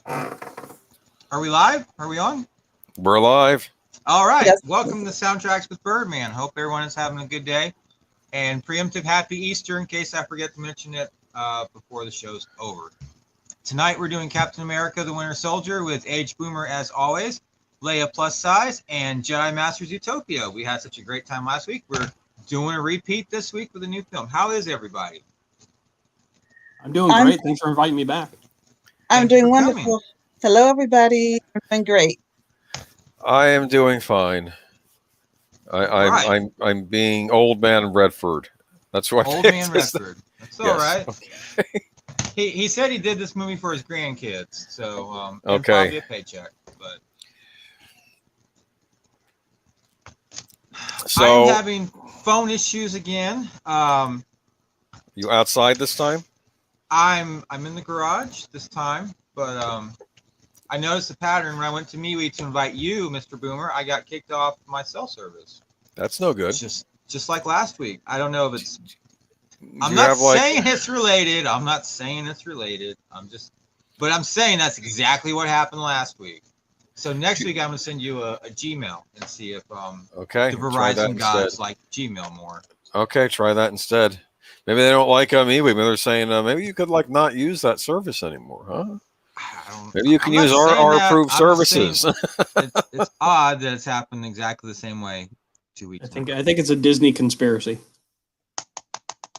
Are we live? Are we on? We're live. All right. Yes. Welcome to Soundtracks with Birdman. Hope everyone is having a good day. And preemptive happy Easter in case I forget to mention it before the show's over. Tonight we're doing Captain America the Winter Soldier with Age Boomer as always, LeiaPlusSize, and Jedi Masters Zootopia. We had such a great time last week. We're doing a repeat this week with a new film. How is everybody? I'm doing great. Thanks for inviting me back. I'm doing wonderful. Hello, everybody. I'm doing great. I am doing fine. I'm being old man Redford. That's what Old man Redford. That's all yes. right. Okay. He said he did this movie for his grandkids, so okay, probably a paycheck. But so I'm having phone issues again. You outside this time? I'm in the garage this time, but I noticed a pattern when I went to MeWe to invite you, Mr. Boomer. I got kicked off my cell service. That's no good. Just like last week. I don't know if it's. I'm not saying it's related. I'm not saying it's related. But I'm saying that's exactly what happened last week. So next week I'm gonna send you a Gmail and see if the Verizon guys like Gmail more. Okay, try that instead. Maybe they don't like MeWe. Maybe they're saying maybe you could not use that service anymore, huh? Maybe you can use our approved services. It's odd that it's happened exactly the same way 2 weeks ago. I think it's a Disney conspiracy.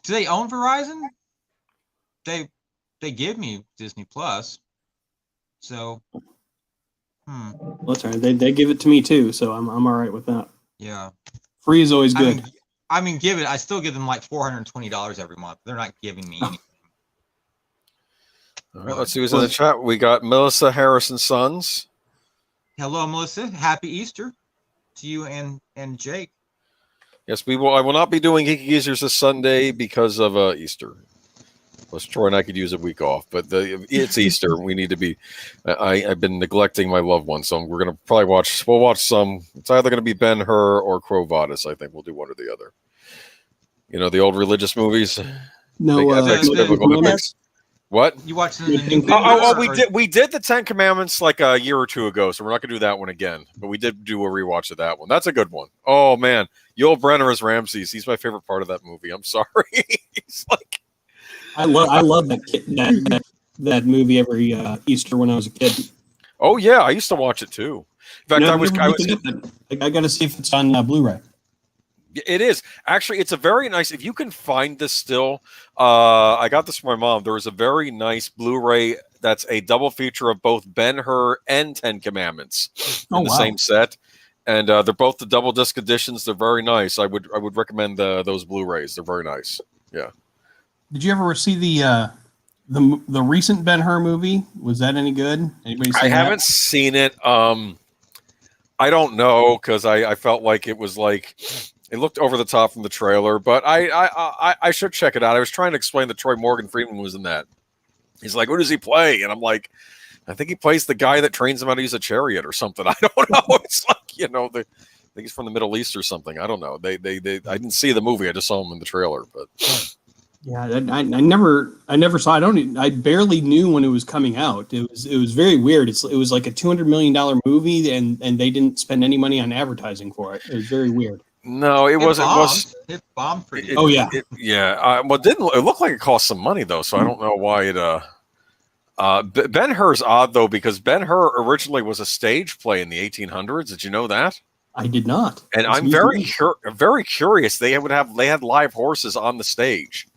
Do they own Verizon? They give me Disney Plus. So Well, that's all right. They give it to me too, so I'm all right with that. Yeah. Free is always good. I still give them like $420 every month. They're not giving me anything. All right, let's see who's in the chat. We got Melissa Harrison Sons. Hello, Melissa. Happy Easter to you and Jake. Yes, we will. I will not be doing Geeky Geezers this Sunday because of Easter. Plus, Troy and I could use a week off, but it's Easter. We need to be. I've been neglecting my loved one, so we're going to probably watch. We'll watch some. It's either going to be Ben-Hur or Quo Vadis. I think we'll do one or the other. You know the old religious movies. No, what? You watched the new we did the Ten Commandments like a year or two ago, so we're not going to do that one again. But we did do a rewatch of that one. That's a good one. Oh man, Yul Brynner as Ramses. He's my favorite part of that movie. I'm sorry. He's like. I love that movie every Easter when I was a kid. Oh yeah, I used to watch it too. In fact, I got to see if it's on Blu-ray. It is actually. It's a very nice. If you can find this still, I got this from my mom. There was a very nice Blu-ray that's a double feature of both Ben-Hur and Ten Commandments in the same set, and they're both the double disc editions. They're very nice. I would recommend those Blu-rays. They're very nice. Yeah. Did you ever see the recent Ben-Hur movie? Was that any good? Anybody seen that? Haven't seen it. I don't know because I felt like it was like. It looked over the top from the trailer, but I should check it out. I was trying to explain that Troy Morgan Freeman was in that. He's like, who does he play? And I'm like, I think he plays the guy that trains him how to use a chariot or something. I don't know. It's like, I think he's from the Middle East or something. I don't know. They I didn't see the movie. I just saw him in the trailer. But yeah, I never saw. I barely knew when it was coming out. It was very weird. It was like a $200 million movie, and they didn't spend any money on advertising for it. It was very weird. No, it was. It bombed pretty good. Oh yeah, Well, it looked like it cost some money though, so I don't know why it. Ben-Hur's odd though because Ben-Hur originally was a stage play in the 1800s. Did you know that? I did not. And I'm very curious. They had live horses on the stage.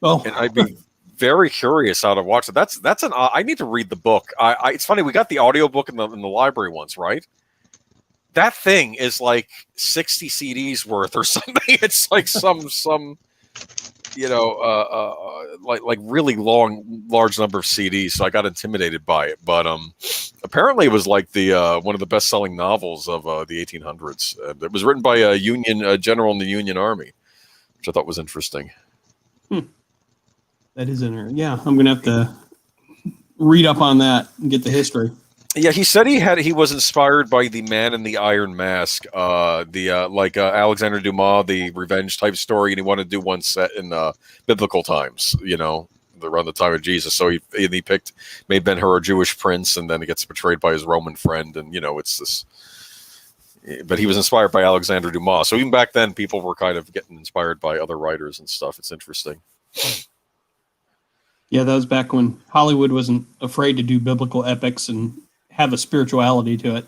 Oh, and I'd be very curious how to watch it. That's an. I need to read the book. It's funny we got the audiobook in the library once, right? That thing is like 60 CDs worth or something. It's like some like really large number of CDs. So I got intimidated by it. But apparently it was like the one of the best selling novels of the 1800s. It was written by a general in the Union Army, which I thought was interesting. That is interesting. Yeah, I'm gonna have to read up on that and get the history. Yeah, he said he was inspired by The Man in the Iron Mask, Alexander Dumas, the revenge type story, and he wanted to do one set in biblical times, around the time of Jesus. So he made Ben-Hur a Jewish prince, and then he gets betrayed by his Roman friend, and it's this. But he was inspired by Alexander Dumas. So even back then, people were kind of getting inspired by other writers and stuff. It's interesting. Yeah, that was back when Hollywood wasn't afraid to do biblical epics and have a spirituality to it.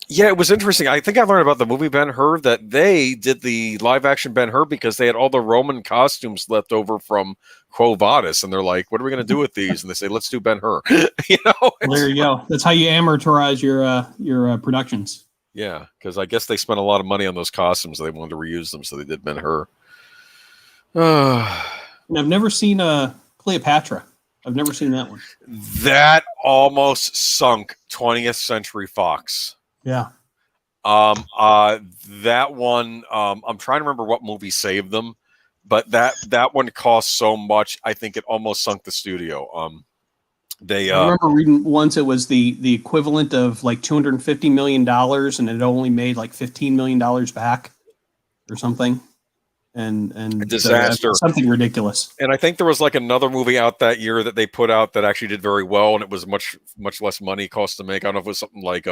Yeah, it was interesting. I think I learned about the movie Ben-Hur that they did the live-action Ben-Hur because they had all the Roman costumes left over from Quo Vadis, and they're like, "What are we going to do with these?" And they say, "Let's do Ben-Hur." Well, there you go. That's how you amortize your productions. Yeah, because I guess they spent a lot of money on those costumes. So they wanted to reuse them, so they did Ben-Hur. And I've never seen Cleopatra. I've never seen that one. That almost sunk 20th Century Fox. Yeah. That one, I'm trying to remember what movie saved them, but that one cost so much, I think it almost sunk the studio. I remember reading once it was the equivalent of like $250 million, and it only made like $15 million back or something. And a disaster, something ridiculous. And I think there was like another movie out that year that they put out that actually did very well, and it was much less money cost to make. I don't know if it was something like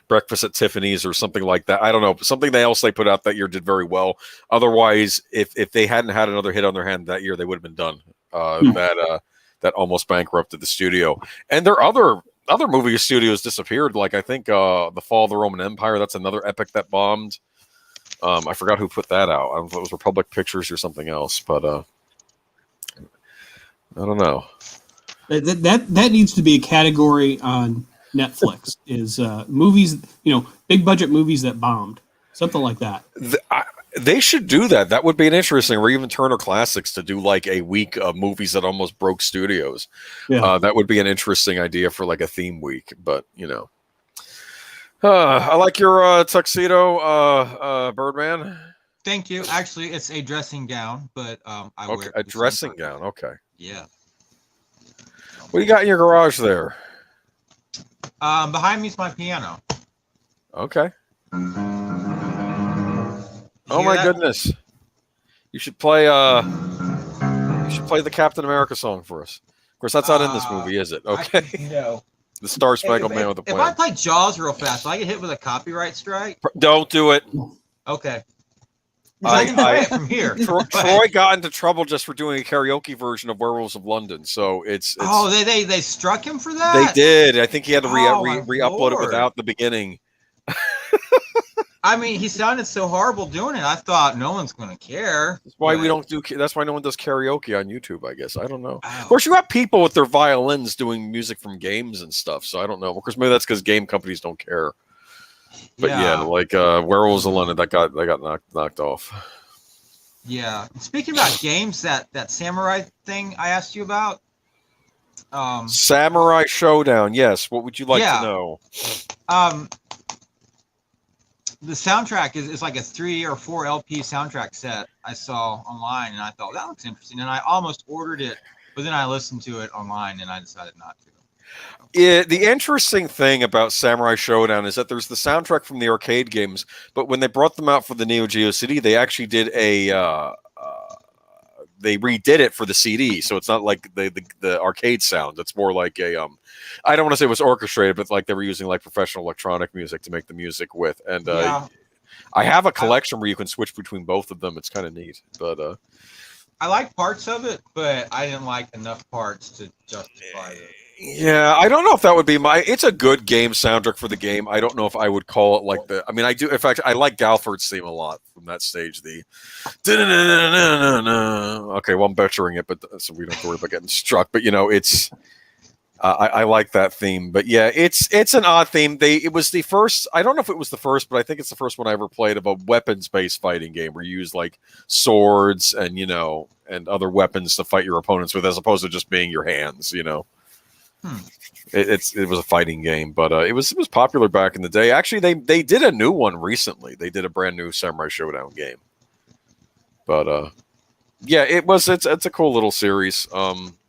Breakfast at Tiffany's or something like that. I don't know. Something else they put out that year did very well. Otherwise, if they hadn't had another hit on their hand that year, they would have been done. That almost bankrupted the studio. And their other movie studios disappeared. Like I think The Fall of the Roman Empire. That's another epic that bombed. I forgot who put that out. I don't know if it was Republic Pictures or something else, but I don't know. That needs to be a category on Netflix. Is movies, big budget movies that bombed, something like that. They should do that. That would be an interesting, or even Turner Classics to do like a week of movies that almost broke studios. Yeah. That would be an interesting idea for like a theme week, but I like your tuxedo, Birdman. Thank you. Actually, it's a dressing gown, but I wear a dressing gown. Okay. Yeah. What do you got in your garage there? Behind me is my piano. Okay. Oh my goodness! You should play. You should play the Captain America song for us. Of course, that's not in this movie, is it? Okay. No. The Star Spangled Man with a Plan. If I play Jaws real fast, will I get hit with a copyright strike? Don't do it. Okay. I can play it from here. Troy got into trouble just for doing a karaoke version of Werewolves of London, so it's oh, they struck him for that? They did. I think he had to re-upload it without the beginning. I mean, he sounded so horrible doing it. I thought no one's going to care. That's why we don't do. That's why no one does karaoke on YouTube. I guess I don't know. Oh. Of course, you have people with their violins doing music from games and stuff. So I don't know. Of course, maybe that's because game companies don't care. But yeah, like Werewolves of London, that got knocked off. Yeah. Speaking about games, that samurai thing I asked you about. Samurai Showdown. Yes. What would you like to know? The soundtrack is like a 3 or 4 LP soundtrack set I saw online, and I thought that looks interesting, and I almost ordered it, but then I listened to it online, and I decided not to. Yeah, the interesting thing about Samurai Showdown is that there's the soundtrack from the arcade games, but when they brought them out for the Neo Geo CD, they actually did they redid it for the CD, so it's not like the arcade sound. It's more like a I don't want to say it was orchestrated, but like they were using like professional electronic music to make the music with. And I have a collection where you can switch between both of them. It's kind of neat, but I like parts of it, but I didn't like enough parts to justify it. Yeah, I don't know if that would be it's a good game soundtrack for the game. I don't know if I would call it like I mean, I do. In fact, I like Galford's theme a lot from that stage. The okay, well, I'm butchering it, but so we don't have to worry about getting struck. But it's I like that theme. But yeah, it's an odd theme. It was the first. I don't know if it was the first, but I think it's the first one I ever played of a weapons-based fighting game where you use like swords and and other weapons to fight your opponents with, as opposed to just being your hands. It was a fighting game, but it was popular back in the day. Actually, they did a new one recently. They did a brand new Samurai Showdown game. But yeah, it's a cool little series.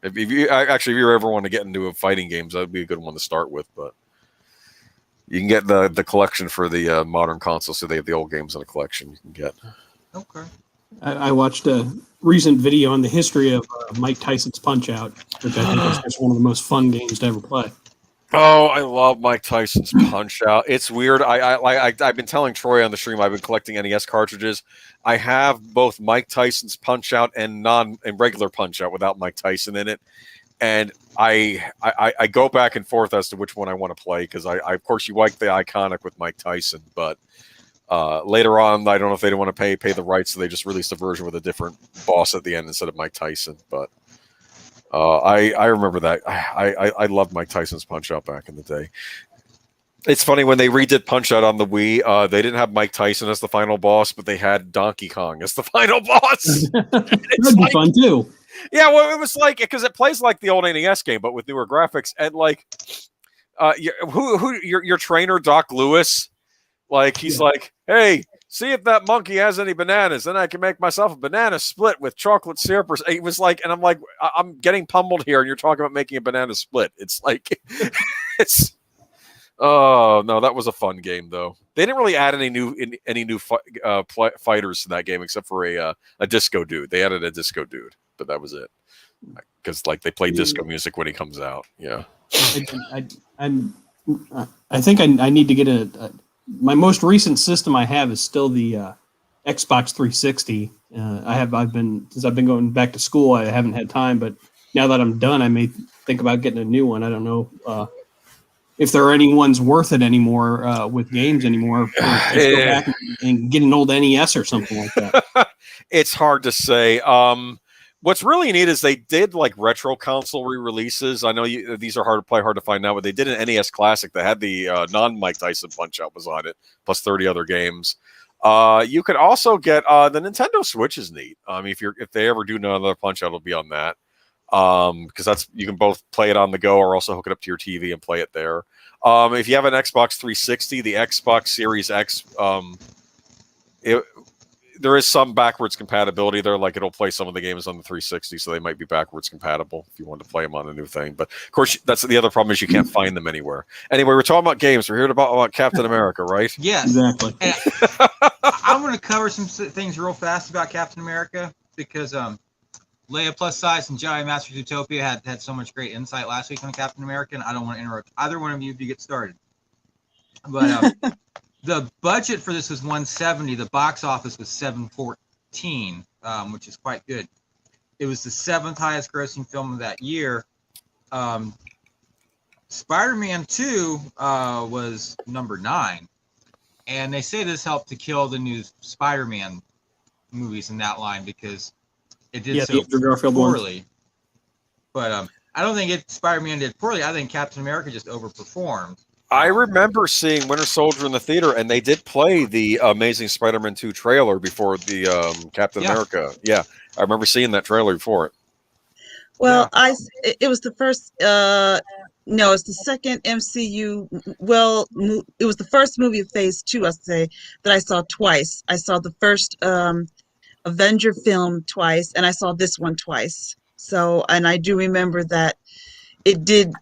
If you ever want to get into fighting games, that'd be a good one to start with. But you can get the collection for the modern console, so they have the old games in a collection you can get. Okay. I watched recent video on the history of Mike Tyson's Punch-Out, which I think is just one of the most fun games to ever play. Oh, I love Mike Tyson's Punch-Out. It's weird. I've been telling Troy on the stream I've been collecting NES cartridges. I have both Mike Tyson's Punch-Out and regular Punch-Out without Mike Tyson in it, and I go back and forth as to which one I want to play because I of course you like the iconic with Mike Tyson, but later on I don't know if they don't want to pay the rights, so they just released a version with a different boss at the end instead of Mike Tyson, but. I remember that. I loved Mike Tyson's Punch-Out back in the day. It's funny when they redid Punch-Out on the Wii, they didn't have Mike Tyson as the final boss, but they had Donkey Kong as the final boss. That'd be fun too. Yeah, well, it was like because it plays like the old NES game, but with newer graphics and like, your trainer Doc Lewis, like he's like, hey. See if that monkey has any bananas, then I can make myself a banana split with chocolate syrup. It was like, and I'm like, I'm getting pummeled here, and you're talking about making a banana split. It's like, it's. Oh no, that was a fun game though. They didn't really add any new fighters to that game except for a disco dude. They added a disco dude, but that was it. Because like they play disco music when he comes out. Yeah. I think I need to get my most recent system I have is still the Xbox 360. I've been going back to school. I haven't had time, but now that I'm done, I may think about getting a new one. I don't know if there are any ones worth it anymore with games anymore. Or just go back and get an old NES or something like that. It's hard to say. What's really neat is they did like retro console re-releases. I know these are hard to find now, but they did an NES Classic that had the non-Mike Tyson Punch-Out was on it, plus 30 other games. You could also get the Nintendo Switch is neat. If they ever do another Punch-Out, it'll be on that because you can both play it on the go or also hook it up to your TV and play it there. If you have an Xbox 360, the Xbox Series X, there is some backwards compatibility there. Like it'll play some of the games on the 360, so they might be backwards compatible if you want to play them on a new thing. But of course, that's the other problem is you can't find them anywhere. Anyway, we're talking about games. We're here about Captain America, right? Yes, exactly. I'm going to cover some things real fast about Captain America because LeiaPlusSize and Jedi Master Zootopia had so much great insight last week on Captain America, and I don't want to interrupt either one of you to get started. But the budget for this was $170. The box office was $714, which is quite good. It was the 7th highest grossing film of that year. Spider-Man 2 was number 9. And they say this helped to kill the new Spider-Man movies in that line because it did so poorly. But I don't think Spider-Man did poorly. I think Captain America just overperformed. I remember seeing Winter Soldier in the theater, and they did play the Amazing Spider-Man 2 trailer before the Captain America. Yeah, I remember seeing that trailer before it. Well, it was the first. No, it's the second MCU. Well, it was the first movie of Phase 2, I'd say, that I saw twice. I saw the first Avenger film twice, and I saw this one twice. So, and I do remember that it did.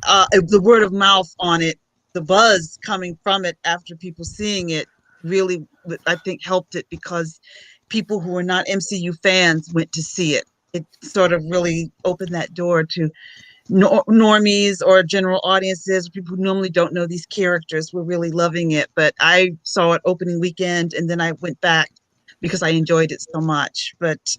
The word of mouth on it, the buzz coming from it after people seeing it really, I think, helped it because people who were not MCU fans went to see it. It sort of really opened that door to normies or general audiences, people who normally don't know these characters were really loving it. But I saw it opening weekend and then I went back because I enjoyed it so much. But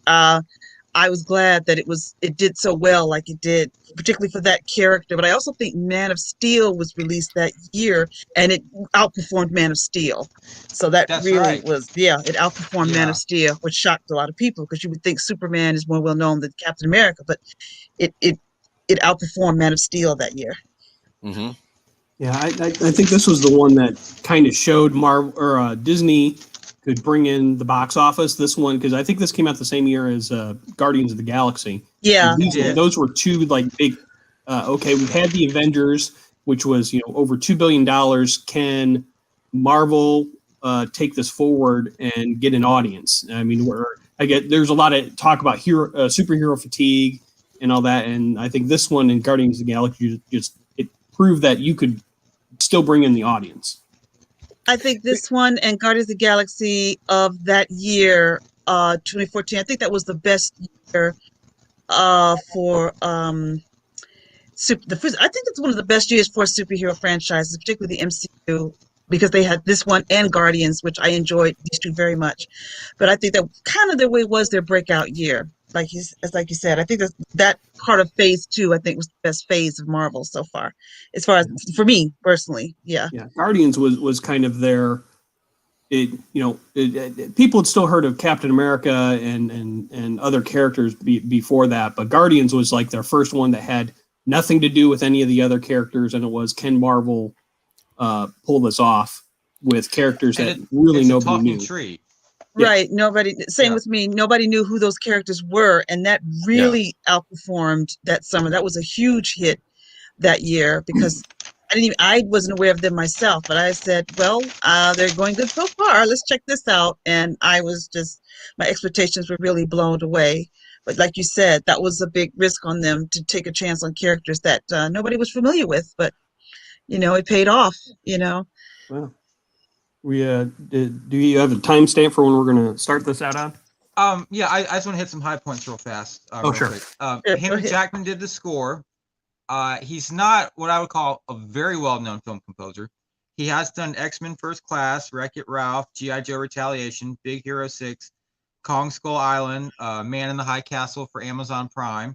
I was glad that it did so well like it did, particularly for that character. But I also think Man of Steel was released that year, and it outperformed Man of Steel. So that's really right. It outperformed Man of Steel, which shocked a lot of people because you would think Superman is more well known than Captain America, but it outperformed Man of Steel that year. Mm-hmm. Yeah, I think this was the one that kind of showed Marvel or Disney could bring in the box office. This one, because I think this came out the same year as Guardians of the Galaxy. Yeah, those were two like big. We had the Avengers, which was over $2 billion. Can Marvel take this forward and get an audience? I mean, there's a lot of talk about superhero fatigue and all that, and I think this one in Guardians of the Galaxy it proved that you could still bring in the audience. I think this one and Guardians of the Galaxy of that year 2014. I think that was the best year for I think it's one of the best years for superhero franchises, particularly the MCU, because they had this one and Guardians, which I enjoyed these two very much. But I think that kind of their way was their breakout year. Like you said, I think that part of Phase 2, I think, was the best phase of Marvel so far, as far as for me personally. Yeah. Yeah, Guardians was kind of their. People had still heard of Captain America and other characters before that, but Guardians was like their first one that had nothing to do with any of the other characters, and it was Ken Marvel pull this off with characters that really nobody knew. Tree. Right. Nobody. Same with me. Nobody knew who those characters were, and that really outperformed that summer. That was a huge hit that year because I wasn't aware of them myself, but I said, well, they're going good so far. Let's check this out. And my expectations were really blown away. But like you said, that was a big risk on them to take a chance on characters that nobody was familiar with. But, it paid off, Well, do you have a timestamp for when we're going to start this out on? Yeah, I just want to hit some high points real fast. Sure. Quick. Henry Jackman did the score. He's not what I would call a very well-known film composer. He has done X-Men First Class, Wreck-It Ralph, G.I. Joe Retaliation, Big Hero 6, Kong Skull Island, Man in the High Castle for Amazon Prime.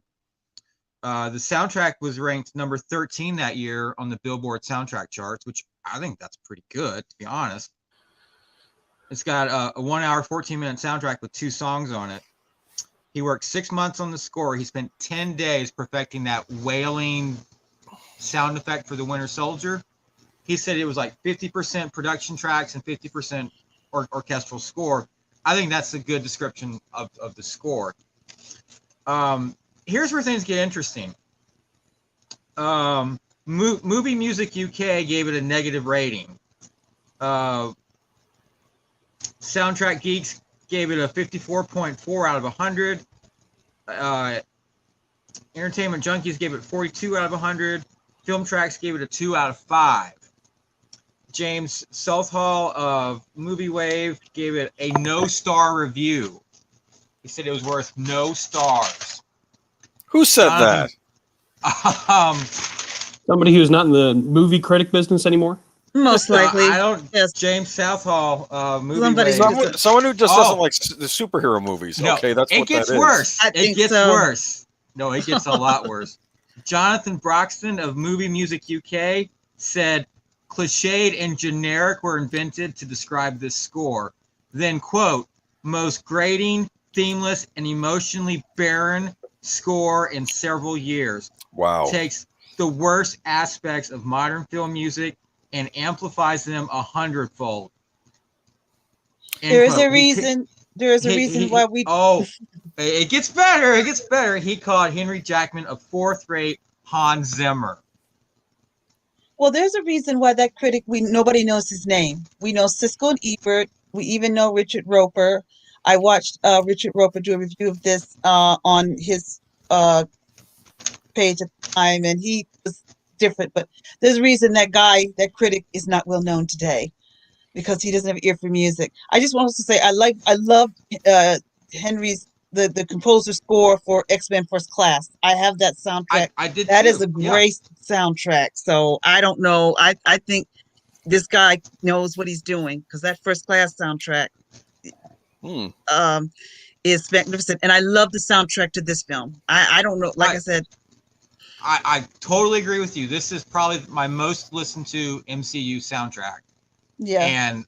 The soundtrack was ranked number 13 that year on the Billboard soundtrack charts, which I think that's pretty good, to be honest. It's got a 1 hour, 14-minute soundtrack with 2 songs on it. He worked 6 months on the score. He spent 10 days perfecting that wailing sound effect for the Winter Soldier. He said it was like 50% production tracks and 50% orchestral score. I think that's a good description of the score. Here's where things get interesting. Movie Music UK gave it a negative rating. Soundtrack Geeks gave it a 54.4 out of 100. Entertainment Junkies gave it 42 out of 100. Film Tracks gave it a 2 out of 5. James Southall of Movie Wave gave it a no-star review. He said it was worth no stars. Who said that? Somebody who's not in the movie critic business anymore? Most likely. I don't. Yes. James Southall, Movie Somebody- Wave. Someone who just doesn't like the superhero movies. No, Okay, that's what that is. It gets worse. I It think gets so. worse. No, it gets a lot worse. Jonathan Broxton of Movie Music UK said, cliched and generic were invented to describe this score. Then, quote, most grating, themeless, and emotionally barren score in several years. Wow. Takes the worst aspects of modern film music and amplifies them 100-fold. There is a reason. There is a reason why we. Oh, it gets better. It gets better. He called Henry Jackman a fourth-rate Hans Zimmer. Well, there's a reason why that critic, nobody knows his name. We know Siskel and Ebert. We even know Richard Roper. I watched Richard Roper do a review of this on his page at the time, and he was different. But there's a reason that critic is not well known today, because he doesn't have an ear for music. I just want to say I love Henry's the composer score for X-Men First Class. I have that soundtrack. I did. That too. is a great soundtrack. So I don't know. I think this guy knows what he's doing, because that First Class soundtrack is magnificent, and I love the soundtrack to this film. I don't know. Like I said, I totally agree with you. This is probably my most listened to MCU soundtrack. Yeah. And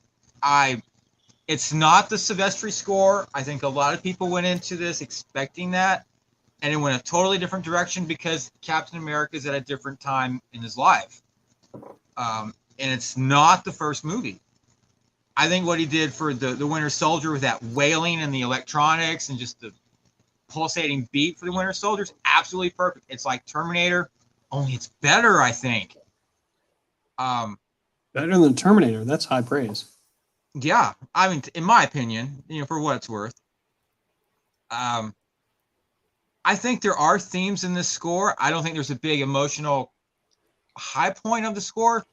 it's not the Silvestri score. I think a lot of people went into this expecting that, and it went a totally different direction because Captain America is at a different time in his life. And it's not the first movie. I think what he did for the Winter Soldier with that wailing and the electronics and just the pulsating beat for the Winter Soldier is absolutely perfect. It's like Terminator, only it's better, I think. Better than Terminator. That's high praise. Yeah, I mean, in my opinion, for what it's worth. I think there are themes in this score. I don't think there's a big emotional high point of the score,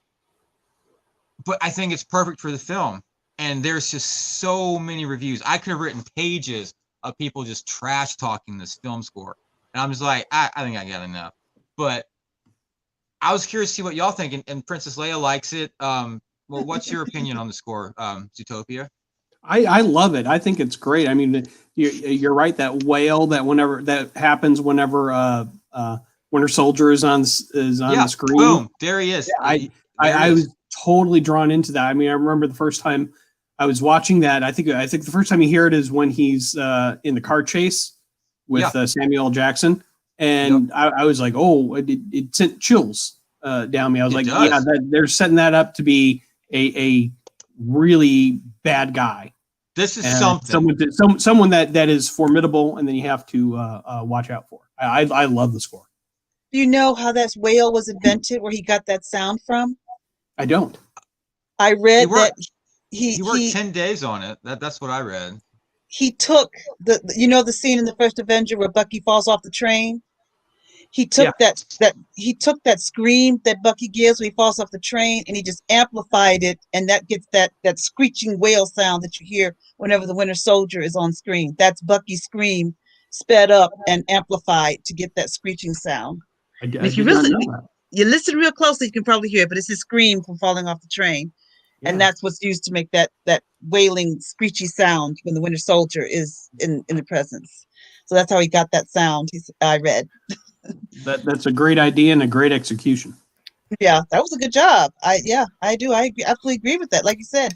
but I think it's perfect for the film. and there's just so many reviews. I could have written pages of people just trash talking this film score, and I'm just like, I think I got enough. But I was curious to see what y'all think, and Princess Leia likes it. Well, what's your opinion on the score, Zootopia? I love it. I think it's great. I mean, you're right. That wail that happens whenever Winter Soldier is on the screen. Boom, there he is. Yeah, I was totally drawn into that. I mean, I remember the first time I was watching that. I think the first time you hear it is when he's in the car chase with Samuel L. Jackson, and I was like, oh, it sent chills down me. I was like, yeah, they're setting that up to be a really bad guy. This is something. Someone that is formidable, and then you have to watch out for. I love the score. Do you know how that whale was invented? Where he got that sound from? I don't. I read that he worked 10 days on it. That's what I read. He took the scene in the first Avenger where Bucky falls off the train. He took that scream that Bucky gives when he falls off the train, and he just amplified it, and that gets that screeching whale sound that you hear whenever the Winter Soldier is on screen. That's Bucky's scream sped up and amplified to get that screeching sound. If you listen real closely, you can probably hear it, but it's his scream from falling off the train. Yeah. And that's what's used to make that wailing, screechy sound when the Winter Soldier is in the presence. So that's how he got that sound. I read. That's a great idea and a great execution. Yeah, that was a good job. I do. I absolutely agree with that. Like you said,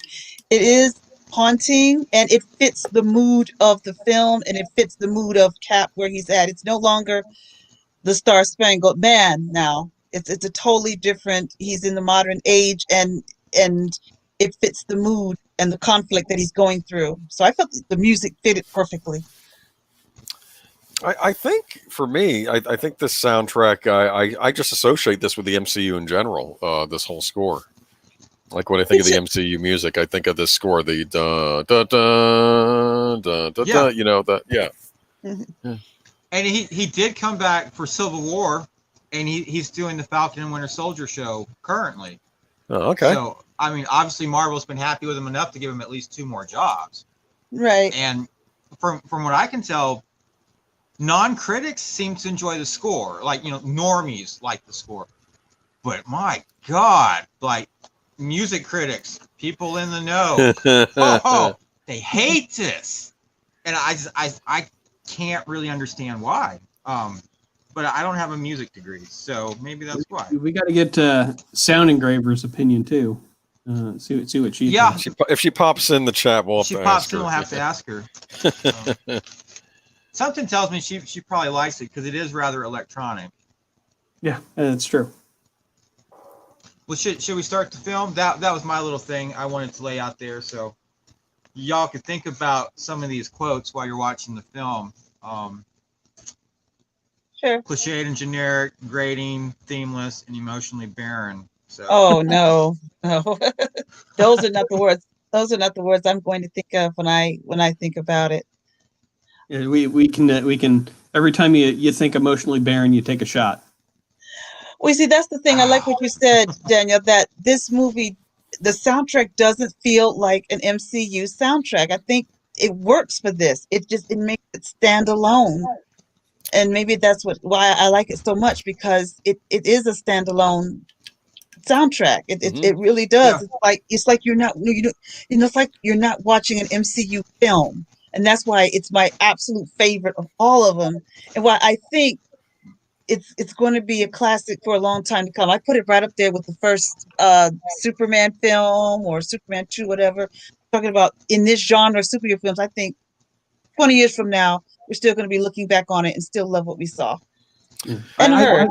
it is haunting, and it fits the mood of the film, and it fits the mood of Cap where he's at. It's no longer the Star Spangled Man now. It's a totally different. He's in the modern age, and it fits the mood and the conflict that he's going through. So I felt the music fit it perfectly. I think for me, I think this soundtrack, I just associate this with the MCU in general. This whole score, like when I think of the MCU music, I think of this score, the da da da da da da. You know that, yeah. Mm-hmm. And he did come back for Civil War, and he's doing the Falcon and Winter Soldier show currently. Oh, okay. So I mean, obviously Marvel's been happy with him enough to give him at least 2 more jobs. Right. And from what I can tell, non-critics seem to enjoy the score. Like, normies like the score. But my God, like music critics, people in the know, they hate this. And I can't really understand why. But I don't have a music degree, so maybe that's why. We got to get Sound Engraver's opinion too. See what she thinks. If she pops in the chat, we'll have to ask her. Something tells me she probably likes it because it is rather electronic. Yeah, that's true. Well, should we start the film? That was my little thing I wanted to lay out there, so y'all could think about some of these quotes while you're watching the film. Sure. Cliched and generic, grating, themeless, and emotionally barren. So. Oh no. Those are not the words. Those are not the words I'm going to think of when I think about it. Yeah, we can every time you think emotionally barren, you take a shot. Well, see, that's the thing. I like what you said, Daniel, that this movie, the soundtrack doesn't feel like an MCU soundtrack. I think it works for this. It makes it stand alone. And maybe that's why I like it so much, because it is a standalone soundtrack. It really does. Yeah. It's like you're not it's like you're not watching an MCU film. And that's why it's my absolute favorite of all of them, and why I think it's going to be a classic for a long time to come. I put it right up there with the first Superman film or Superman 2, whatever. Talking about in this genre of superhero films, I think 20 years from now, we're still going to be looking back on it and still love what we saw and heard.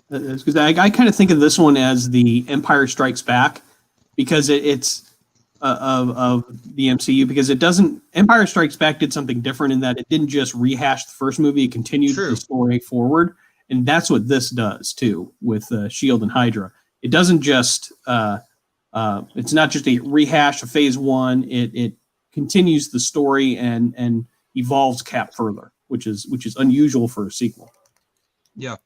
Because I kind of think of this one as the Empire Strikes Back, because it's of the MCU, because it doesn't. Empire Strikes Back did something different in that it didn't just rehash the first movie; it continued the story forward, and that's what this does too with Shield and Hydra. It doesn't just it's not just a rehash of Phase 1. It continues the story and evolves Cap further, which is unusual for a sequel. Yeah.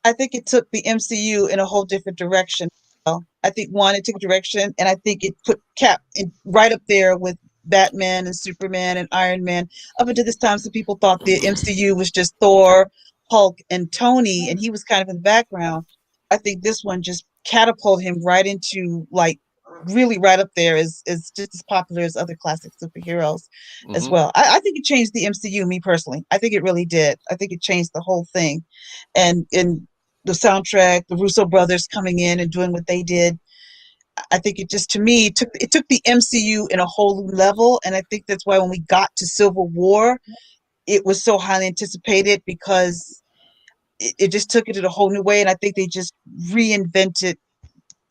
I think it took the MCU in a whole different direction. I think one, it took direction, and I think it put Cap right up there with Batman and Superman and Iron Man. Up until this time, some people thought the MCU was just Thor, Hulk, and Tony, and he was kind of in the background. I think this one just catapulted him right into like really right up there as just as popular as other classic superheroes as Mhm. well. I think it changed the MCU, me personally. I think it really did. I think it changed the whole thing. And the soundtrack, the Russo brothers coming in and doing what they did. I think it just, to me, it took the MCU in a whole new level, and I think that's why when we got to Civil War, it was so highly anticipated because it just took it in a whole new way, and I think they just reinvented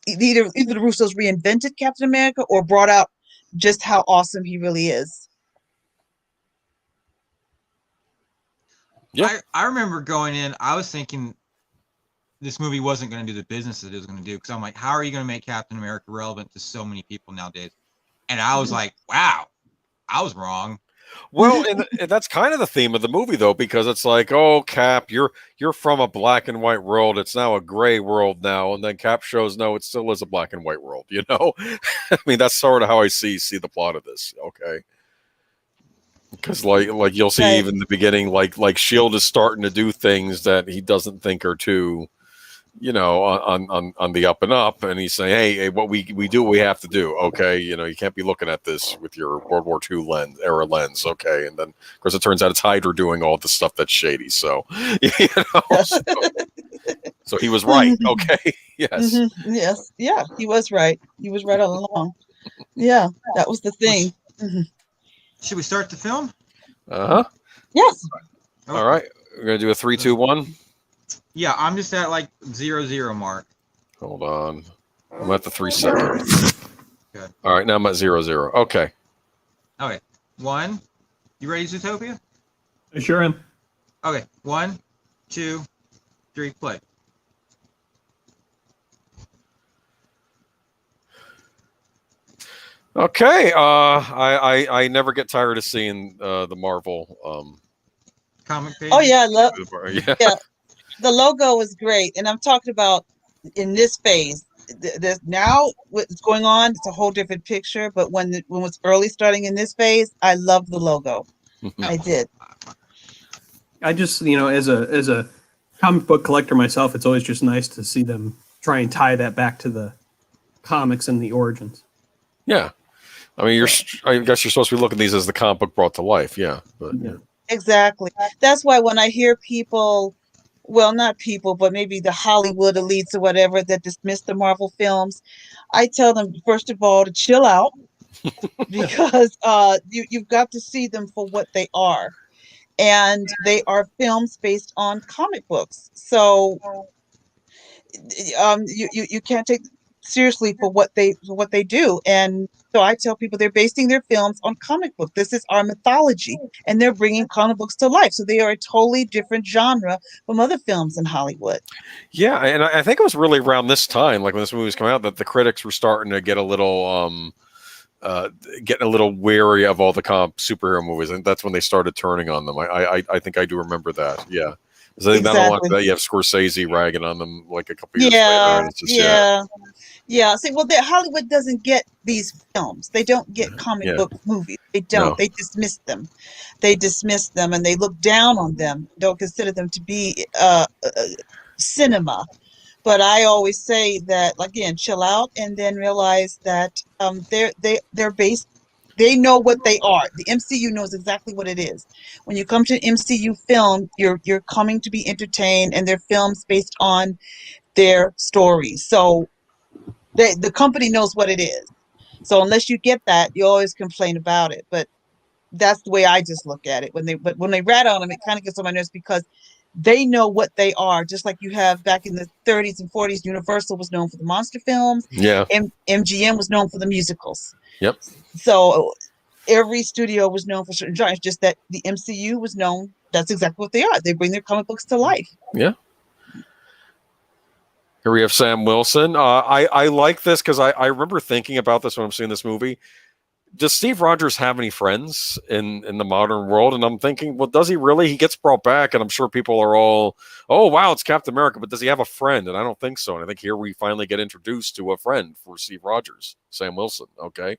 either the Russos reinvented Captain America or brought out just how awesome he really is. Yeah. I remember going in, I was thinking this movie wasn't going to do the business that it was going to do, because I'm like, how are you going to make Captain America relevant to so many people nowadays? And I was like, wow, I was wrong. Well, and that's kind of the theme of the movie, though, because it's like, oh, Cap, you're from a black and white world. It's now a gray world now, and then Cap shows no, it still is a black and white world. You know, I mean, that's sort of how I see the plot of this. Okay, because like you'll see Right. even in the beginning, like Shield is starting to do things that he doesn't think are too, you know, on the up and up, and he's saying, hey, what we do, we have to do. Okay, you know, you can't be looking at this with your World War II era lens. Okay, and then of course it turns out it's Hydra doing all the stuff that's shady. So, you know, so he was right. Okay, yes. Yes, yeah, he was right. He was right all along. Yeah, that was the thing. Should we start the film? Uh huh. Yes. All right, we're gonna do a 3, 2, 1. Yeah, I'm just at like 0-0 mark. Hold on, I'm at the 3 seconds. Good. All right, now I'm at 0-0. Okay. Okay, 1. You ready, Zootopia? I sure am. Okay, 1, 2, 3, play. Okay. I never get tired of seeing the Marvel. Comic page. Oh yeah, I love. Yeah. Yeah, the logo is great, and I'm talking about in this phase. Now what's going on, it's a whole different picture. But when it was early starting in this phase, I love the logo. I did. I just, as a comic book collector myself, it's always just nice to see them try and tie that back to the comics and the origins. Yeah. I mean, I guess you're supposed to be looking at these as the comic book brought to life. Yeah. But yeah. Exactly. That's why when I hear people, well, not people, but maybe the Hollywood elites or whatever that dismiss the Marvel films, I tell them, first of all, to chill out because you've got to see them for what they are. And they are films based on comic books. So you can't take seriously for what they do. And so I tell people they're basing their films on comic book. This is our mythology, and they're bringing comic books to life. So they are a totally different genre from other films in Hollywood. Yeah, and I think it was really around this time, like when this movie was coming out, that the critics were starting to get a little getting a little wary of all the superhero movies, and that's when they started turning on them. I think I do remember that. Yeah. Because I think not long after that, you have Scorsese ragging on them like a couple years later. And it's just, yeah. See, well, Hollywood doesn't get these films. They don't get comic book movies. They don't. No. They dismiss them. They dismiss them, and they look down on them. Don't consider them to be cinema. But I always say that, again, chill out, and then realize that they're based. They know what they are. The MCU knows exactly what it is. When you come to an MCU film, you're coming to be entertained, and they're films based on their stories. So the company knows what it is. So unless you get that, you always complain about it. But that's the way I just look at it. When they rat on them, it kind of gets on my nerves because they know what they are. Just like you have back in the 30s and 40s, Universal was known for the monster films. Yeah. MGM was known for the musicals. Yep. So every studio was known for certain genres, just that the MCU was known. That's exactly what they are. They bring their comic books to life. Yeah. Here we have Sam Wilson. I like this because I remember thinking about this when I'm seeing this movie. does Steve Rogers have any friends in the modern world? And I'm thinking, well, does he really? He gets brought back, and I'm sure people are all, oh, wow, it's Captain America, but does he have a friend? And I don't think so. And I think here we finally get introduced to a friend for Steve Rogers, Sam Wilson. Okay.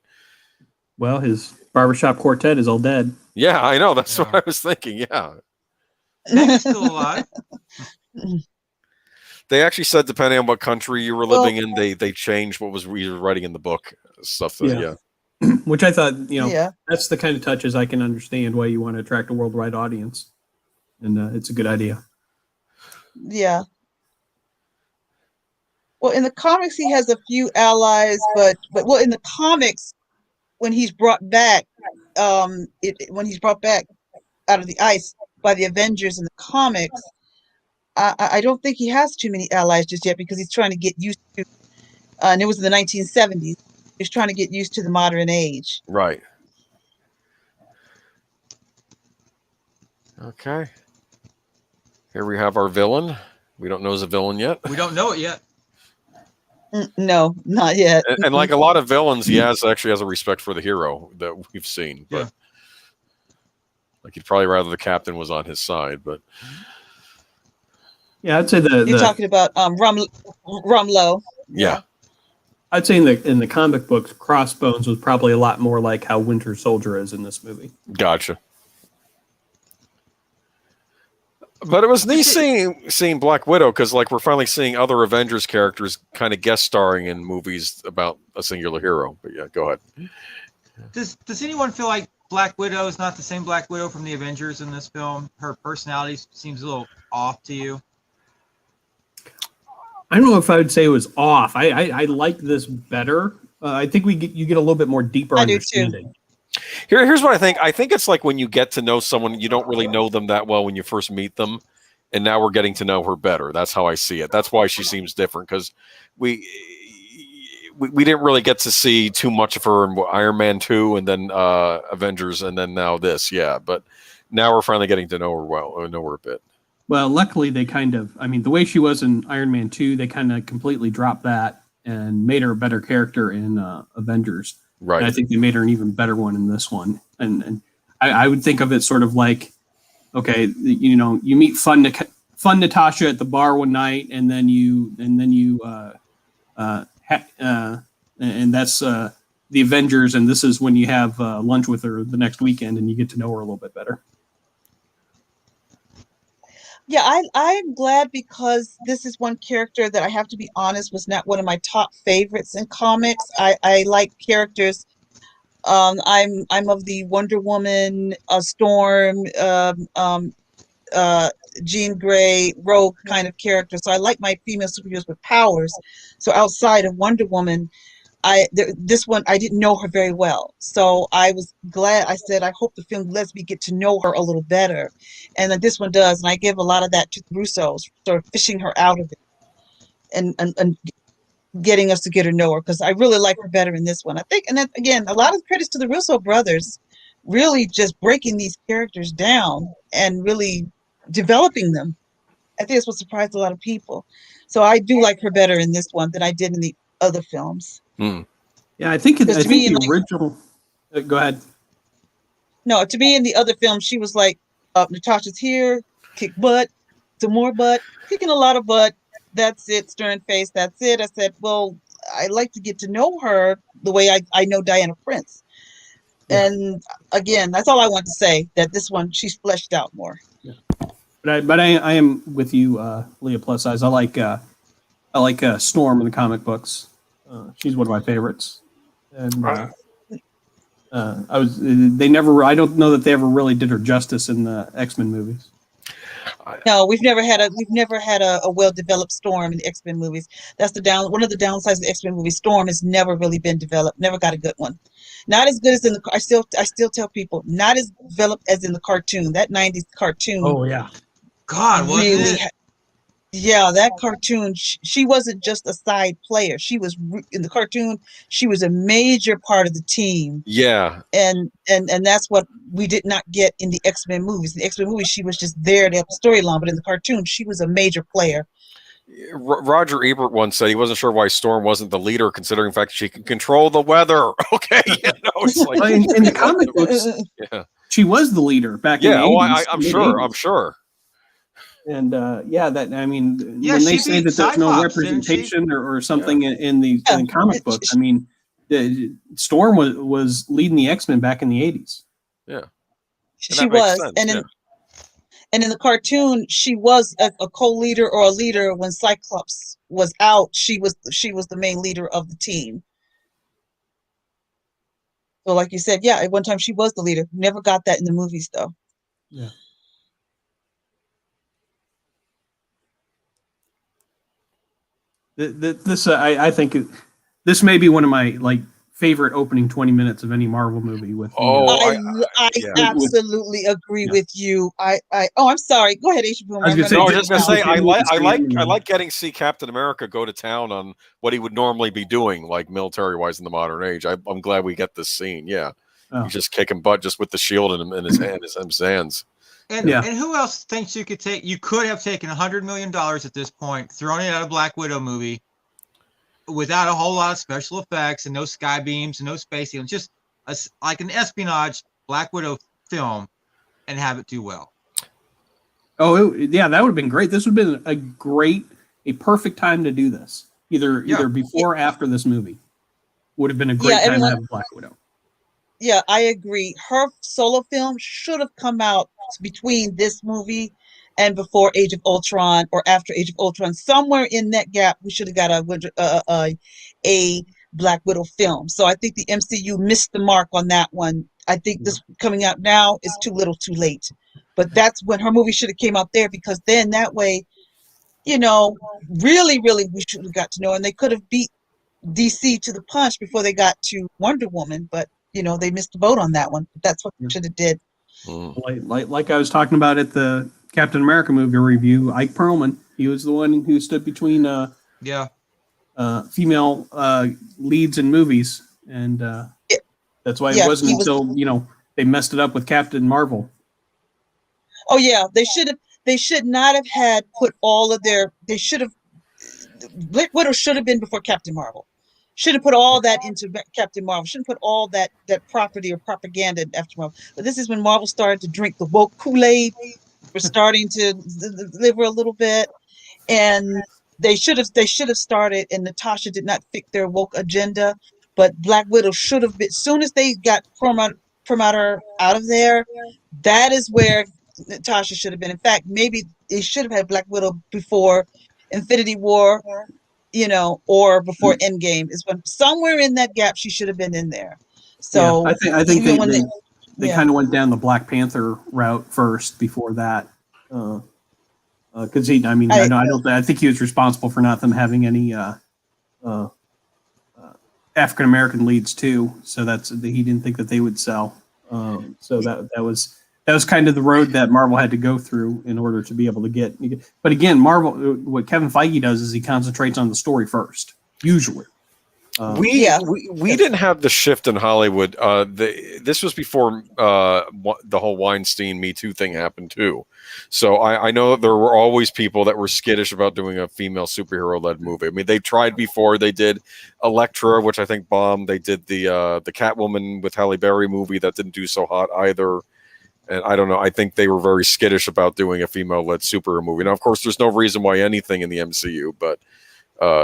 Well, his barbershop quartet is all dead. Yeah, I know. That's what I was thinking. Yeah. Sam's still alive. They actually said, depending on what country you were living in, they changed what was we were writing in the book stuff. Yeah. Which I thought, that's the kind of touches I can understand why you want to attract a worldwide audience, and it's a good idea. Yeah. Well, in the comics, he has a few allies, but in the comics, when he's brought back, when he's brought back out of the ice by the Avengers in the comics, I don't think he has too many allies just yet because he's trying to get used to, and it was in the 1970s. He's trying to get used to the modern age. Right. Okay. Here we have our villain. We don't know he's a villain yet. We don't know it yet. No, not yet. And like a lot of villains, he actually has a respect for the hero that we've seen. But like he'd probably rather the captain was on his side. But yeah, I'd say you're talking about Rumlow. Yeah. I'd say in the comic books, Crossbones was probably a lot more like how Winter Soldier is in this movie. Gotcha. But it was neat seeing Black Widow because, like, we're finally seeing other Avengers characters kind of guest starring in movies about a singular hero. But yeah, go ahead. Does anyone feel like Black Widow is not the same Black Widow from the Avengers in this film? Her personality seems a little off to you. I don't know if I would say it was off. I like this better. I think you get a little bit more deeper understanding. Here's what I think. I think it's like when you get to know someone, you don't really know them that well when you first meet them, and now we're getting to know her better. That's how I see it. That's why she seems different because we didn't really get to see too much of her in Iron Man 2 and then Avengers and then now this. Yeah, but now we're finally getting to know her well, know her a bit. Well, luckily they the way she was in Iron Man 2, they kind of completely dropped that and made her a better character in Avengers. Right. And I think they made her an even better one in this one. And I would think of it sort of like, okay, you meet fun Natasha at the bar one night, and then that's the Avengers, and this is when you have lunch with her the next weekend, and you get to know her a little bit better. Yeah, I'm glad because this is one character that I have to be honest was not one of my top favorites in comics. I like characters. I'm of the Wonder Woman, Storm, Jean Grey, Rogue kind of character. So I like my female superheroes with powers. So outside of Wonder Woman, this one I didn't know her very well, so I was glad. I said I hope the film lets me get to know her a little better, and then this one does, and I give a lot of that to the Russos, sort of fishing her out of it, and getting us to get her know her because I really like her better in this one. I think, and then again, a lot of credits to the Russo brothers, really just breaking these characters down and really developing them. I think it's what surprised a lot of people. So I do like her better in this one than I did in the other films. Yeah, I think the original. Go ahead. No, to me in the other film, she was like, Natasha's here, kick butt, some more butt, kicking a lot of butt. That's it, stern face. That's it. I said, well, I like to get to know her the way I know Diana Prince. Yeah. And again, that's all I want to say. That this one, she's fleshed out more. Yeah. But I am with you, LeiaPlusSize. I like Storm in the comic books. She's one of my favorites, and I don't know that they ever really did her justice in the X-Men movies. No, we've never had a well-developed Storm in the X-Men movies. That's one of the downsides of the X-Men movie. Storm has never really been developed. Never got a good one. Not as good as in the. I still tell people not as developed as in the cartoon. That '90s cartoon. Oh yeah. God, wasn't it? Yeah, that cartoon, she wasn't just a side player. She was in the cartoon. She was a major part of the team. Yeah, and that's what we did not get in the X-Men movies. In the X-Men movies, she was just there to help the story along. But in the cartoon, she was a major player. Roger Ebert once said he wasn't sure why Storm wasn't the leader, considering the fact that she can control the weather. Okay, it's like in the comic books, yeah, she was the leader back in the yeah. 80s. I'm sure. I'm sure. And when Yeah, they she say beat that there's no Cyclops, didn't she? representation or something in the comic books, I mean, Storm was leading the X-Men back in the 80s. Yeah, She was, and in the cartoon, she was a co-leader or a leader when Cyclops was out. She was the main leader of the team. So, like you said, yeah, at one time she was the leader. Never got that in the movies, though. Yeah. I think this may be one of my favorite opening 20 minutes of any Marvel movie. With I absolutely agree with you. I'm sorry. Go ahead, H. Boomer. I was just gonna say I like getting to see Captain America go to town on what he would normally be doing, like military wise in the modern age. I'm glad we get this scene. Yeah, he's just kicking butt just with the shield in his hands. And who else thinks you could take? You could have taken $100 million at this point, thrown it at a Black Widow movie, without a whole lot of special effects and no sky beams and no space aliens, just like an espionage Black Widow film, and have it do well. Oh yeah, that would have been great. This would have been a perfect time to do this. Either before or after this movie would have been a great time to have Black Widow. Yeah, I agree. Her solo film should have come out between this movie and before Age of Ultron or after Age of Ultron. Somewhere in that gap, we should have got a Black Widow film. So I think the MCU missed the mark on that one. I think this coming out now is too little, too late. But that's when her movie should have came out there, because then that way, really, really, we should have got to know. And they could have beat DC to the punch before they got to Wonder Woman. But they missed the boat on that one. That's what we should have did. Like I was talking about at the Captain America movie review, Ike Perlman, he was the one who stood between female leads in movies, and that's why it wasn't until they messed it up with Captain Marvel. Oh yeah, they should not have had put all of their. They should have. Black Widow should have been before Captain Marvel. Should have put all that into Captain Marvel. Shouldn't put all that property or propaganda after Marvel. But this is when Marvel started to drink the woke Kool-Aid. We're starting to deliver a little bit, and they should have started. And Natasha did not fit their woke agenda, but Black Widow should have been. As soon as they got Promoter out of there, that is where Natasha should have been. In fact, maybe they should have had Black Widow before Infinity War. Or before Endgame is when somewhere in that gap she should have been in there. So I think they kind of went down the Black Panther route first before that, because I think he was responsible for not them having any African American leads too. So he didn't think that they would sell. So that was kind of the road that Marvel had to go through in order to be able to get. But again, Marvel, what Kevin Feige does is he concentrates on the story first, usually. We didn't have the shift in Hollywood. This was before the whole Weinstein Me Too thing happened too. So I know that there were always people that were skittish about doing a female superhero-led movie. I mean, they tried before. They did Elektra, which I think bombed. They did the Catwoman with Halle Berry movie that didn't do so hot either. And I don't know. I think they were very skittish about doing a female-led superhero movie. Now, of course, there's no reason why anything in the MCU, but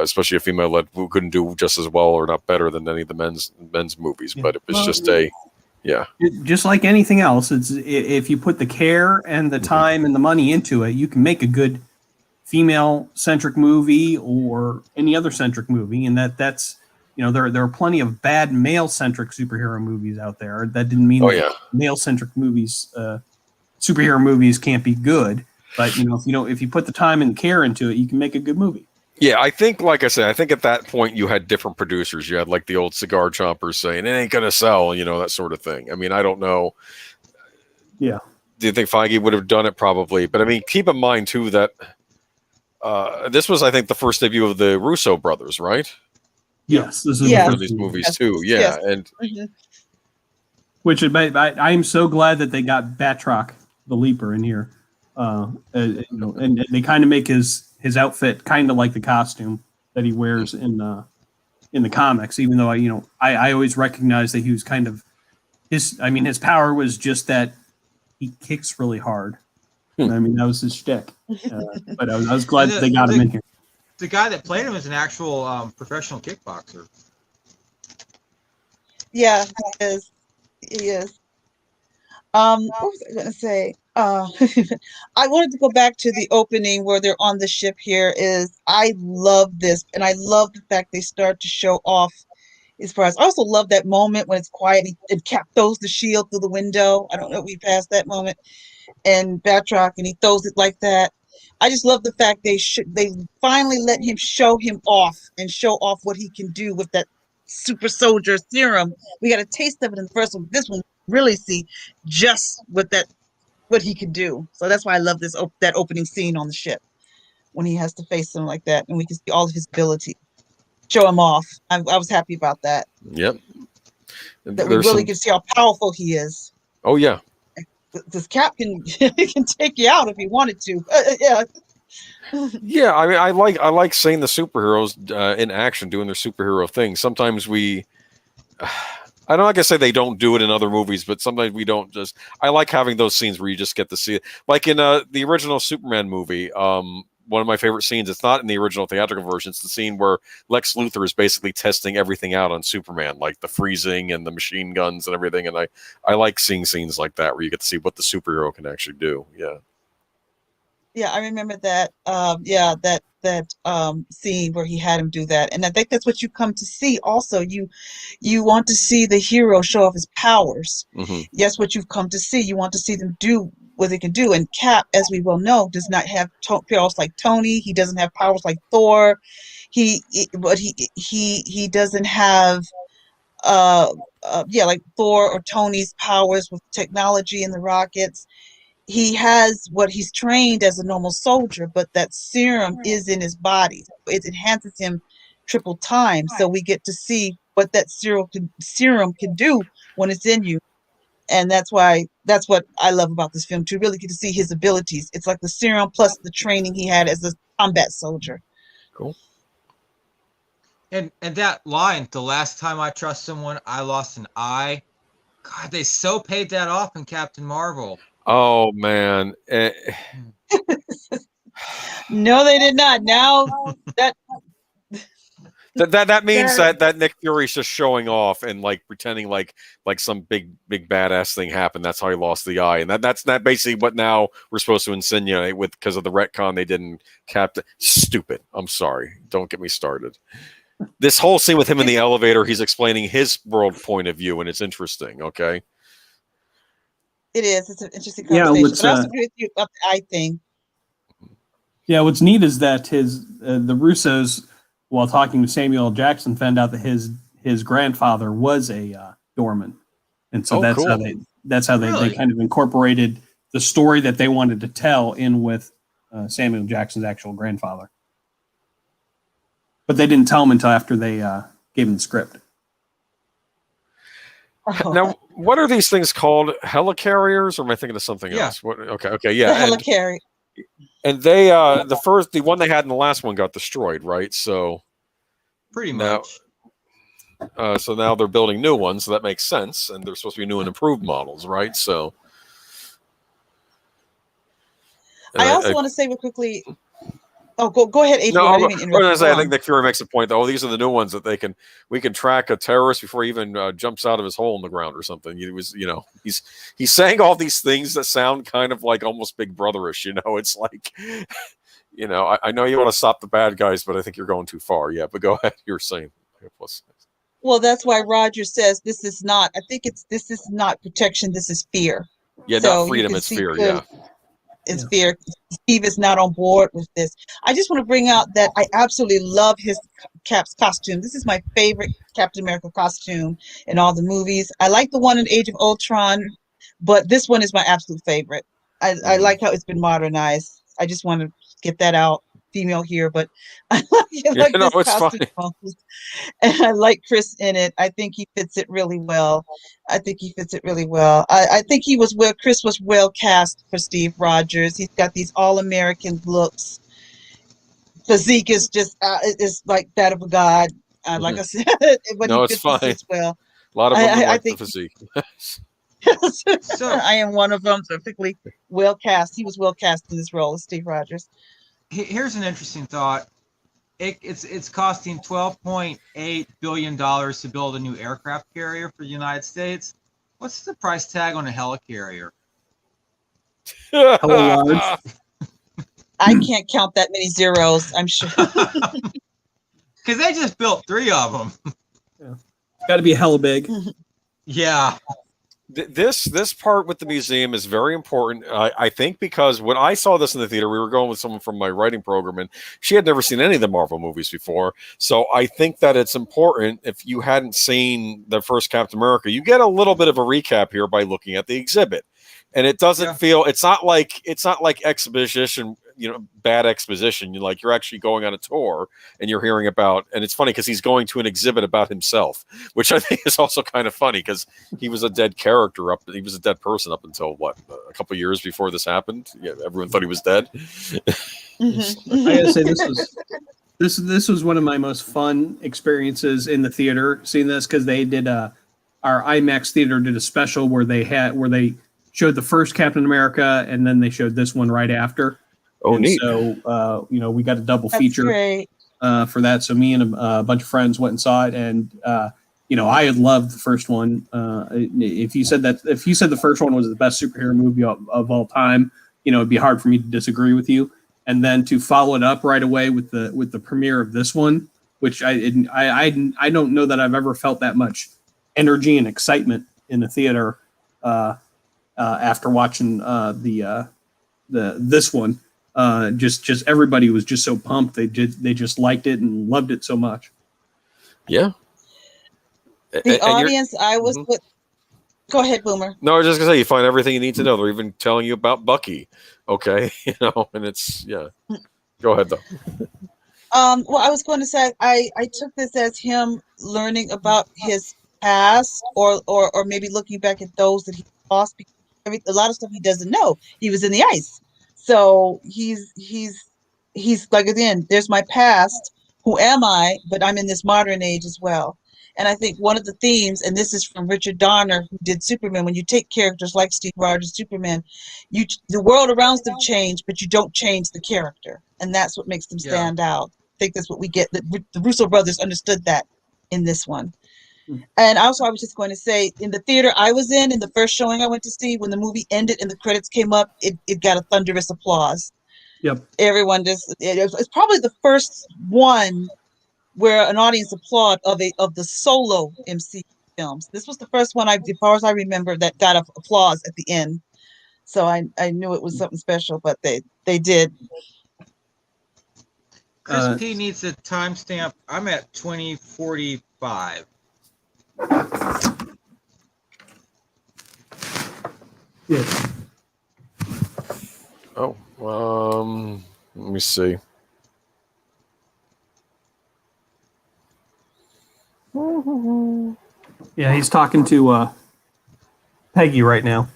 especially a female-led who couldn't do just as well or not better than any of the men's movies. But it was just like anything else. It's if you put the care and the time and the money into it, you can make a good female-centric movie or any other centric movie, and that's. There are plenty of bad male-centric superhero movies out there. That didn't mean male-centric movies, superhero movies can't be good. But if you put the time and care into it, you can make a good movie. Yeah, I think, like I said, at that point you had different producers. You had like the old cigar chompers saying it ain't gonna sell, that sort of thing. I mean, I don't know. Yeah. Do you think Feige would have done it? Probably, but I mean, keep in mind too that this was, I think, the first debut of the Russo brothers, right? Yes, this is one of these movies too. Yeah, and which I am so glad that they got Batroc, the Leaper, in here, and they kind of make his his outfit kind of like the costume that he wears in the comics. Even though I always recognized that he was kind of his power was just that he kicks really hard. I mean, that was his shtick. But I was glad they got him in here. The guy that played him is an actual professional kickboxer. Yeah, he is. He is. What was I going to say? I wanted to go back to the opening where they're on the ship here. I love this, and I love the fact they start to show off as far as. I also love that moment when it's quiet and Cap throws the shield through the window. I don't know if we passed that moment. And Batroc, and he throws it like that. I just love the fact they finally let him show off what he can do with that super soldier serum. We got a taste of it in the first one. This one really see just what he can do. So that's why I love that opening scene on the ship when he has to face them like that, and we can see all of his ability. Show him off. I was happy about that. Yep. That we really can see how powerful he is. Oh yeah. This Cap can take you out if he wanted to. Yeah. Yeah, I mean, I like seeing the superheroes in action doing their superhero thing. Sometimes I don't like to say they don't do it in other movies, but sometimes we don't. I like having those scenes where you just get to see it. Like in the original Superman movie, one of my favorite scenes. It's not in the original theatrical version. It's the scene where Lex Luthor is basically testing everything out on Superman, like the freezing and the machine guns and everything. And I like seeing scenes like that where you get to see what the superhero can actually do. Yeah. Yeah, I remember that. That scene where he had him do that, and I think that's what you come to see. Also, you want to see the hero show off his powers. Mm-hmm. Yes, what you've come to see. You want to see them do what they can do. And Cap, as we well know, does not have powers like Tony. He doesn't have powers like Thor. He doesn't have like Thor or Tony's powers with technology and the rockets. He has what he's trained as a normal soldier, but that serum is in his body. It enhances him triple time. So we get to see what that serum can do when it's in you. And that's what I love about this film, to really get to see his abilities. It's like the serum plus the training he had as a combat soldier. Cool. And that line, the last time I trust someone, I lost an eye. God, they so paid that off in Captain Marvel. Oh man. No, they did not. Now that means that Nick Fury's just showing off and like pretending like some big badass thing happened. That's how he lost the eye, and that's basically what now we're supposed to insinuate with, because of the retcon they didn't Captain. Stupid. I'm sorry. Don't get me started. This whole scene with him in the elevator, he's explaining his world point of view, and it's interesting. Okay. It is. It's an interesting conversation. But I also agree with you about the eye thing. Yeah, what's neat is that the Russos, while talking to Samuel L. Jackson, found out that his grandfather was a doorman, and so that's how they kind of incorporated the story that they wanted to tell in with Samuel Jackson's actual grandfather. But they didn't tell him until after they gave him the script. Now, what are these things called? Helicarriers, or am I thinking of something else? What? Okay, yeah. The helicarrier. And they, the one they had in the last one got destroyed, right? So pretty much. So now they're building new ones, so that makes sense, and they're supposed to be new and improved models, right? So I also want to say real quickly. Oh, go ahead, Adrian. I think Nick Fury makes a point that these are the new ones that we can track a terrorist before he even jumps out of his hole in the ground or something. He's saying all these things that sound kind of like almost Big Brotherish. It's like, I know you want to stop the bad guys, but I think you're going too far. Yeah, but go ahead. You're saying. Well, that's why Roger says this is not. I think this is not protection. This is fear. Yeah, so not freedom. It's fear. Yeah. It's fear. Steve is not on board with this. I just want to bring out that I absolutely love his Cap's costume. This is my favorite Captain America costume in all the movies. I like the one in Age of Ultron, but this one is my absolute favorite. I like how it's been modernized. I just want to get that out. Female here, but I like this costume. And I like Chris in it. I think he fits it really well. I think Chris was well cast for Steve Rogers. He's got these all-American looks. physique is just is like that of a god. Like I said, but No, he it's fits this fine. as well. A lot of women I like the think physique. So I am one of them, particularly well cast. He was well cast in this role as Steve Rogers. here's an interesting thought. It's costing $12.8 billion to build a new aircraft carrier for the United States. What's the price tag on a helicarrier? Hella large. I can't count that many zeros, I'm sure. Because they just built 3 of them. It's got to be hella big. Yeah. This part with the museum is very important, I think, because when I saw this in the theater, we were going with someone from my writing program, and she had never seen any of the Marvel movies before. So I think that it's important, if you hadn't seen the first Captain America, you get a little bit of a recap here by looking at the exhibit. And it doesn't feel, it's not like exposition, bad exposition. You're actually going on a tour and you're hearing about, and it's funny because he's going to an exhibit about himself, which I think is also kind of funny because he was a dead he was a dead person up until a couple of years before this happened. Yeah, everyone thought he was dead. I gotta say this was one of my most fun experiences in the theater seeing this, because they did our IMAX theater did a special where they showed the first Captain America and then they showed this one right after. Oh, and neat. So we got a double That's feature great. For that. So me and a bunch of friends went and saw it, and I had loved the first one. If you said the first one was the best superhero movie of all time, it'd be hard for me to disagree with you. And then to follow it up right away with the premiere of this one, which I don't know that I've ever felt that much energy and excitement in the theater after watching this one. Just everybody was just so pumped. They just liked it and loved it so much. Yeah. The audience I was with. Go ahead, Boomer. No, I was just gonna say, you find everything you need to know. They're even telling you about Bucky. Okay, and it's Go ahead though. Well, I was going to say I took this as him learning about his past, or maybe looking back at those that he lost, because a lot of stuff he doesn't know. He was in the ice, so he's like, again, there's my past. Who am I? But I'm in this modern age as well. And I think one of the themes, and this is from Richard Donner, who did Superman, when you take characters like Steve Rogers, Superman, the world around them change, but you don't change the character. And that's what makes them stand out. I think that's what we get. The Russo brothers understood that in this one. And also, I was just going to say, in the theater I was in the first showing I went to see, when the movie ended and the credits came up, it got a thunderous applause. Yep. Everyone it's probably the first one where an audience applaud of the solo MCU films. This was the first one, as far as I remember, that got applause at the end. So I knew it was something special, but they did. Chris P needs a timestamp. I'm at 2045. Yeah. Oh, let me see. Yeah, he's talking to Peggy right now.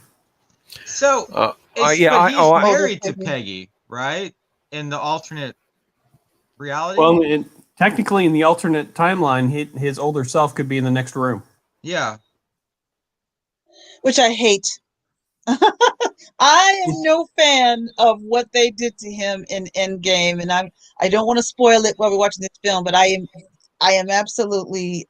So, he's married to Peggy, right? In the alternate reality? Well, technically, in the alternate timeline, his older self could be in the next room. Yeah. Which I hate. I am no fan of what they did to him in Endgame, and I don't want to spoil it while we're watching this film, but I am absolutely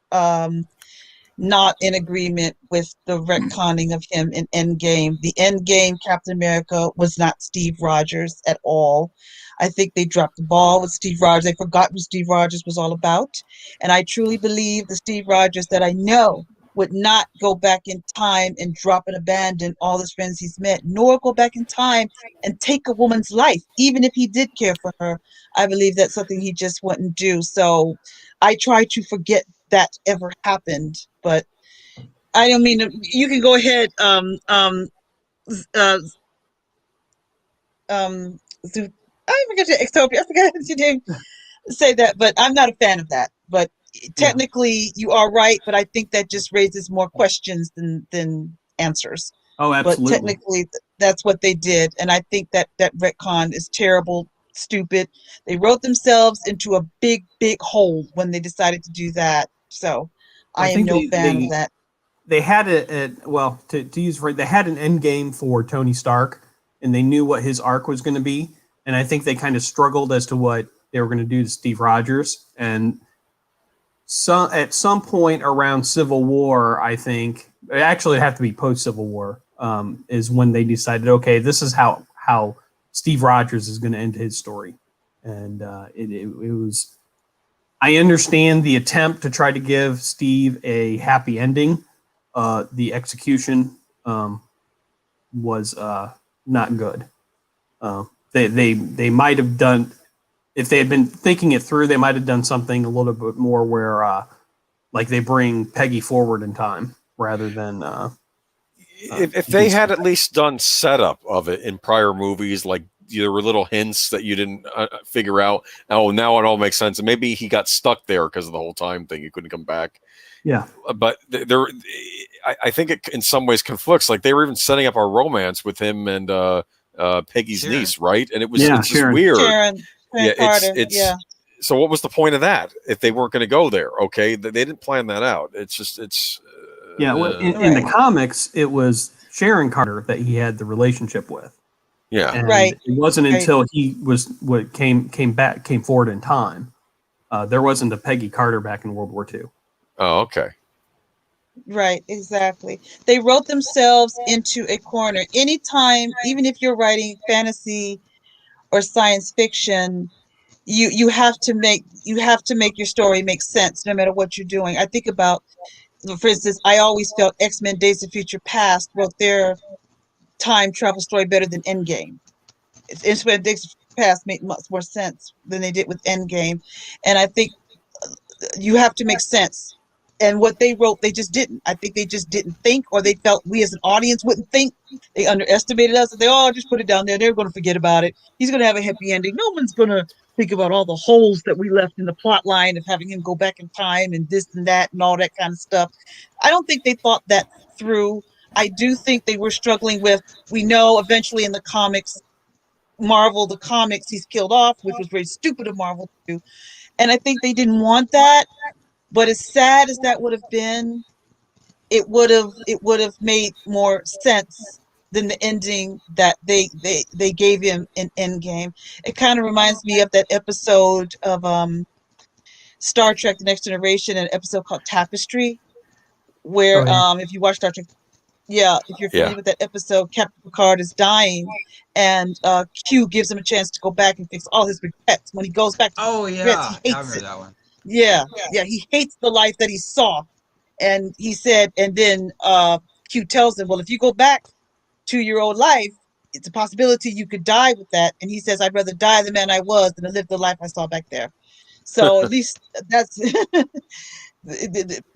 not in agreement with the retconning of him in Endgame. The Endgame Captain America was not Steve Rogers at all. I think they dropped the ball with Steve Rogers. They forgot what Steve Rogers was all about. And I truly believe the Steve Rogers that I know would not go back in time and drop and abandon all his friends he's met, nor go back in time and take a woman's life, even if he did care for her. I believe that's something he just wouldn't do. So I try to forget that ever happened, but I don't mean to, you can go ahead. I forget your Zootopia. I forgot you didn't say that, but I'm not a fan of that. But technically, you are right. But I think that just raises more questions than answers. Oh, absolutely. But technically, that's what they did, and I think that retcon is terrible stupid. They wrote themselves into a big, big hole when they decided to do that. So I I am think no fan of that. they had well, to use right, they had an end game for Tony Stark, and they knew what his arc was going to be, and I think they kind of struggled as to what they were going to do to Steve Rogers, and at some point around Civil War, I think actually it'd have to be post Civil War, is when they decided, okay, this is how Steve Rogers is going to end his story, and it was. I understand the attempt to try to give Steve a happy ending. The execution was not good. They might have done, if they had been thinking it through, they might have done something a little bit more where like they bring Peggy forward in time rather than if they had at least done setup of it in prior movies, like there were little hints that you didn't figure out. Oh, now it all makes sense. And maybe he got stuck there because of the whole time thing. He couldn't come back. Yeah. But I think it in some ways conflicts. Like they were even setting up our romance with him and Peggy's Sharon. niece, right? And it was Yeah, it's just Sharon. weird. Sharon Carter, it's so what was the point of that if they weren't going to go there? Okay, they didn't plan that out. It's just yeah. Well, in the comics, it was Sharon Carter that he had the relationship with. Yeah, and Right. It wasn't until he was came forward in time. There wasn't a Peggy Carter back in World War II. Oh, okay. Right, exactly. They wrote themselves into a corner. Anytime, even if you're writing fantasy or science fiction, you have to make your story make sense no matter what you're doing. I think about, for instance, I always felt X-Men Days of Future Past wrote their time travel story better than Endgame. X-Men Days of Future Past made much more sense than they did with Endgame, and I think you have to make sense. And what they wrote, they just didn't. I think they just didn't think, or they felt we as an audience wouldn't think. They underestimated us. They just put it down there. They're going to forget about it. He's going to have a happy ending. No one's going to think about all the holes that we left in the plot line of having him go back in time and this and that and all that kind of stuff. I don't think they thought that through. I do think they were struggling with, we know eventually in the comics, Marvel, the comics, he's killed off, which was very stupid of Marvel to do. And I think they didn't want that. But as sad as that would have been, it would have made more sense than the ending that they gave him in Endgame. It kind of reminds me of that episode of Star Trek: The Next Generation, an episode called Tapestry, where if you watch Star Trek, if you're familiar with that episode, Captain Picard is dying, and Q gives him a chance to go back and fix all his regrets. When he goes back to regrets, he I hates remember it. that one. Yeah, he hates the life that he saw. And he said, and then Q tells him, well, if you go back to your old life, it's a possibility you could die with that. And he says, I'd rather die the man I was than to live the life I saw back there. So at least that's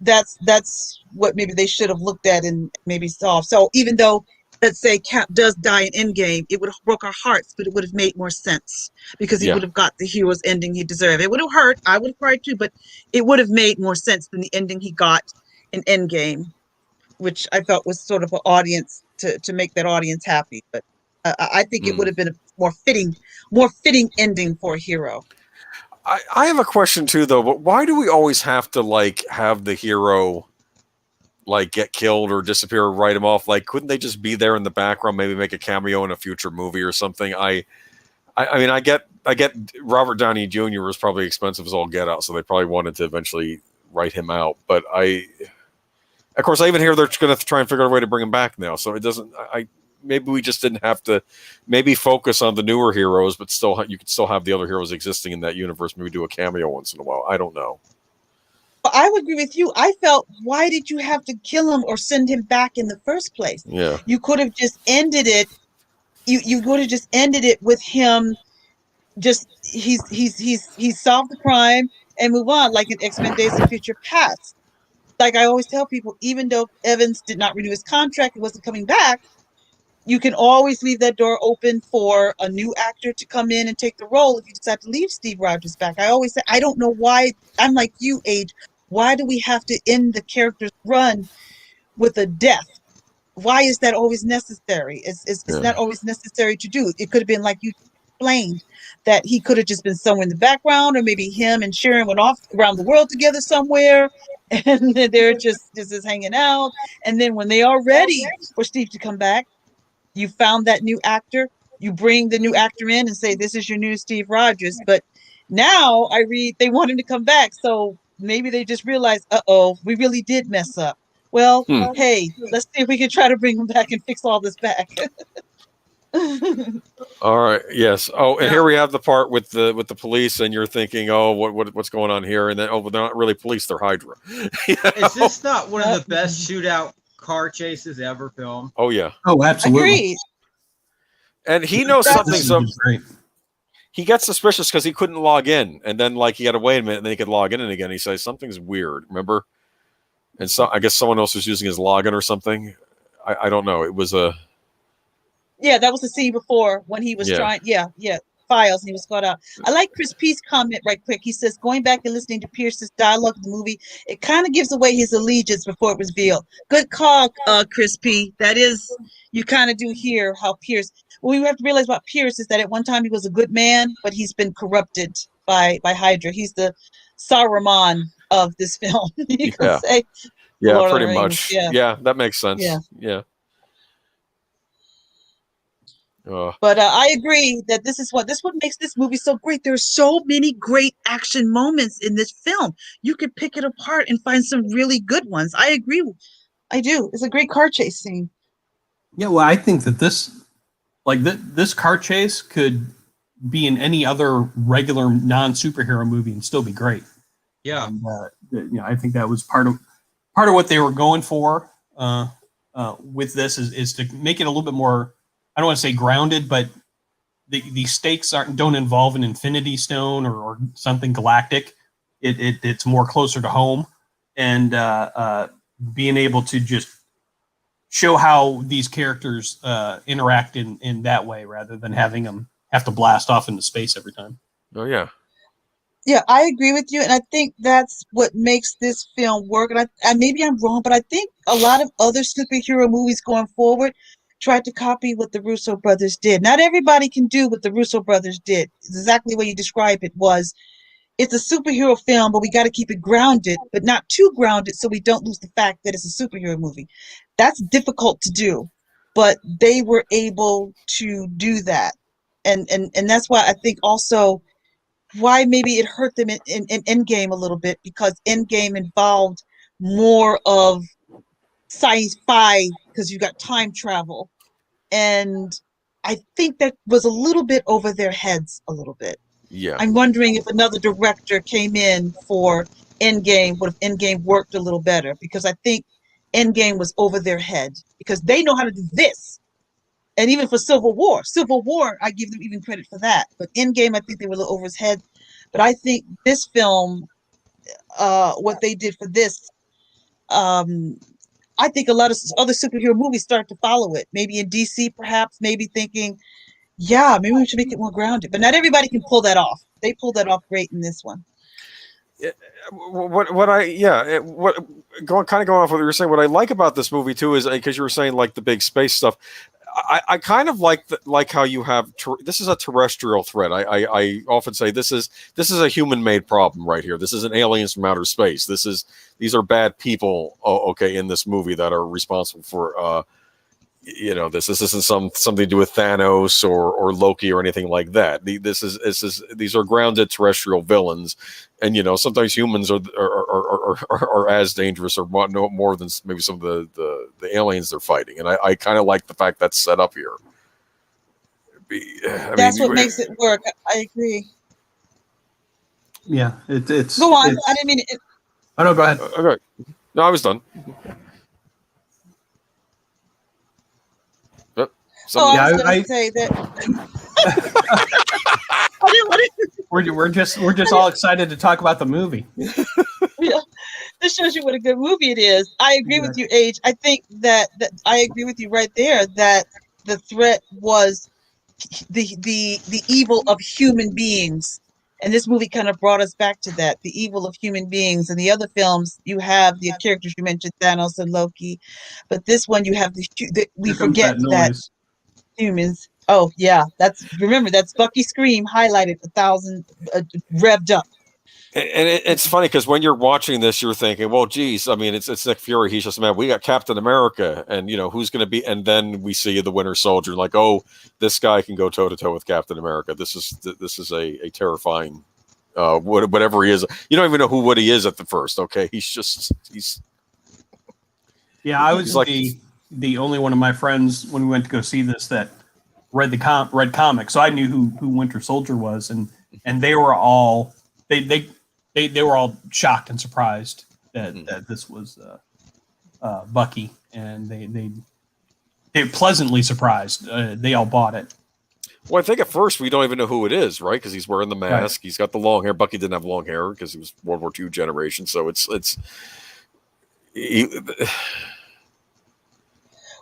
that's what maybe they should have looked at and maybe solved. So even though, let's say Cap does die in Endgame, it would have broke our hearts, but it would have made more sense because he would have got the hero's ending he deserved. It would have hurt. I would have cried too, but it would have made more sense than the ending he got in Endgame, which I felt was sort of an audience to make that audience happy. But I think it would have been a more fitting ending for a hero. I have a question too, though. But why do we always have to like have the hero like get killed or disappear or write him off? Like, couldn't they just be there in the background, maybe make a cameo in a future movie or something? I mean, I get Robert Downey Jr. was probably expensive as all get out, so they probably wanted to eventually write him out. But of course, I even hear they're going to try and figure out a way to bring him back now. So it doesn't. Maybe we just didn't have to maybe focus on the newer heroes, but still you could still have the other heroes existing in that universe. Maybe do a cameo once in a while. I don't know. I would agree with you. I felt, why did you have to kill him or send him back in the first place? Yeah. You could have just ended it. You could have just ended it with him. Just he's solved the crime and move on, like in X-Men Days of Future Past. Like I always tell people, even though Evans did not renew his contract, he wasn't coming back. You can always leave that door open for a new actor to come in and take the role if you decide to leave Steve Rogers back. I always say, I don't know why. I'm like you, Age. Why do we have to end the character's run with a death? Why is that always necessary? It's not always necessary to do. It could have been like you explained that he could have just been somewhere in the background, or maybe him and Sharon went off around the world together somewhere, and they're just hanging out. And then when they are ready for Steve to come back, you found that new actor, you bring the new actor in and say, this is your new Steve Rogers. But now I read they want him to come back. So maybe they just realized, uh-oh, we really did mess up. Well, hey, let's see if we can try to bring him back and fix all this back. All right. Yes. Oh, and here we have the part with the police, and you're thinking, oh, what's going on here? And then, oh, but they're not really police; they're Hydra. Is this not one of the best shootout car chases ever filmed? Oh yeah. Oh, absolutely. Agreed. And he knows something. So great. he gets suspicious because he couldn't log in, and then like he had to wait a minute, and then he could log in again. He says something's weird. Remember? And so I guess someone else was using his login or something. I don't know. It was a. Yeah, that was the scene before when he was trying. Yeah, files, and he was caught out. I like Chris P's comment right quick. He says, going back and listening to Pierce's dialogue in the movie, it kind of gives away his allegiance before it was revealed. Good call, Chris P. That is, you kind of do hear how Pierce. What we have to realize about Pierce is that at one time he was a good man, but he's been corrupted by Hydra. He's the Saruman of this film. You could say. Yeah, pretty much. Yeah, that makes sense. Yeah. But I agree that this is what makes this movie so great. There's so many great action moments in this film. You could pick it apart and find some really good ones. I agree. I do. It's a great car chase scene. Yeah, well, I think that this car chase could be in any other regular non-superhero movie and still be great. Yeah. And, I think that was part of what they were going for with this is to make it a little bit more. I don't want to say grounded, but the stakes don't involve an Infinity Stone or something galactic. It's more closer to home, and being able to just show how these characters interact in that way, rather than having them have to blast off into space every time. Oh yeah. Yeah, I agree with you, and I think that's what makes this film work. And maybe I'm wrong, but I think a lot of other superhero movies going forward tried to copy what the Russo brothers did. Not everybody can do what the Russo brothers did. Exactly the way you described it was, it's a superhero film, but we got to keep it grounded, but not too grounded so we don't lose the fact that it's a superhero movie. That's difficult to do, but they were able to do that. And that's why I think also why maybe it hurt them in Endgame a little bit, because Endgame involved more of sci-fi because you got time travel, and I think that was a little bit over their heads a little bit. Yeah, I'm wondering if another director came in for Endgame, would have Endgame worked a little better, because I think Endgame was over their head because they know how to do this. And even for Civil War, I give them even credit for that. But Endgame, I think they were a little over his head. But I think this film, what they did for this, I think a lot of other superhero movies start to follow it. Maybe in DC, perhaps, maybe thinking, yeah, maybe we should make it more grounded. But not everybody can pull that off. They pulled that off great in this one. Going off what you were saying, what I like about this movie too is because you were saying like the big space stuff. I kind of like how you have this is a terrestrial threat. I often say this is a human-made problem right here. This isn't aliens from outer space. These are bad people. In this movie that are responsible for this isn't something to do with Thanos or Loki or anything like that. These are grounded terrestrial villains, and sometimes humans are as dangerous or more than maybe some of the aliens they're fighting. And I kind of like the fact that's set up here. That's what makes it work. I agree. Yeah, it's. Go on. I didn't mean it. Oh no, go ahead. Okay, no, I was done. I was going to say that. We're just all excited to talk about the movie. Yeah, this shows you what a good movie it is. I agree with you, Age. I think that I agree with you right there that the threat was the evil of human beings, and this movie kind of brought us back to that, the evil of human beings. In the other films, you have the characters you mentioned, Thanos and Loki, but this one you have we forget that. Humans. Oh yeah, remember that's Bucky scream highlighted 1,000 revved up. And it's funny because when you're watching this, you're thinking, well, geez, I mean, it's Nick Fury. He's just, man, we got Captain America, and who's going to be? And then we see the Winter Soldier, like, oh, this guy can go toe to toe with Captain America. This is a terrifying, whatever he is. You don't even know who he is at the first. Okay, he's. Yeah, I was like the only one of my friends when we went to go see this that read comics, so I knew who Winter Soldier was, and they were all they were all shocked and surprised that this was Bucky, and they were pleasantly surprised. They all bought it. Well, I think at first we don't even know who it is, right? Because he's wearing the mask. Right. He's got the long hair. Bucky didn't have long hair because he was World War II generation, so it's.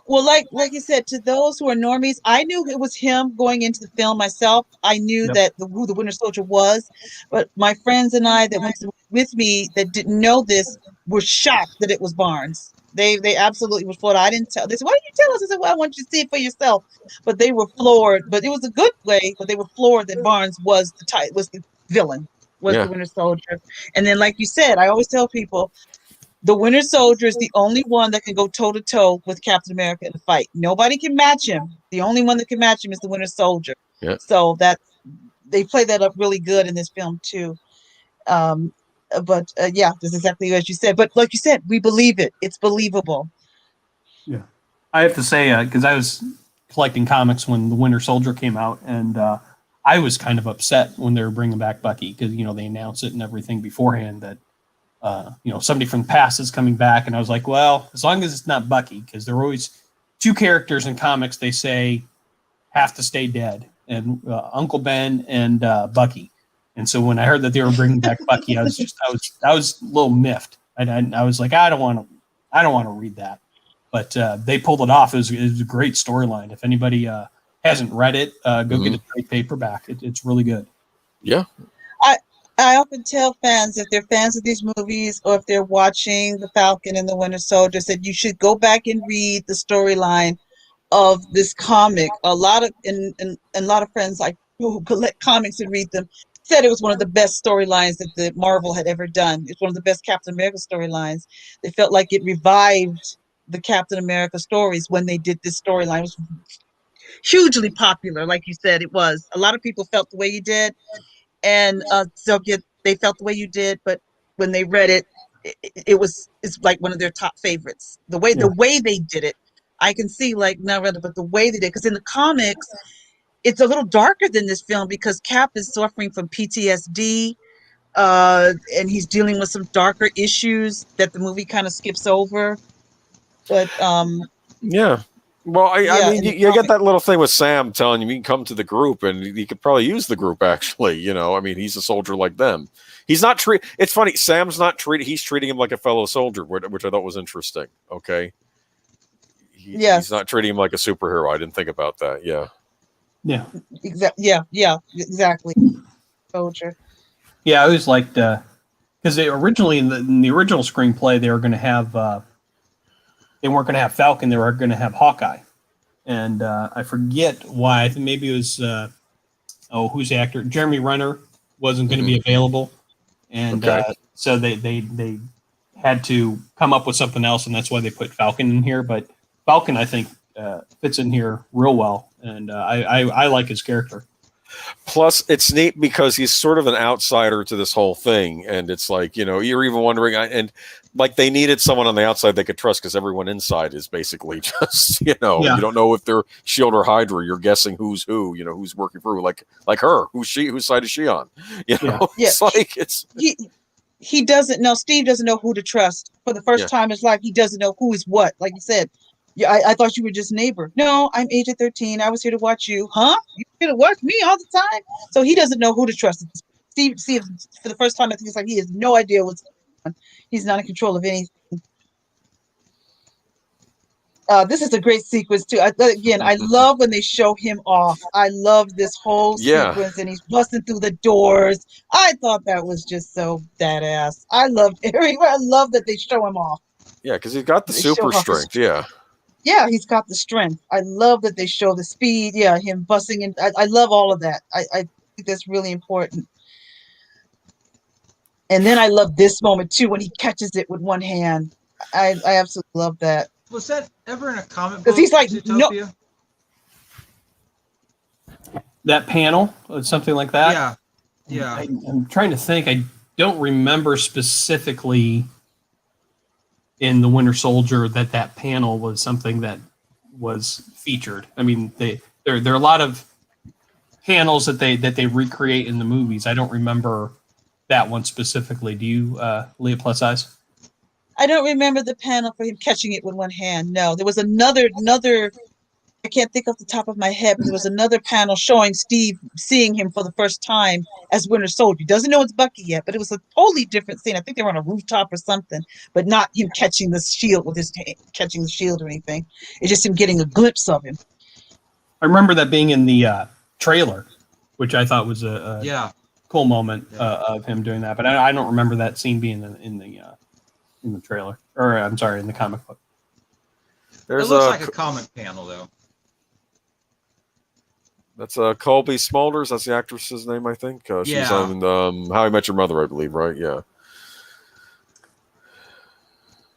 Well, like you said, to those who are normies, I knew it was him going into the film myself. I knew that who the Winter Soldier was, but my friends and I that went with me that didn't know this were shocked that it was Barnes. They absolutely were floored. I didn't tell. They said, "Why didn't you tell us?" I said, "Well, I want you to see it for yourself." But they were floored. But it was a good way. But they were floored that Barnes was the villain, was the Winter Soldier. And then, like you said, I always tell people, the Winter Soldier is the only one that can go toe-to-toe with Captain America in a fight. Nobody can match him. The only one that can match him is the Winter Soldier. Yeah. So that they play that up really good in this film too. But that's exactly as you said. But like you said, we believe it. It's believable. Yeah. I have to say, because I was collecting comics when the Winter Soldier came out, and I was kind of upset when they were bringing back Bucky because, they announced it and everything beforehand that somebody from the past is coming back, and I was like, well, as long as it's not Bucky, because there are always two characters in comics they say have to stay dead, and Uncle Ben and Bucky. And so when I heard that they were bringing back Bucky, I was a little miffed. I was like, I don't want to read that, but they pulled it off. It was a great storyline. If anybody hasn't read it, go get a trade paperback. It's really good. Yeah. I often tell fans, if they're fans of these movies or if they're watching The Falcon and the Winter Soldier, that you should go back and read the storyline of this comic. A lot of friends who collect comics and read them said it was one of the best storylines that the Marvel had ever done. It's one of the best Captain America storylines. They felt like it revived the Captain America stories when they did this storyline. It was hugely popular, like you said. It was. A lot of people felt the way you did. And they felt the way you did, but when they read it, it's like one of their top favorites. The way they did it, I can see but the way they did, because in the comics, it's a little darker than this film because Cap is suffering from PTSD, and he's dealing with some darker issues that the movie kind of skips over. But yeah. Well, I mean, you get that little thing with Sam telling you can come to the group, and he could probably use the group, actually. I mean, he's a soldier like them. He's not It's funny. Sam's not he's treating him like a fellow soldier, which I thought was interesting. Okay. He's not treating him like a superhero. I didn't think about that. Yeah. Yeah. Exactly. Soldier. Yeah, I always liked, because they originally, in the original screenplay, they were going to have, they weren't going to have Falcon, they were going to have Hawkeye. And I forget why. I think maybe it was, who's the actor? Jeremy Renner wasn't going to be available. And so they had to come up with something else, and that's why they put Falcon in here. But Falcon, I think, fits in here real well. And I like his character. Plus, it's neat because he's sort of an outsider to this whole thing. And it's like, you're even wondering, and like they needed someone on the outside they could trust because everyone inside is basically just, you don't know if they're SHIELD or Hydra. You're guessing who's who, who's working for who, like her, who's she, whose side is she on? It's like, he doesn't know, Steve doesn't know who to trust. For the first time in his life, he doesn't know who is what. Like you said, I thought you were just neighbor. No, I'm Agent 13. I was here to watch you. Huh? You here to watch me all the time? So he doesn't know who to trust. Steve, for the first time, I think it's like he has no idea what's going on. He's not in control of anything. This is a great sequence too. I love when they show him off. I love this whole sequence, and he's busting through the doors. I thought that was just so badass. I love that they show him off. Yeah, because he's got the super strength. Yeah. Yeah, he's got the strength. I love that they show the speed. Yeah, him busting in. I love all of that. I think that's really important. And then I love this moment too when he catches it with one hand. I absolutely love that Was that ever in a comic because book, he's like, no, Zootopia? That panel, or something like that. Yeah. Yeah. I'm trying to think. I don't remember specifically in the Winter Soldier that panel was something that was featured. I mean, there are a lot of panels that they recreate in the movies. I don't remember that one specifically. Do you, LeiaPlusSize? I don't remember the panel for him catching it with one hand. No, there was another. I can't think off the top of my head, but there was another panel showing Steve seeing him for the first time as Winter Soldier. He doesn't know it's Bucky yet, but it was a totally different scene. I think they were on a rooftop or something, but not him catching the shield with his catching the shield or anything. It's just him getting a glimpse of him. I remember that being in the trailer, which I thought was a cool moment of him doing that. But I don't remember that scene being in the trailer, or I'm sorry, in the comic book. It looks like a comic panel though. That's Colby Smulders. That's the actress's name, I think. She's on How I Met Your Mother, I believe, right? Yeah.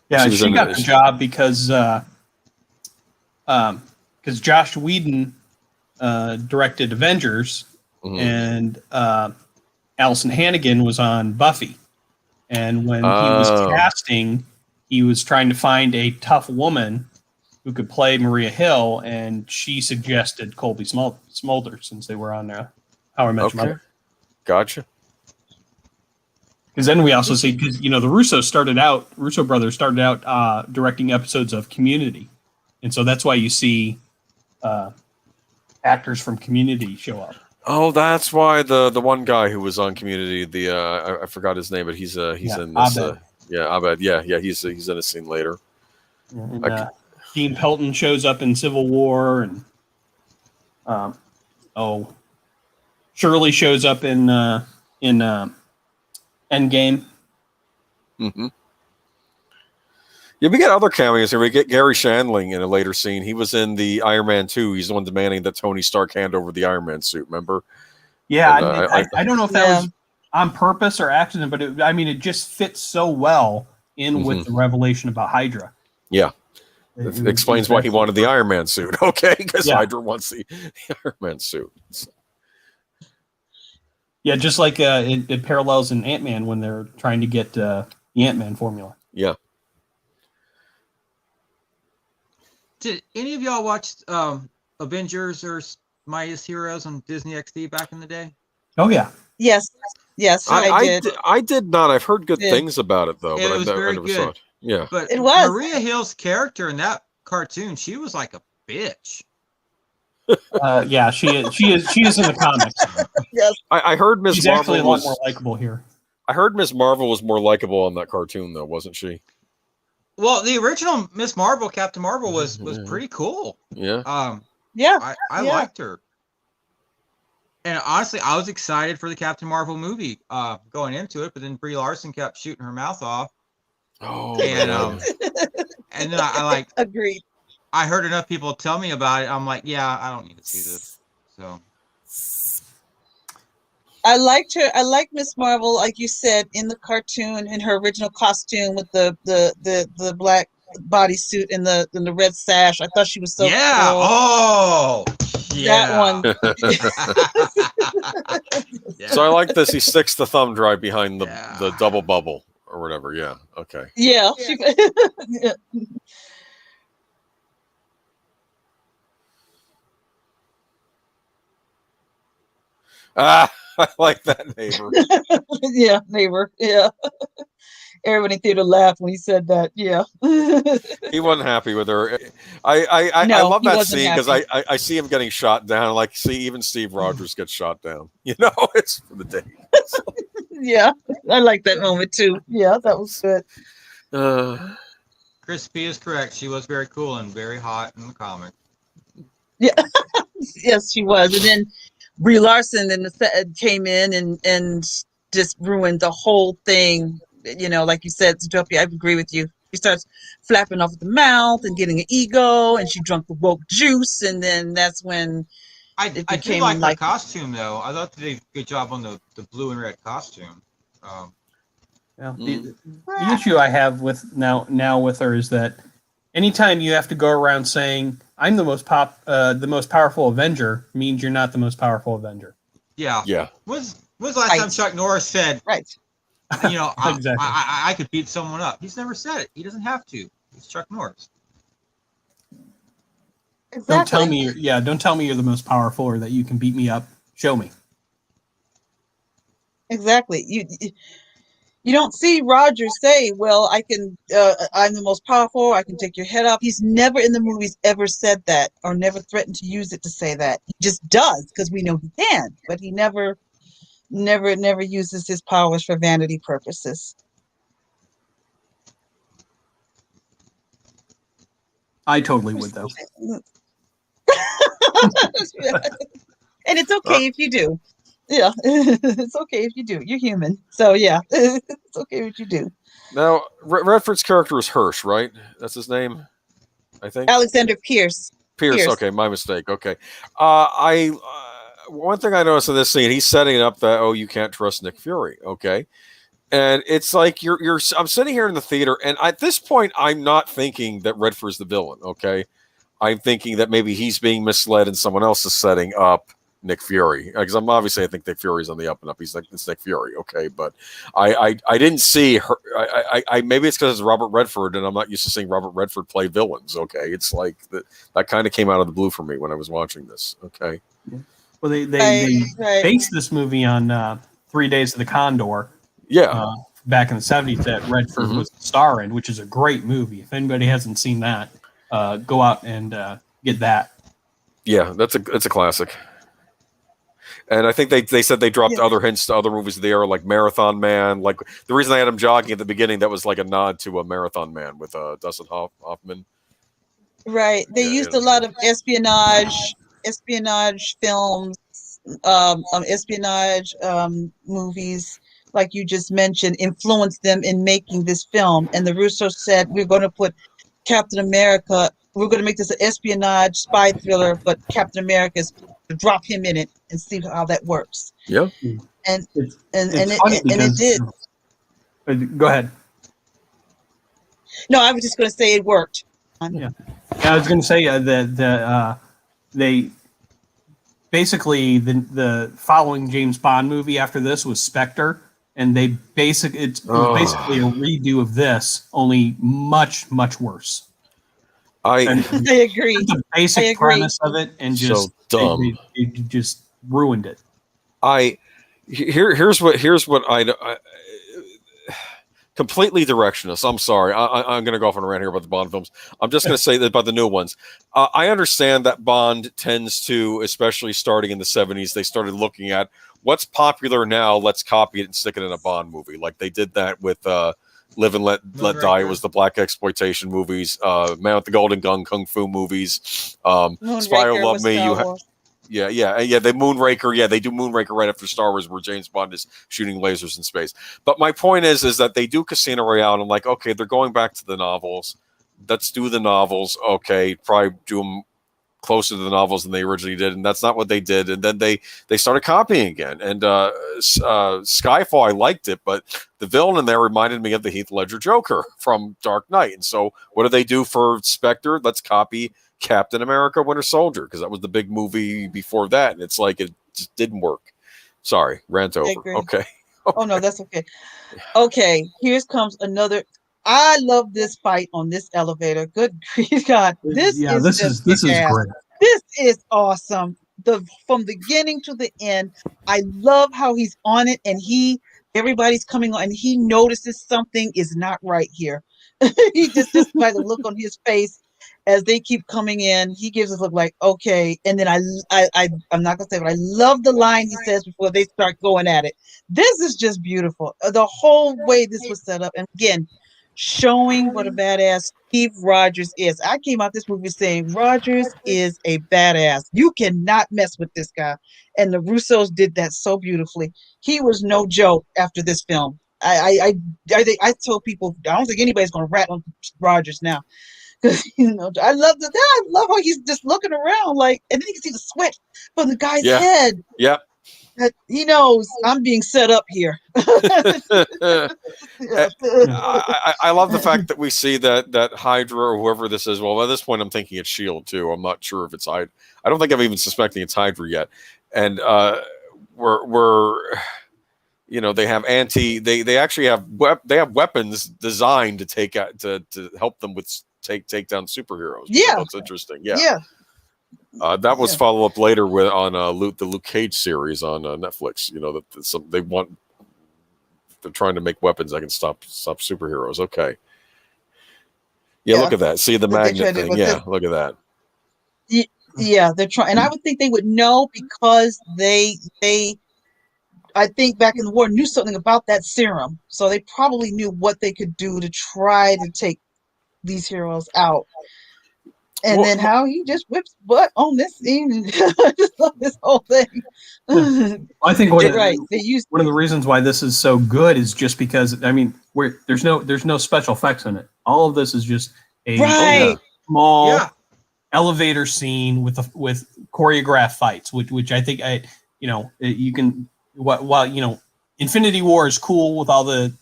Yeah, she got the job because Josh Whedon directed Avengers, and Allison Hannigan was on Buffy. And when he was casting, he was trying to find a tough woman who could play Maria Hill, and she suggested Colby Smulders since they were on there. How I Met Your Mother. Gotcha. Because then we also see, because the Russo brothers started out directing episodes of Community, and so that's why you see actors from Community show up. Oh, that's why the one guy who was on Community, I forgot his name, but he's in this. Abed. Abed. Yeah, he's in a scene later. And, Dean Pelton shows up in Civil War, and Shirley shows up in Endgame. Mm-hmm. Yeah, we get other cameos here. We get Gary Shandling in a later scene. He was in the Iron Man 2. He's the one demanding that Tony Stark hand over the Iron Man suit, remember? Yeah, and, I don't know if that was on purpose or accident, but it just fits so well in with the revelation about Hydra. Yeah. It explains why he wanted the Iron Man suit, okay? Because Hydra wants the Iron Man suit. Yeah, just like it parallels in Ant-Man when they're trying to get the Ant-Man formula. Yeah. Did any of y'all watch Avengers or Mightiest Heroes on Disney XD back in the day? Oh, yeah. Yes, I did. I did not. I've heard good things about it, though. It but was I very never good. saw it. Yeah. But it was. Maria Hill's character in that cartoon, she was like a bitch. Yeah, she is in the comics. Yes. I heard Ms. She's Marvel actually a lot more likable here. I heard Ms. Marvel was more likable on that cartoon, though, wasn't she? Well, the original Miss Marvel, Captain Marvel, was pretty cool. Yeah. Yeah. I liked her. And honestly, I was excited for the Captain Marvel movie going into it, but then Brie Larson kept shooting her mouth off. Oh, and and then I agreed. I heard enough people tell me about it. I'm like, yeah, I don't need to see this. So I liked her. I liked Miss Marvel, like you said, in the cartoon, in her original costume with the black bodysuit and the red sash. I thought she was so cool. Oh, yeah. That one. So I like this. He sticks the thumb drive behind the double bubble or whatever. Yeah. Okay. Yeah. Yeah. I like that neighbor. Yeah, neighbor. Yeah. Everybody in theater laughed when he said that. Yeah. He wasn't happy with her. I love that scene because I see him getting shot down. Like, see, even Steve Rogers gets shot down. It's for the day. Yeah, I like that moment too. Yeah, that was good. Chris P is correct. She was very cool and very hot in the comic. Yeah. Yes, she was. And then Brie Larson came in and just ruined the whole thing. Like you said, Zootopia. I agree with you. She starts flapping off at the mouth and getting an ego, and she drunk the woke juice, and then that's when I it do became like her like costume though. I thought they did a good job on the blue and red costume. Yeah. The issue I have with now with her is that anytime you have to go around saying I'm the most powerful Avenger means you're not the most powerful Avenger. Yeah. Yeah. When's the last time Chuck Norris said, right. you know, Exactly. I could beat someone up? He's never said it. He doesn't have to. It's Chuck Norris. Exactly. Don't tell me you're the most powerful or that you can beat me up. Show me. Exactly. You don't see Roger say, "Well, I can. I'm the most powerful. I can take your head off." He's never in the movies ever said that, or never threatened to use it to say that. He just does because we know he can, but he never uses his powers for vanity purposes. I totally would, though. And it's okay if you do. Yeah, it's okay if you do. You're human, so yeah, it's okay if you do. Now, Redford's character is Hirsch, right? That's his name, I think. Alexander Pierce. Pierce. Okay, my mistake. Okay. One thing I noticed in this scene, he's setting it up that you can't trust Nick Fury. Okay, and it's like I'm sitting here in the theater, and at this point, I'm not thinking that Redford's the villain. Okay, I'm thinking that maybe he's being misled and someone else is setting up Nick Fury, because I think Nick Fury's on the up and up. It's Nick Fury, okay, but I didn't see her. I maybe it's because it's Robert Redford, and I'm not used to seeing Robert Redford play villains. Okay, it's like that kind of came out of the blue for me when I was watching this. Okay, well they based this movie on 3 Days of the Condor. Yeah, back in the 70s that Redford was the star in, which is a great movie. If anybody hasn't seen that, go out and get that. Yeah, it's a classic. And I think they said they dropped other hints to other movies there, like Marathon Man. Like the reason I had him jogging at the beginning, that was like a nod to a Marathon Man with Dustin Hoffman. Right. They used a lot of espionage films, espionage movies, like you just mentioned, influenced them in making this film. And the Russos said, we're going to put Captain America, we're going to make this an espionage spy thriller, but Captain America's drop him in it and see how that works. Yeah. And it did. Go ahead. No, I was just going to say it worked. Yeah. I was going to say that they basically the following James Bond movie after this was Spectre, and it was basically a redo of this, only much worse. I agree. The basic premise of it, and just so dumb. They just ruined it. Here's what I completely directionless. I'm sorry. I'm going to go off on a rant here about the Bond films. I'm just going to say that about the new ones. I understand that Bond tends to, especially starting in the 70s, they started looking at what's popular now. Let's copy it and stick it in a Bond movie. Like they did that with Live and Let Die. It was the black exploitation movies. Man with the Golden Gun, Kung Fu movies. Spy Who Loved Me. Yeah. They Moonraker. Yeah, they do Moonraker right after Star Wars, where James Bond is shooting lasers in space. But my point is that they do Casino Royale, and I'm like, okay, they're going back to the novels. Let's do the novels. Okay, probably do them closer to the novels than they originally did, and that's not what they did. And then they started copying again. And Skyfall, I liked it, but the villain in there reminded me of the Heath Ledger Joker from Dark Knight. And so, what do they do for Spectre? Let's copy Captain America: Winter Soldier, because that was the big movie before that, and it's like it just didn't work. Sorry, rant over. Okay. Oh no, that's okay. Okay, here comes another. I love this fight on this elevator. Good grief, God! This is great. This is awesome. From the beginning to the end, I love how he's on it, and everybody's coming on, and he notices something is not right here. He just by the look on his face. As they keep coming in, he gives us a look like, okay. And then I'm not going to say, but I love the line he says before they start going at it. This is just beautiful. The whole way this was set up. And again, showing what a badass Steve Rogers is. I came out this movie saying Rogers is a badass. You cannot mess with this guy. And the Russos did that so beautifully. He was no joke after this film. I told people I don't think anybody's going to rat on Rogers now. Because I love that. I love how he's just looking around, like, and then you can see the sweat from the guy's head. Yeah. That he knows I'm being set up here. I love the fact that we see that Hydra or whoever this is. Well, at this point, I'm thinking it's Shield too. I'm not sure if it's Hydra. I don't think I'm even suspecting it's Hydra yet. And we're they have they actually have weapons designed to take out to help them with take down superheroes. Yeah, that's interesting. Yeah. That was follow up later on the Luke Cage series on Netflix. They're trying to make weapons that can stop superheroes. Okay. Yeah, look at that. See the magnet thing. Yeah, look at that. Yeah, they're trying, and I would think they would know because they I think back in the war knew something about that serum, so they probably knew what they could do to try to take these heroes out. And then how he just whips butt on this scene and just love this whole thing. I think one of the reasons why this is so good is just because there's no special effects in it. All of this is just a small elevator scene with choreographed fights, which I think you can while Infinity War is cool with all the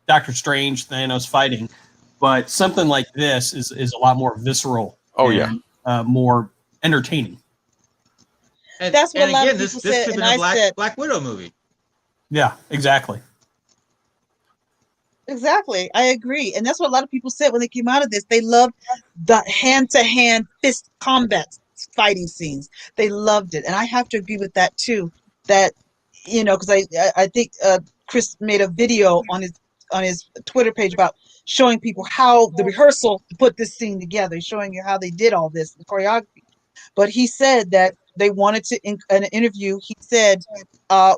Doctor Strange Thanos fighting. But something like this is a lot more visceral. More entertaining. And that's what a lot of people said. This could have been a Black Widow movie. Yeah, exactly. Exactly, I agree, and that's what a lot of people said when they came out of this. They loved the hand-to-hand fist combat fighting scenes. They loved it, and I have to agree with that too. That because I think Chris made a video on his Twitter page about showing people how the rehearsal to put this scene together, showing you how they did all this, the choreography. But he said that they wanted to, in an interview, he said,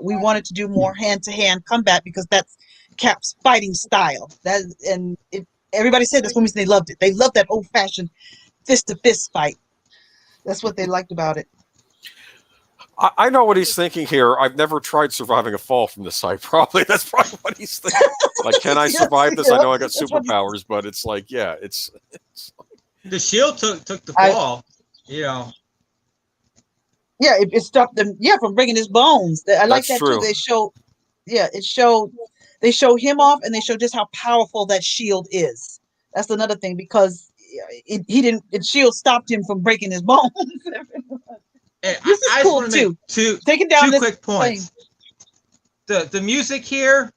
we wanted to do more hand-to-hand combat because that's Cap's fighting style. Everybody said this when they loved it. They loved that old-fashioned fist-to-fist fight. That's what they liked about it. I know what he's thinking here. I've never tried surviving a fall from this height. That's probably what he's thinking. Like, can I survive this? I know I got superpowers, but it's like, it's the Shield took the fall. Yeah, it stopped them. Yeah, from breaking his bones. I like that too. They show him off, and they show just how powerful that Shield is. That's another thing because Shield stopped him from breaking his bones. And this is cool too. Two quick points. The music here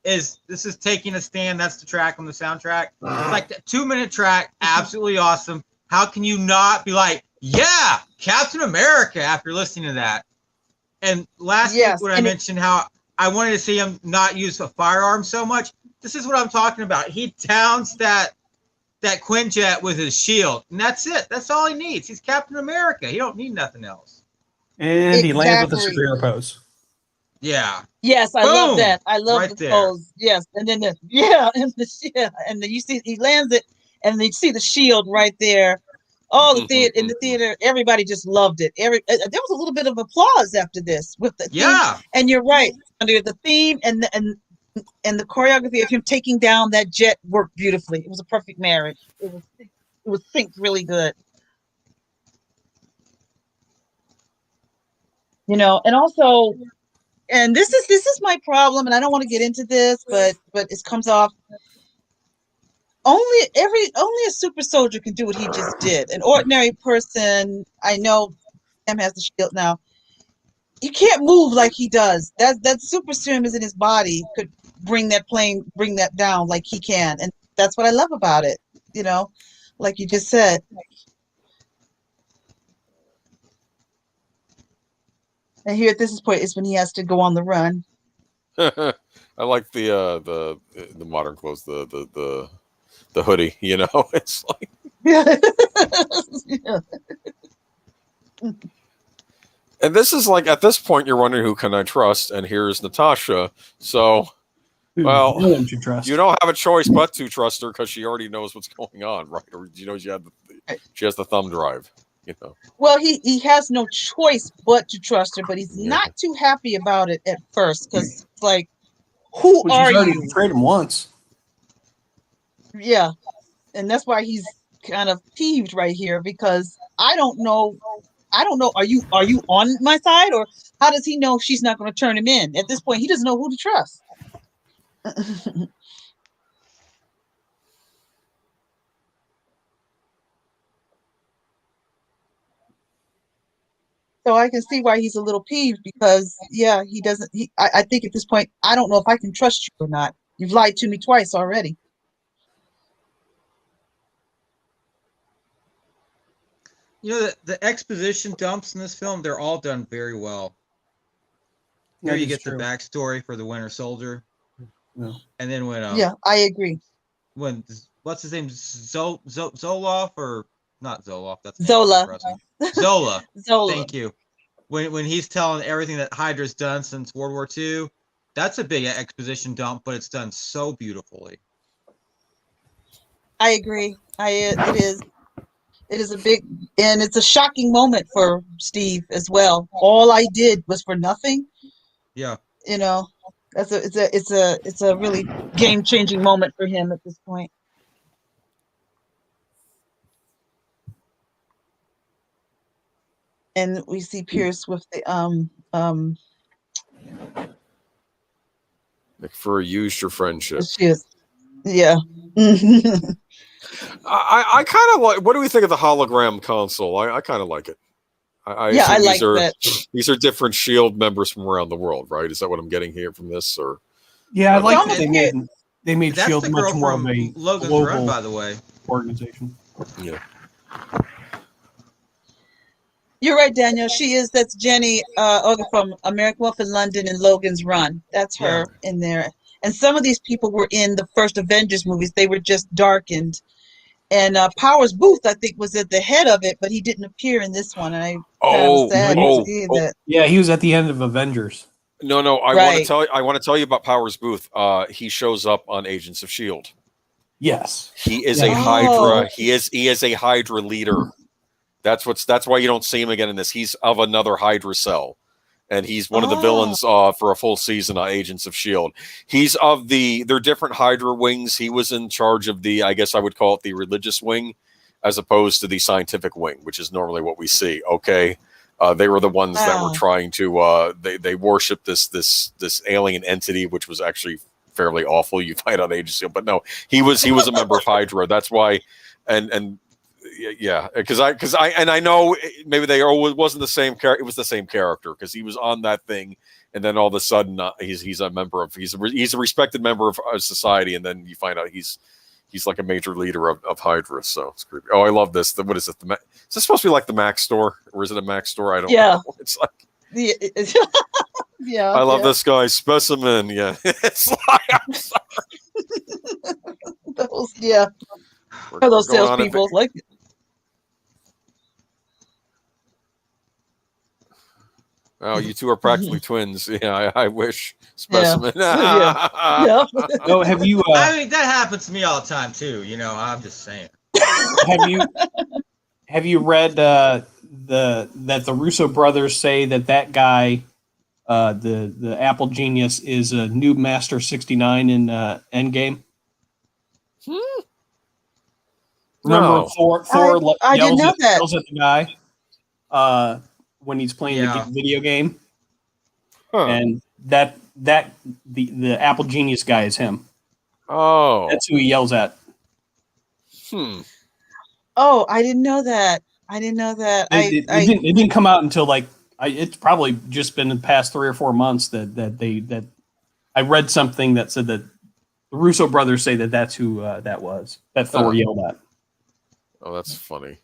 is Taking a Stand. That's the track on the soundtrack. It's like the 2-minute track, absolutely awesome. How can you not be like, yeah, Captain America after listening to that? And last week when I mentioned how I wanted to see him not use a firearm so much, this is what I'm talking about. He downs that Quinjet with his shield, and that's it. That's all he needs. He's Captain America. He don't need nothing else. And he lands with the superhero pose. Yeah. Yes, I love that. I love the pose. Yes, and then and then you see he lands it, and then you see the shield right there. Oh, in the theater, everybody just loved it. There was a little bit of applause after this with the theme. And you're right. Under the theme and the choreography of him taking down that jet worked beautifully. It was a perfect marriage. It was synced really good. And also, and this is my problem, and I don't want to get into this, but it comes off. Only a super soldier can do what he just did. An ordinary person, I know Sam has the shield now. You can't move like he does. That super serum is in his body. Could bring that down like he can. And that's what I love about it. Like you just said. And here at this point is when he has to go on the run. I like the modern clothes, the hoodie, it's like And this is like, at this point, you're wondering who can I trust, and here's Natasha. So, well, you don't have a choice but to trust her because she already knows what's going on, right? Or she has the thumb drive, Well, he has no choice but to trust her, but he's not too happy about it at first because it's like, Who Well, are she's already you? betrayed him once. Yeah, and that's why he's kind of peeved right here because I don't know. I don't know. Are you on my side, or how does he know she's not going to turn him in? At this point, he doesn't know who to trust. So I can see why he's a little peeved because, yeah, he doesn't. I think at this point, I don't know if I can trust you or not. You've lied to me twice already. You know, the exposition dumps in this film, they're all done very well. Here That you is get true. the backstory for the Winter Soldier. Yeah. And then Yeah, I agree. when what's his name? Zoloff or not Zoloff, that's Zola. Zola. Zola. Thank you. When he's telling everything that Hydra's done since World War II, that's a big exposition dump, but it's done so beautifully. I agree. It is. It is a big, and it's a shocking moment for Steve as well. All I did was for nothing. Yeah. You know, it's a really game-changing moment for him at this point. And we see Pierce with the McFur used your friendship. she is, yeah. I kind of like. What do we think of the hologram console? I kind of like it. I Yeah, I assume like that. these are different Shield members from around the world, right? Is that what I'm getting here from this? Or Yeah, I like that almost they made That's Shield the girl much more of from a Logan's global Run, by the way. organization. yeah, You're right, Daniel. She is. That's Jenny from American Wolf in London and Logan's Run. That's her in there. And some of these people were in the first Avengers movies. They were just darkened. And Powers Booth, I think, was at the head of it, but he didn't appear in this one. And I kind of was sad to see that. Yeah, he was at the end of Avengers. No, I Right. want to tell you about Powers Booth. He shows up on Agents of Shield. Yes, He is Yeah. a Hydra. Oh. He is a Hydra leader. That's why you don't see him again in this. He's of another Hydra cell, and he's one of the villains for a full season on Agents of Shield. He's they're different Hydra wings. He was in charge of I guess I would call it the religious wing, as opposed to the scientific wing, which is normally what we see. Okay, they were the ones that were trying to they worship this alien entity, which was actually fairly awful. You find on Agents of Shield, but no, he was a member of Hydra. That's why, and. Yeah, because I know maybe they wasn't the same character. It was the same character because he was on that thing, and then all of a sudden he's a member of he's a respected member of society, and then you find out he's like a major leader of Hydra. So it's creepy. Oh, I love this. What is it? Is this supposed to be like the Mac store, or is it a Mac store? I don't know. It's like yeah. I love this guy, Specimen. Yeah, it's like I'm sorry. Those salespeople like. Oh, you two are practically twins. Yeah, I wish. Specimen. Yeah. No, have you? I mean, that happens to me all the time too. You know, I'm just saying. Have you read that the Russo brothers say that guy, the Apple genius, is a new Master 69 in Endgame? Remember Thor I didn't know that. yells at the guy when he's playing the video game, and the Apple Genius guy is him. Oh, that's who he yells at. Oh, I didn't know that. It didn't come out until it's probably just been the past 3 or 4 months that I read something that said that the Russo brothers say that's who that was that Thor yelled at. Oh, that's funny.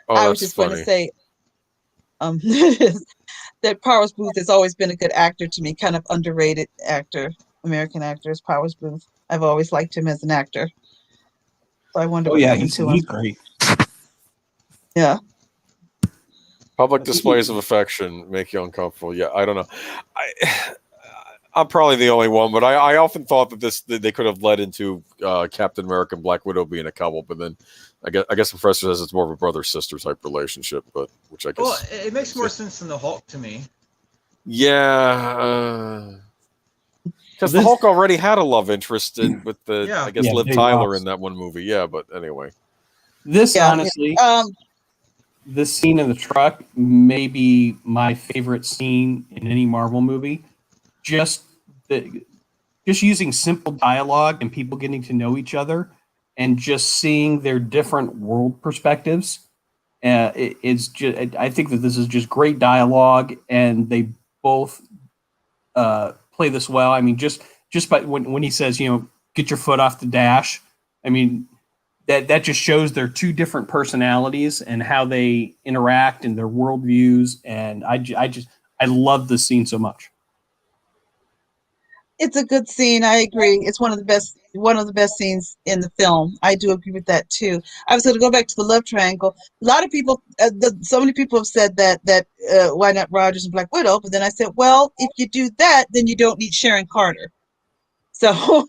I was just going to say that Powers Booth has always been a good actor to me, kind of underrated actor, American actor is Powers Booth. I've always liked him as an actor. So I wonder what happened to him. He's great. Yeah. Public displays of affection make you uncomfortable. Yeah, I don't know. I'm probably the only one, but I often thought that they could have led into Captain America and Black Widow being a couple, but then I guess the professor says it's more of a brother-sister type relationship, but which I guess. Well, it makes more sense than the Hulk to me. Yeah. Because the Hulk already had a love interest with the, Yeah. I guess, Yeah, Liv Big Tyler Ross. in that one movie. Yeah, but anyway. This Yeah. honestly, this scene in the truck may be my favorite scene in any Marvel movie. Just using simple dialogue and people getting to know each other, and just seeing their different world perspectives. It's just, I think that this is just great dialogue, and they both play this well. I mean, just by when he says, get your foot off the dash. I mean, that just shows their two different personalities and how they interact and their worldviews. And I love this scene so much. It's a good scene. I agree. It's one of the best scenes in the film. I do agree with that too. I was going to go back to the love triangle. A lot of people, so many people have said that why not Rogers and Black Widow? But then I said, well, if you do that, then you don't need Sharon Carter. So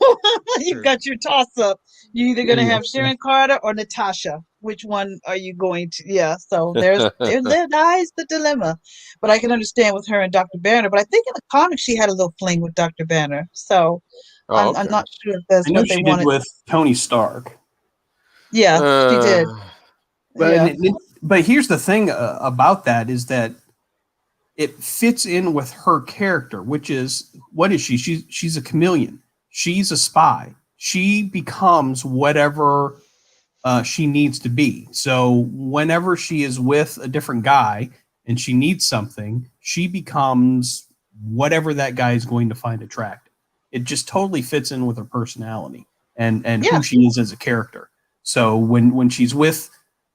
you've got your toss up. You're either going to have Sharon Carter or Natasha. Which one are you going to? Yeah. So there lies the dilemma. But I can understand with her and Dr. Banner. But I think in the comics she had a little fling with Dr. Banner. So I'm not sure if that's I know what they she wanted. did with Tony Stark. Yeah, she did. But here's the thing about that is that it fits in with her character, which is, what is she? She's a chameleon. She's a spy. She becomes whatever she needs to be. So whenever she is with a different guy and she needs something, she becomes whatever that guy is going to find attractive. It just totally fits in with her personality and who she is as a character. So when she's with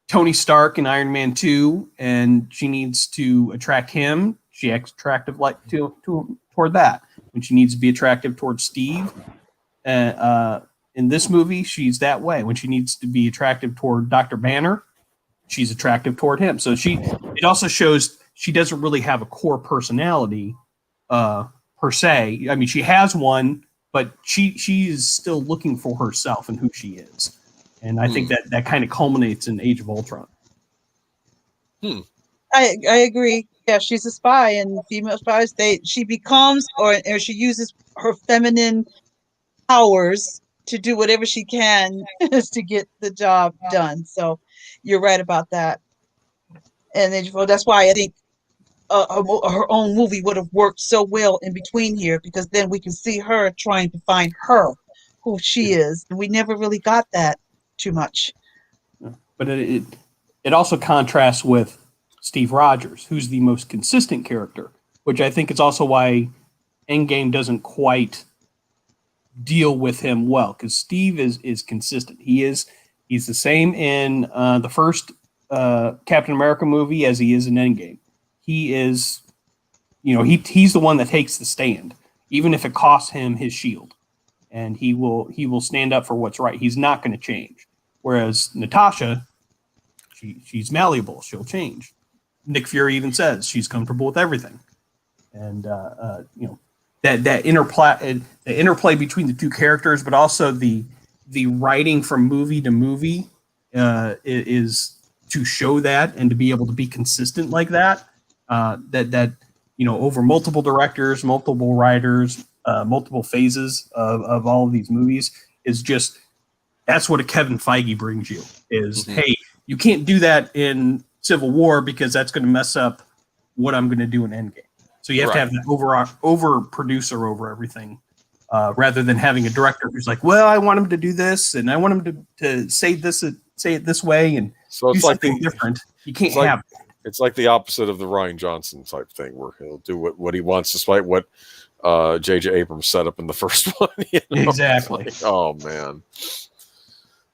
Tony Stark in Iron Man 2 and she needs to attract him, she acts attractive toward that. When she needs to be attractive towards Steve, in this movie, she's that way. When she needs to be attractive toward Dr. Banner, she's attractive toward him. So it also shows she doesn't really have a core personality per se. I mean, she has one, but she is still looking for herself and who she is. And I think that kind of culminates in Age of Ultron. I agree. Yeah, she's a spy, and female spies, she becomes or she uses her feminine powers to do whatever she can to get the job done. So you're right about that. And that's why I think her own movie would have worked so well in between here, because then we can see her trying to find who she is. And we never really got that too much. But it also contrasts with Steve Rogers, who's the most consistent character, which I think is also why Endgame doesn't quite deal with him well, because Steve is consistent. He's the same in the first Captain America movie as he is in Endgame. He is, he's the one that takes the stand, even if it costs him his shield, and he will stand up for what's right. He's not going to change. Whereas Natasha, she's malleable. She'll change. Nick Fury even says she's comfortable with everything, and that interplay between the two characters, but also the writing from movie to movie is to show that and to be able to be consistent like that. Over multiple directors, multiple writers, multiple phases of all of these movies is just, that's what a Kevin Feige brings you is, hey, you can't do that in Civil War because that's going to mess up what I'm going to do in Endgame. So you have to have that over producer over everything, rather than having a director who's like, well, I want him to do this and I want him to say it this way and so it's do like something different. You can't have it. It's like the opposite of the Rian Johnson type thing, where he'll do what he wants, despite what J.J. Abrams set up in the first one. Exactly. Like, oh man.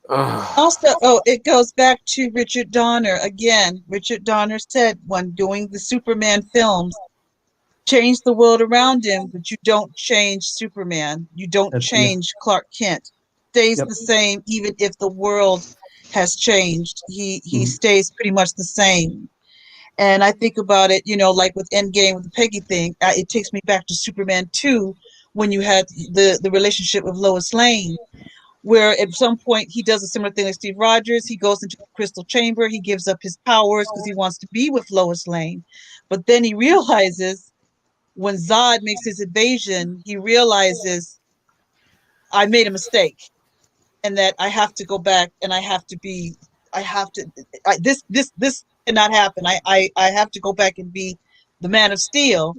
Also, it goes back to Richard Donner again. Richard Donner said when doing the Superman films, change the world around him, but you don't change Superman. You don't change Clark Kent. Stays the same even if the world has changed. He stays pretty much the same. And I think about it, like with Endgame with the Peggy thing, it takes me back to Superman 2 when you had the relationship with Lois Lane, where at some point he does a similar thing like Steve Rogers. He goes into the crystal chamber. He gives up his powers because he wants to be with Lois Lane. But then he realizes when Zod makes his invasion, he realizes I made a mistake, and that I have to go back, and this cannot happen. I have to go back and be the Man of Steel.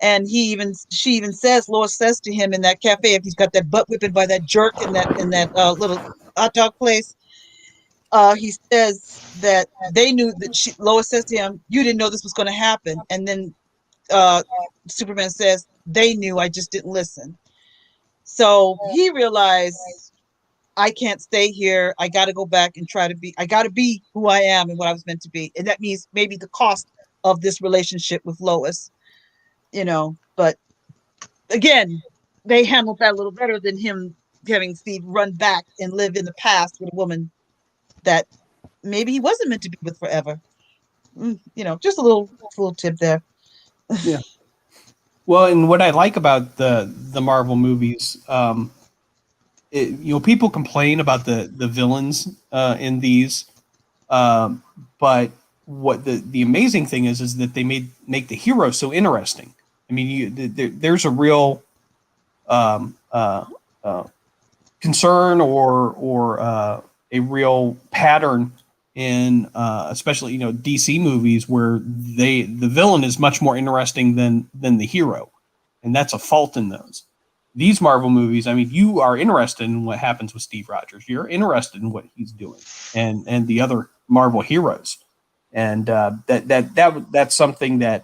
And she even says, Lois says to him in that cafe, if he's got that butt whipping by that jerk in that little hot dog place, he says that they knew that Lois says to him, "You didn't know this was going to happen," and then uh, Superman says, "They knew, I just didn't listen." So he realized, I can't stay here. I got to go back and I got to be who I am and what I was meant to be. And that means maybe the cost of this relationship with Lois, but again, they handled that a little better than him having Steve run back and live in the past with a woman that maybe he wasn't meant to be with forever. Just a little tip there. Yeah. Well, and what I like about the Marvel movies, people complain about the villains in these, but what the amazing thing is that they make the hero so interesting. I mean, there's a real concern or a real pattern in especially DC movies where the villain is much more interesting than the hero, and that's a fault in those. These Marvel movies, I mean, you are interested in what happens with Steve Rogers. You're interested in what he's doing, and the other Marvel heroes, and that's something that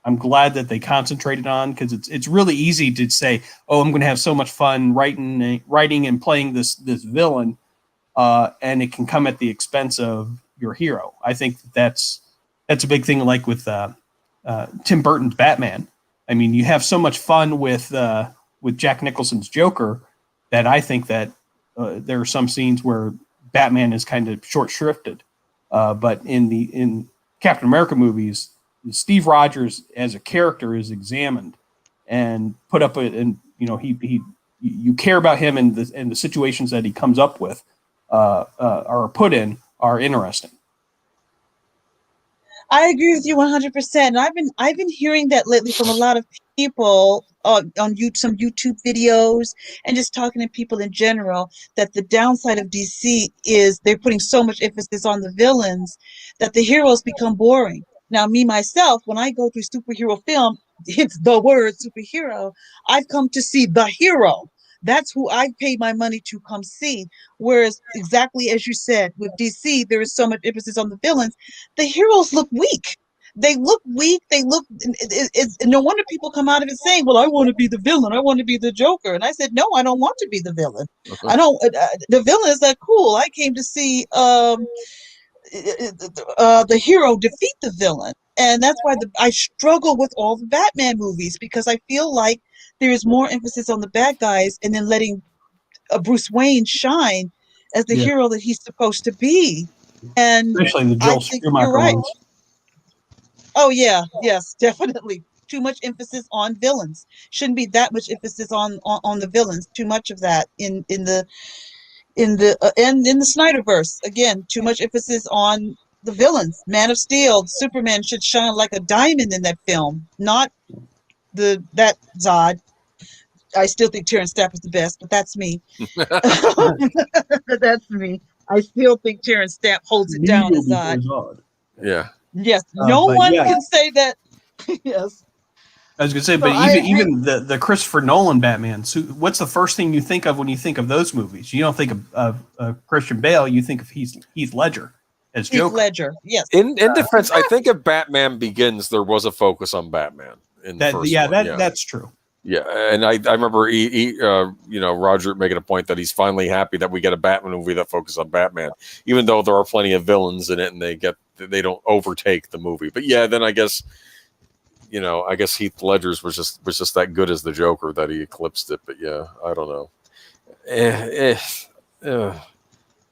I'm glad that they concentrated on, because it's really easy to say, oh, I'm going to have so much fun writing and playing this villain, and it can come at the expense of your hero. I think that's a big thing, like with Tim Burton's Batman. I mean, you have so much fun with Jack Nicholson's Joker that I think that there are some scenes where Batman is kind of short-shrifted. But in Captain America movies, Steve Rogers as a character is examined and put up, you care about him, and the situations that he comes up with are put in are interesting. I agree with you 100%. And I've been hearing that lately from a lot of people on some YouTube videos, and just talking to people in general, that the downside of DC is they're putting so much emphasis on the villains that the heroes become boring. Now, me myself, when I go through superhero film, it's the word superhero. I've come to see the hero. That's who I paid my money to come see. Whereas, exactly as you said, with DC, there is so much emphasis on the villains. The heroes look weak. They look weak. They look. No wonder people come out of it saying, "Well, I want to be the villain. I want to be the Joker." And I said, "No, I don't want to be the villain. I don't. The villain is that cool. I came to see the hero defeat the villain." And that's why I struggle with all the Batman movies, because I feel like there is more emphasis on the bad guys, and then letting Bruce Wayne shine as the hero that he's supposed to be. And especially the Joel Schumacher right. ones. Oh yeah, yes, definitely. Too much emphasis on villains. Shouldn't be that much emphasis on the villains. Too much of that in the Snyderverse. Again, too much emphasis on the villains. Man of Steel, Superman should shine like a diamond in that film, not that Zod. I still think Terrence Stamp is the best, but that's me. That's me. I still think Terrence Stamp holds it down as Zod. Yeah. Yes, no one can say that. Yes. I was going to say, but even the Christopher Nolan Batman. So what's the first thing you think of when you think of those movies? You don't think of Christian Bale. You think of Heath Ledger as Joker. Heath Ledger, yes. In defense, I think if Batman Begins, there was a focus on Batman in the first one. That's true. Yeah, and I remember Roger making a point that he's finally happy that we get a Batman movie that focuses on Batman, even though there are plenty of villains in it and they don't overtake the movie. But yeah, then I guess Heath Ledger's was just that good as the Joker that he eclipsed it. But yeah, I don't know.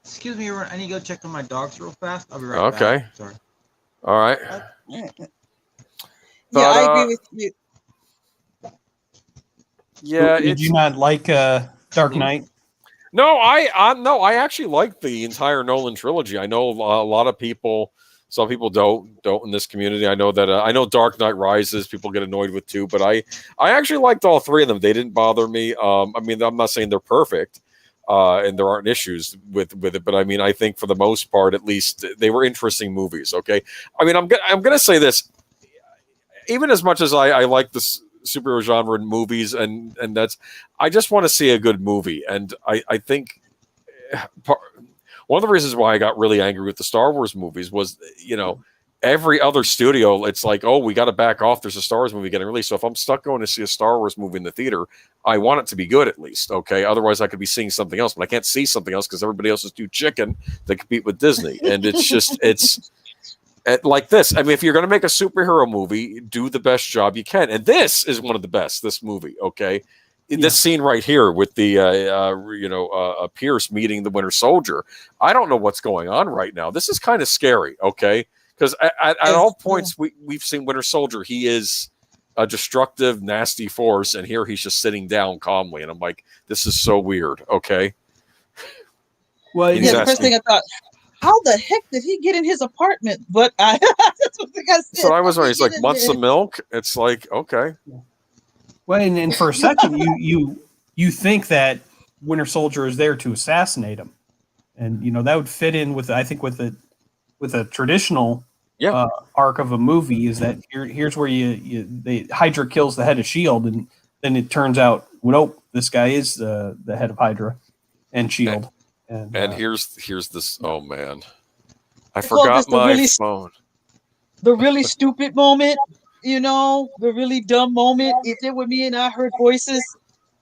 Excuse me, I need to go check on my dogs real fast. I'll be right back. Okay. Sorry. All right. I agree with you. Yeah. Did you not like Dark Knight? No, I actually like the entire Nolan trilogy. I know a lot of people Some people don't in this community. I know that I know Dark Knight Rises people get annoyed with too, but I actually liked all three of them. They didn't bother me. I mean, I'm not saying they're perfect, and there aren't issues with it, but I mean, I think for the most part, at least, they were interesting movies. Okay, I mean, I'm gonna say this. Even as much as I like this superhero genre in movies, and that's, I just want to see a good movie, and I think one of the reasons why I got really angry with the Star Wars movies was, every other studio, it's like, oh, we got to back off. There's a Star Wars movie getting released. So if I'm stuck going to see a Star Wars movie in the theater, I want it to be good at least. Okay. Otherwise, I could be seeing something else, but I can't see something else because everybody else is too chicken to compete with Disney. And it's like this. I mean, if you're going to make a superhero movie, do the best job you can. And this is one of the best, this movie. Okay. This scene right here with the Pierce meeting the Winter Soldier. I don't know what's going on right now. This is kind of scary, okay? Because at all points we've seen Winter Soldier. He is a destructive, nasty force, and here he's just sitting down calmly. And I'm like, this is so weird, okay? Well, the first thing I thought, how the heck did he get in his apartment? But that's what I said. So I was right. He's like, months of milk? It's like, okay. Well, and for a second, you think that Winter Soldier is there to assassinate him, and that would fit in with, I think, with a traditional arc of a movie, is that here's where the Hydra kills the head of Shield, and then it turns out, nope, this guy is the head of Hydra and Shield. And here's this. Oh man, I forgot my phone. The really stupid moment. The really dumb moment. If it were me and I heard voices,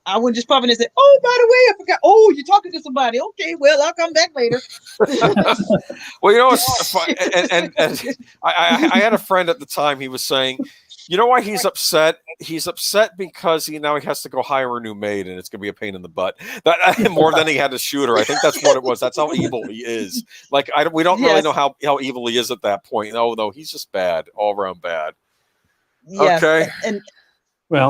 I would just pop in and say, "Oh, by the way, I forgot. Oh, you're talking to somebody. Okay, well, I'll come back later." Well, it's fun. And I had a friend at the time. He was saying, you know why he's upset? He's upset because he has to go hire a new maid, and it's going to be a pain in the butt. That more than he had to shoot her. I think that's what it was. That's how evil he is. Like, we don't really know how evil he is at that point. No, he's just bad, all around bad. Yes, okay. And I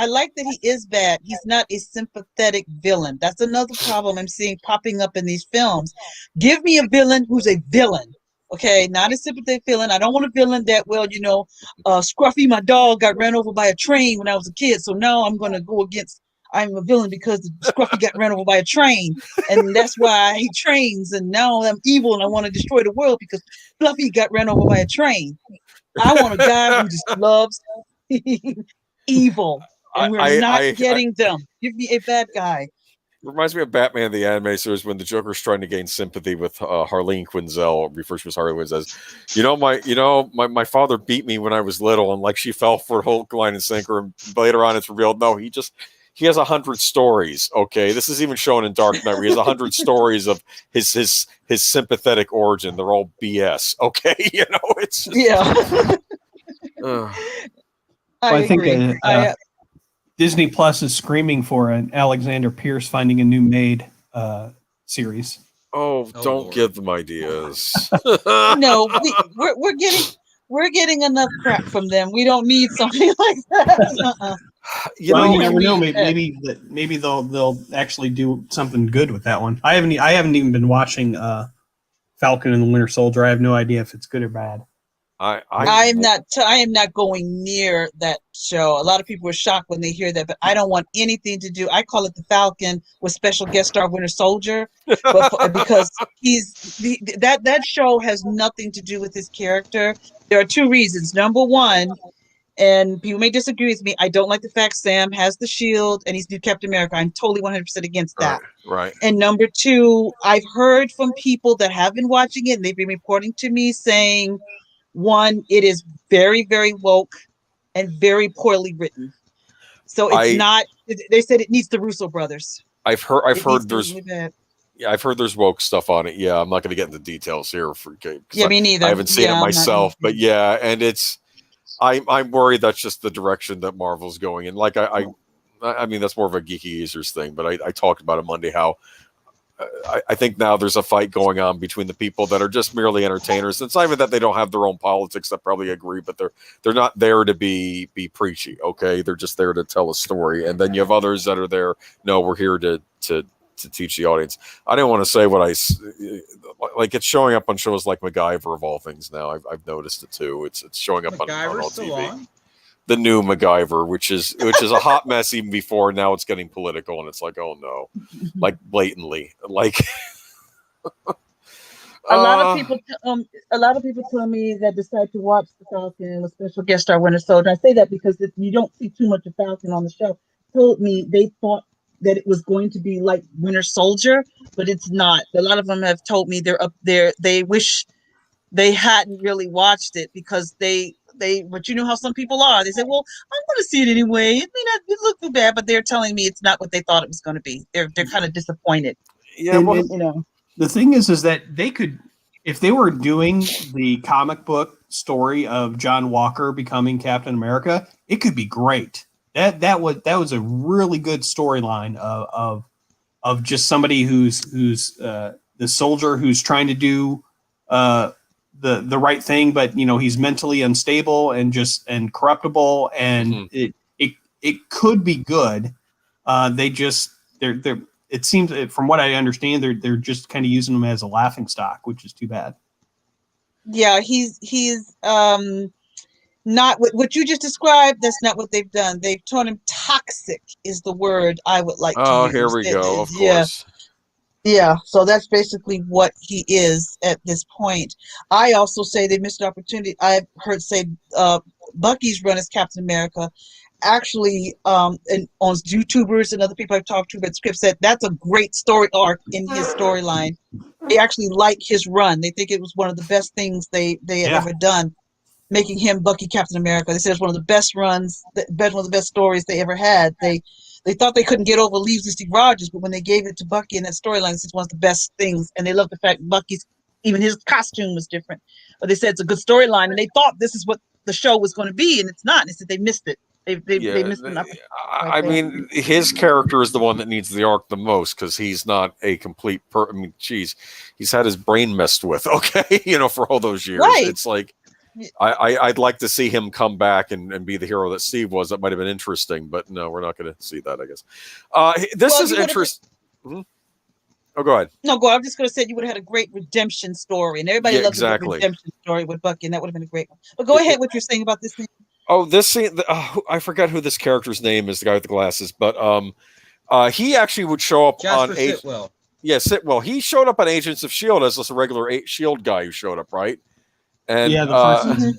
like that he is bad. He's not a sympathetic villain. That's another problem I'm seeing popping up in these films. Give me a villain who's a villain. Okay, not a sympathetic villain. I don't want a villain that, Scruffy, my dog, got ran over by a train when I was a kid. So now I'm going to go against, I'm a villain because Scruffy got ran over by a train. And that's why I hate trains. And now I'm evil and I want to destroy the world because Fluffy got ran over by a train. I want a guy who just loves evil. And we're not getting them. Give me a bad guy. Reminds me of Batman the Animated Series when the Joker's trying to gain sympathy with Harleen Quinzel, refers to as Harley Quinn, says, my father beat me when I was little, and like she fell for hook, line, and sinker, and later on it's revealed, no, he has 100 stories. Okay, this is even shown in Dark Knight. Where he has 100 stories of his sympathetic origin. They're all BS. Okay, it's just, I think Disney Plus is screaming for an Alexander Pierce finding a new maid series. Oh, don't give them ideas. No, we're getting enough crap from them. We don't need something like that. You never know. Maybe they'll actually do something good with that one. I haven't even been watching Falcon and the Winter Soldier. I have no idea if it's good or bad. I am not going near that show. A lot of people are shocked when they hear that, but I don't want anything to do. I call it the Falcon with special guest star Winter Soldier, because that show has nothing to do with his character. There are two reasons. Number one, and people may disagree with me, I don't like the fact Sam has the shield and he's new Captain America. I'm totally 100% against that. Right. And number two, I've heard from people that have been watching it, and they've been reporting to me saying, one, it is very, very woke and very poorly written. So it's not. They said it needs the Russo brothers. I've heard there's woke stuff on it. Yeah, I'm not going to get into details here me neither. I haven't seen it myself, but yeah, and I'm worried that's just the direction that Marvel's going in. Like I mean, that's more of a geeky users thing, but I talked about it Monday how. I think now there's a fight going on between the people that are just merely entertainers. It's not even that they don't have their own politics. I probably agree, but they're not there to be preachy. Okay, they're just there to tell a story. And then you have others that are there. No, we're here to to teach the audience. I didn't want to say what like. It's showing up on shows like MacGyver of all things now. I've noticed it too. It's showing up on all TV. The new MacGyver, which is a hot mess even before. Now it's getting political, and it's like, oh no, like blatantly, like. A lot of people tell me that decide to watch the Falcon with special guest star Winter Soldier. I say that because you don't see too much of Falcon on the show. Told me they thought that it was going to be like Winter Soldier, but it's not. A lot of them have told me they're up there. They wish they hadn't really watched it because but you know how some people are. They say, well, I'm going to see it anyway. It may not look too bad, but they're telling me it's not what they thought it was going to be. They're kind of disappointed. Yeah, well, the thing is that they could, if they were doing the comic book story of John Walker becoming Captain America, it could be great. That was a really good storyline of just somebody who's the soldier who's trying to do the right thing, but he's mentally unstable and corruptible, and it could be good. They're it seems, from what I understand, they're just kind of using him as a laughing stock, which is too bad. Yeah, he's not what you just described. That's not what they've done. They've taught him toxic is the word I would like to use. Oh, here we go. Of course. Yeah, so that's basically what he is at this point. I also say they missed an opportunity. I've heard say Bucky's run as Captain America. Actually, and on YouTubers and other people I've talked to about scripts, that's a great story arc in his storyline. They actually like his run. They think it was one of the best things they had ever done, making him Bucky Captain America. They said it's one of the best runs, one of the best stories they ever had. They thought they couldn't get over Leaves and Steve Rogers, but when they gave it to Bucky in that storyline, it's one of the best things. And they love the fact Bucky's, even his costume was different. But they said it's a good storyline, and they thought this is what the show was going to be, and it's not. They said they missed it. They missed it. I mean, his character is the one that needs the arc the most because he's not a complete. I mean, geez, he's had his brain messed with. Okay, for all those years, right. It's like I'd like to see him come back and be the hero that Steve was. That might have been interesting, but no, we're not going to see that. I guess this is interesting. Oh, go ahead. No, go. I'm just going to say you would have had a great redemption story, and everybody loves a redemption story with Bucky, and that would have been a great one. But go ahead, what you're saying about this thing. Oh, this scene, I forgot who this character's name is, the guy with the glasses, but he actually would show up on Sitwell. Yeah, Sitwell. He showed up on Agents of S.H.I.E.L.D. as just a regular S.H.I.E.L.D. guy who showed up, right? And yeah, the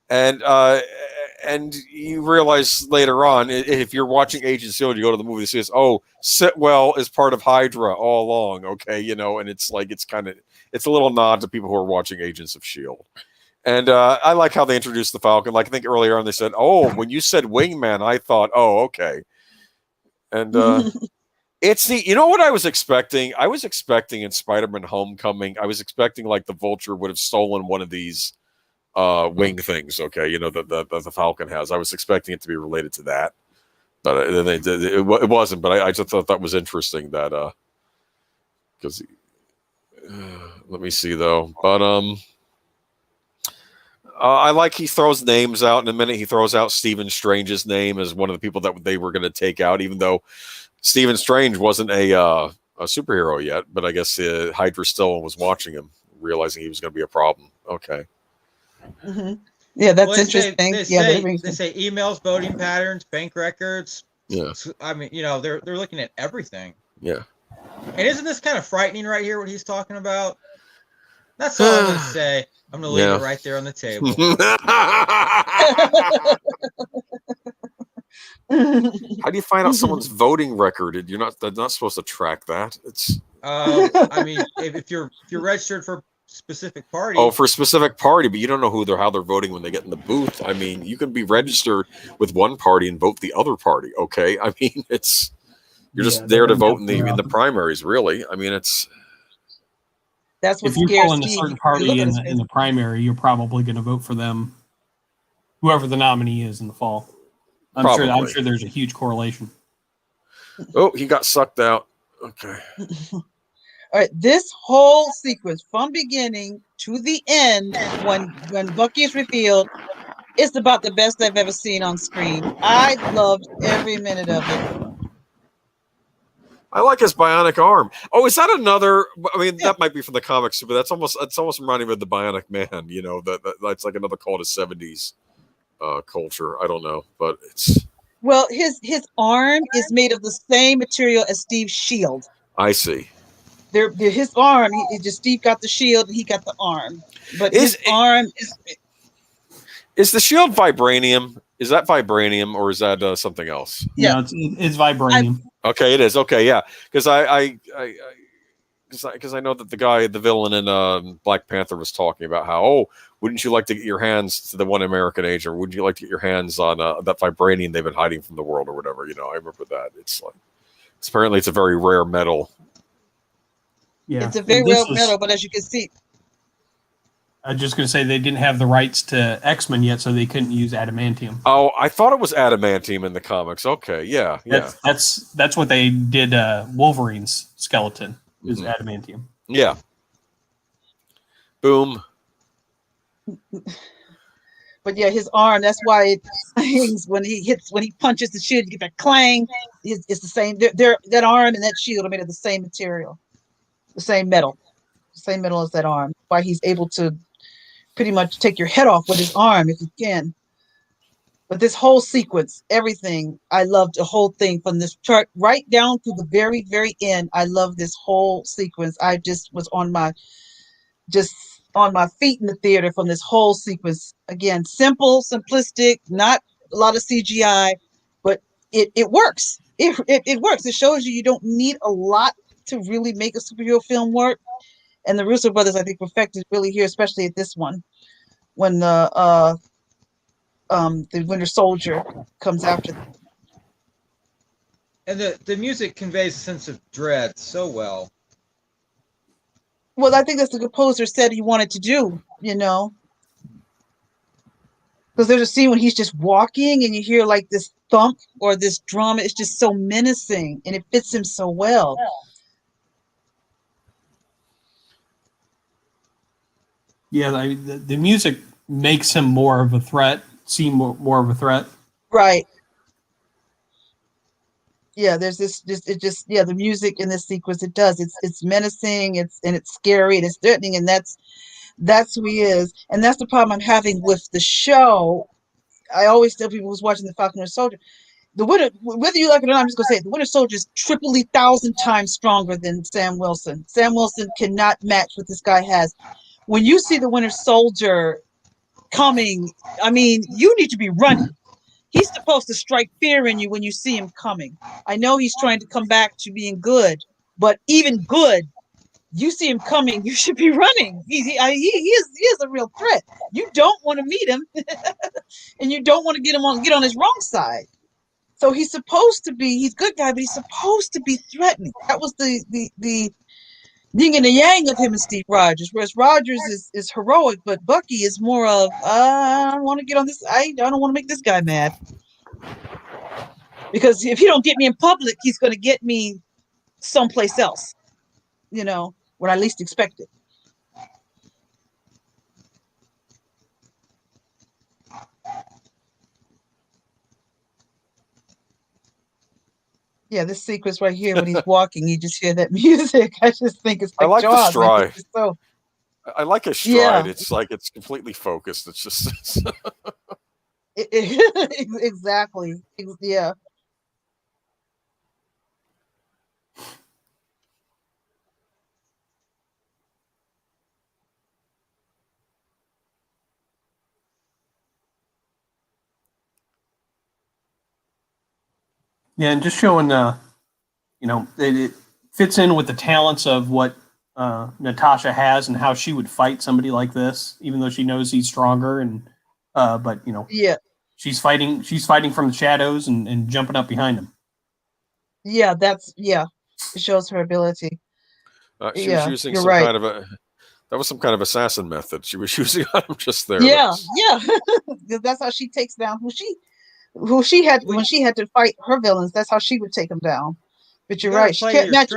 first and you realize later on, if you're watching Agents of S.H.I.E.L.D., you go to the movie that says, "Oh, Sitwell is part of Hydra all along." Okay, and it's like it's a little nod to people who are watching Agents of S.H.I.E.L.D. And I like how they introduced the Falcon. Like I think earlier on they said, "Oh, when you said wingman, I thought, oh, okay." And it's what I was expecting. I was expecting in Spider-Man: Homecoming, I was expecting like the Vulture would have stolen one of these wing things. Okay, the Falcon has. I was expecting it to be related to that, but it wasn't. But I just thought that was interesting. That because let me see though, but I like he throws names out in a minute. He throws out Stephen Strange's name as one of the people that they were going to take out, even though Stephen Strange wasn't a superhero yet. But I guess Hydra still was watching him, realizing he was going to be a problem. Okay. Mm-hmm. Yeah, that's interesting. They say emails, voting patterns, bank records. Yeah. I mean, they're looking at everything. Yeah. And isn't this kind of frightening right here, what he's talking about? That's all I'm going to say. I'm going to leave it right there on the table. How do you find out someone's voting record? They're not supposed to track that. It's. I mean, if you're registered for a specific party. Oh, for a specific party, but you don't know how they're voting when they get in the booth. I mean, you can be registered with one party and vote the other party. Okay, I mean, you're just there to vote in the primaries. Really, I mean, it's. That's what if you're calling a certain party in the primary, you're probably going to vote for them, whoever the nominee is in the fall. I'm sure there's a huge correlation. Oh, he got sucked out. Okay. All right. This whole sequence from beginning to the end, when Bucky is revealed, it's about the best I've ever seen on screen. I loved every minute of it. I like his bionic arm. Oh, is that another? I mean, Yeah. that might be from the comics too, but it's almost reminding me of the Bionic Man. You know, that's like another call to '70s culture. I don't know, but it's. Well, his arm is made of the same material as Steve's shield. I see. They're his arm. He just Steve got the shield and he got the arm, but Is his arm is the shield vibranium? Is that vibranium or is that something else? Yeah. No, it's vibranium. Okay, it is. Okay, yeah, because because I know that the villain in Black Panther was talking about how, oh, wouldn't you like to get your hands to the one American age, or wouldn't you like to get your hands on that vibranium they've been hiding from the world or whatever? You know, I remember that. It's like apparently it's a very rare metal. Yeah, it's a very rare metal, but as you can see, I'm just going to say they didn't have the rights to X-Men yet, so they couldn't use adamantium. Oh, I thought it was adamantium in the comics. Okay, yeah. That's what they did. Wolverine's skeleton is adamantium. Yeah. Boom. but yeah, his arm. That's why it clangs when he punches the shield. You get that clang. It's the same. They're that arm and that shield are made of the same material, the same metal as that arm. Why he's able to pretty much take your head off with his arm if he can. But this whole sequence, everything, I loved the whole thing from this chart right down to the very, very end. I love this whole sequence. I just was on my feet in the theater from this whole sequence. Again, simple, simplistic, not a lot of CGI, but it works. It works. It shows you don't need a lot to really make a superhero film work. And the Russo brothers, I think, perfected really here, especially at this one, when the Winter Soldier comes after them. And the music conveys a sense of dread so well. Well, I think that's the composer said he wanted to do, you know. Because there's a scene when he's just walking and you hear like this thump or this drum. It's just so menacing and it fits him so well. Yeah, the music makes him more of a threat, seem more of a threat. Right. Yeah, there's the music in this sequence, it does. It's menacing, it's scary, and it's threatening, and that's who he is. And that's the problem I'm having with the show. I always tell people who's watching the Falcon and Soldier, the Winter, whether you like it or not, I'm just gonna say it, the Winter Soldier is triple 1,000 times stronger than Sam Wilson. Sam Wilson cannot match what this guy has. When you see the Winter Soldier coming, I mean, you need to be running. He's supposed to strike fear in you when you see him coming. I know he's trying to come back to being good, but even good, you see him coming, you should be running. He is a real threat. You don't want to meet him, and you don't want to get on his wrong side. So he's good guy, but he's supposed to be threatening. That was the yin and the yang of him and Steve Rogers, whereas Rogers is heroic, but Bucky is more of, I don't want to get on this, I don't want to make this guy mad. Because if he don't get me in public, he's going to get me someplace else, you know, when I least expect it. Yeah, this sequence right here when he's walking, you just hear that music. I just think it's like I like Jaws. the stride. So, I like a stride. Yeah. It's like it's completely focused. It's just exactly. Yeah. Yeah, and just showing, it fits in with the talents of what Natasha has and how she would fight somebody like this, even though she knows he's stronger. And but Yeah. she's fighting from the shadows and jumping up behind him. Yeah, it shows her ability. she was using some kind of that was some kind of assassin method she was using on him just there. Yeah. Because that's how she takes down who she had when she had to fight her villains. That's how she would take them down. But you're right. She can't match.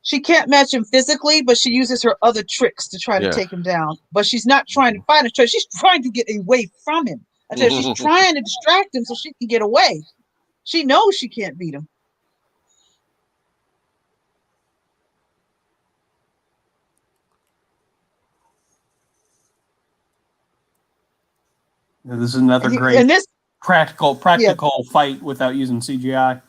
She can't match him physically, but she uses her other tricks to try to take him down. But she's not trying to fight him. She's trying to get away from him. I tell you, she's trying to distract him so she can get away. She knows she can't beat him. This is another great and this practical fight without using CGI.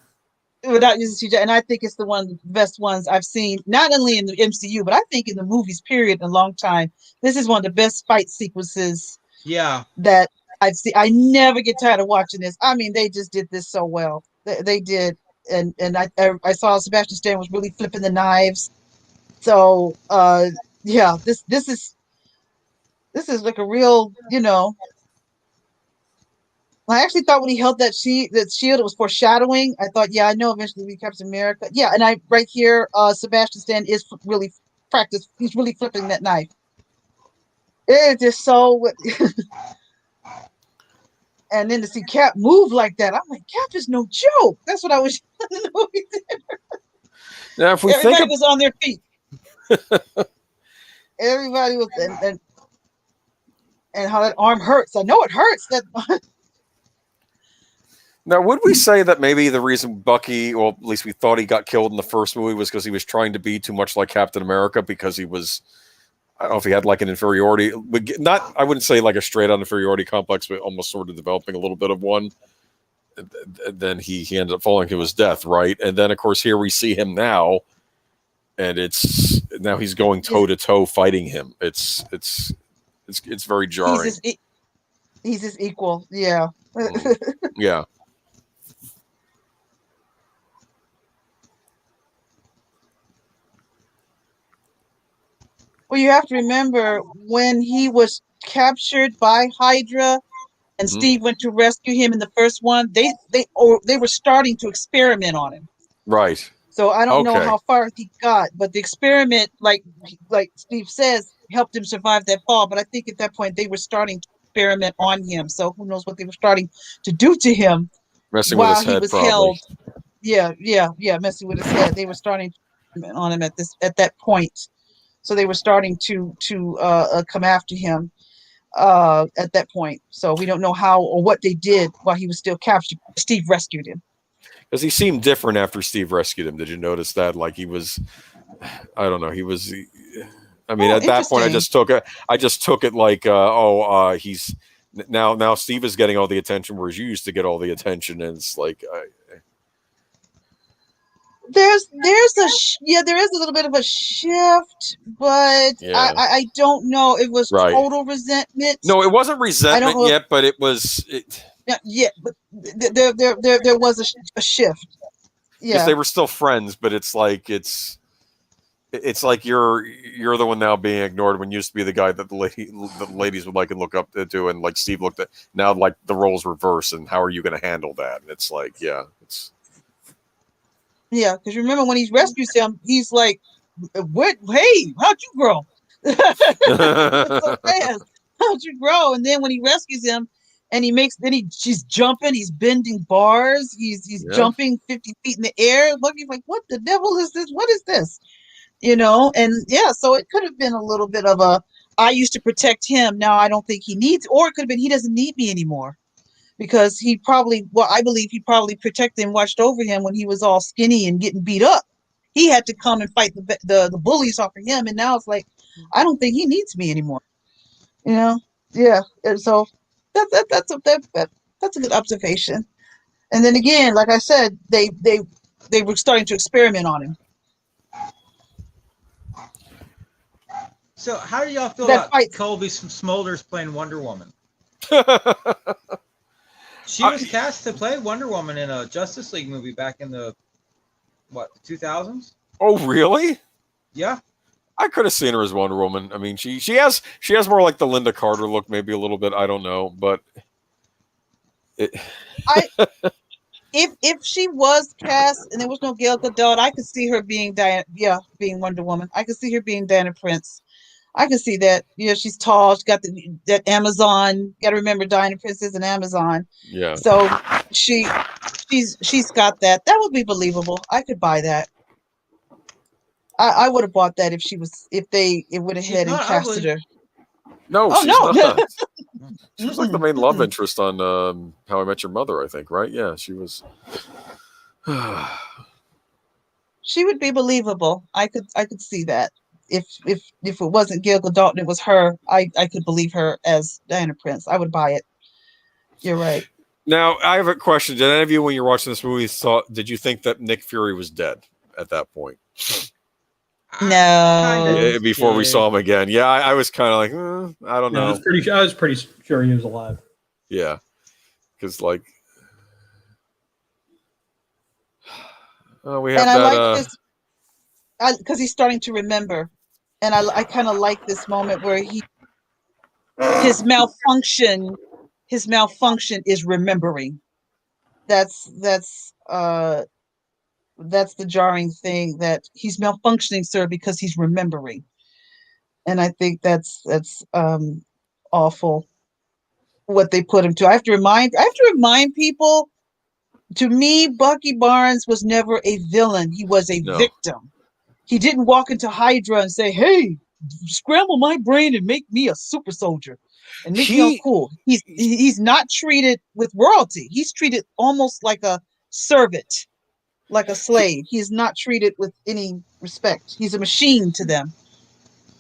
Without using CGI, and I think it's one of the best ones I've seen, not only in the MCU, but I think in the movies, period, in a long time. This is one of the best fight sequences that I've seen. I never get tired of watching this. I mean, they just did this so well. They did, and I saw Sebastian Stan was really flipping the knives. So yeah, this is like a real, I actually thought when he held that shield, it was foreshadowing. I thought, yeah, I know eventually we Captain America. Yeah, and I right here, Sebastian Stan is really practiced. He's really flipping that knife. It's just so. And then to see Cap move like that, I'm like, Cap is no joke. That's what I was in the movie theater. Now, if we Everybody was on their feet. Everybody was, and how that arm hurts. I know it hurts. That. Now, would we say that maybe the reason Bucky, well, at least we thought he got killed in the first movie, was because he was trying to be too much like Captain America, because he was, I don't know if he had like an inferiority, not, I wouldn't say like a straight on inferiority complex, but almost sort of developing a little bit of one. Then he ended up falling to his death, right? And then, of course, here we see him now, and now he's going toe to toe fighting him. It's very jarring. He's his equal, yeah. Yeah. Well, you have to remember when he was captured by Hydra and Steve went to rescue him in the first one, they were starting to experiment on him. Right. So I don't know how far he got, but the experiment, like Steve says, helped him survive that fall. But I think at that point they were starting to experiment on him. So who knows what they were starting to do to him while he was held. Yeah, messing with his head. They were starting to experiment on him at that point. So they were starting to come after him at that point. So we don't know how or what they did while he was still captured. Steve rescued him. Because he seemed different after Steve rescued him. Did you notice that? Like he was, I don't know. He was. I mean, at that point, I just took it like, he's now Steve is getting all the attention, whereas you used to get all the attention, and it's like. There is a little bit of a shift, but I don't know. It was total resentment. No, it wasn't resentment yet, but it was. Yeah, but there was a shift. Yeah, because they were still friends, but it's like you're the one now being ignored when you used to be the guy that the ladies would like and look up to, and like Steve looked at. Now like the roles reverse, and how are you going to handle that? And it's like, it's. Yeah, because remember when he rescues him, he's like, "What? Hey, how'd you grow? So fast. How'd you grow?" And then when he rescues him, and she's jumping, he's bending bars, he's jumping 50 feet in the air. Looking like, what the devil is this? What is this? And so it could have been a little bit of I used to protect him. Now I don't think he needs, or it could have been he doesn't need me anymore. Because I believe he probably protected and watched over him when he was all skinny and getting beat up. He had to come and fight the bullies off of him, and now it's like, I don't think he needs me anymore. Yeah. And so that's a good observation. And then again, like I said, they were starting to experiment on him. So how do y'all feel about Colby Smulders playing Wonder Woman? She was cast to play Wonder Woman in a Justice League movie back in the 2000s. Oh, really? Yeah. I could have seen her as Wonder Woman. I mean, she has more like the Linda Carter look, maybe a little bit. I don't know, but if she was cast and there was no Gal Gadot, I could see her being being Wonder Woman. I could see her being Diana Prince. I can see that. She's tall. She's got that Amazon. Got to remember, Diana Prince is an Amazon. Yeah. So she's got that. That would be believable. I could buy that. I would have bought that if it would have had and casted her. No, she's not. She was like the main love interest on How I Met Your Mother, I think, right? Yeah, she was. She would be believable. I could see that. If it wasn't Gal Gadot and it was her, I could believe her as Diana Prince. I would buy it. You're right. Now, I have a question. Did any of you, when you're watching this movie, did you think that Nick Fury was dead at that point? No. Before we saw him again. Yeah, I was kind of like, I don't know. I was pretty sure he was alive. Yeah, because like, we have And I that. like this because he's starting to remember, and I kind of like this moment where his malfunction is remembering. That's the jarring thing, that he's malfunctioning, sir, because he's remembering. And I think that's awful what they put him to. I have to remind people, to me, Bucky Barnes was never a villain. He was a victim. He didn't walk into Hydra and say, "Hey, scramble my brain and make me a super soldier and make me all cool." He's not treated with royalty. He's treated almost like a servant, like a slave. He is not treated with any respect. He's a machine to them.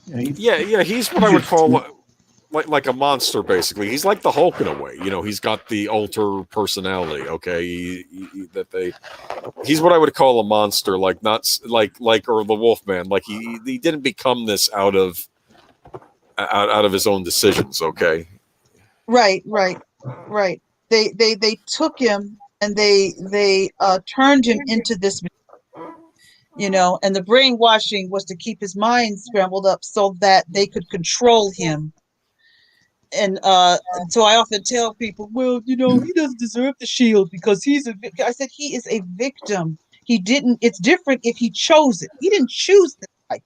Yeah, he's what I would call like a monster, basically. He's like the Hulk in a way. He's got the alter personality. Okay, he's what I would call a monster, like not like or the Wolfman. Like he didn't become this out of his own decisions. Okay. Right. They took him and they turned him into this, and the brainwashing was to keep his mind scrambled up so that they could control him. And so I often tell people, well, he doesn't deserve the shield because he's a victim. I said, he is a victim. He didn't. It's different if he chose it. He didn't choose this life.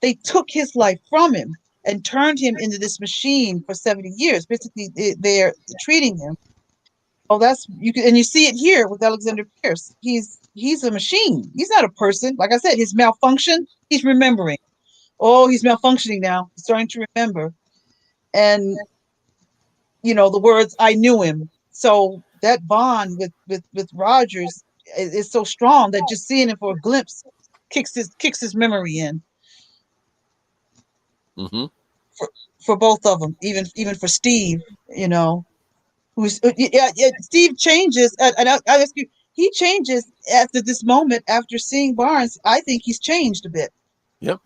They took his life from him and turned him into this machine for 70 years. Basically, they're treating him. Oh, you see it here with Alexander Pierce. He's a machine. He's not a person. Like I said, his malfunction, he's remembering. Oh, he's malfunctioning now. He's starting to remember. And the words, "I knew him." So that bond with Rogers is so strong that just seeing him for a glimpse kicks his memory in. Mm-hmm. For both of them, even for Steve, who's Steve changes, and I ask you, he changes after this moment, after seeing Barnes. I think he's changed a bit. Yep.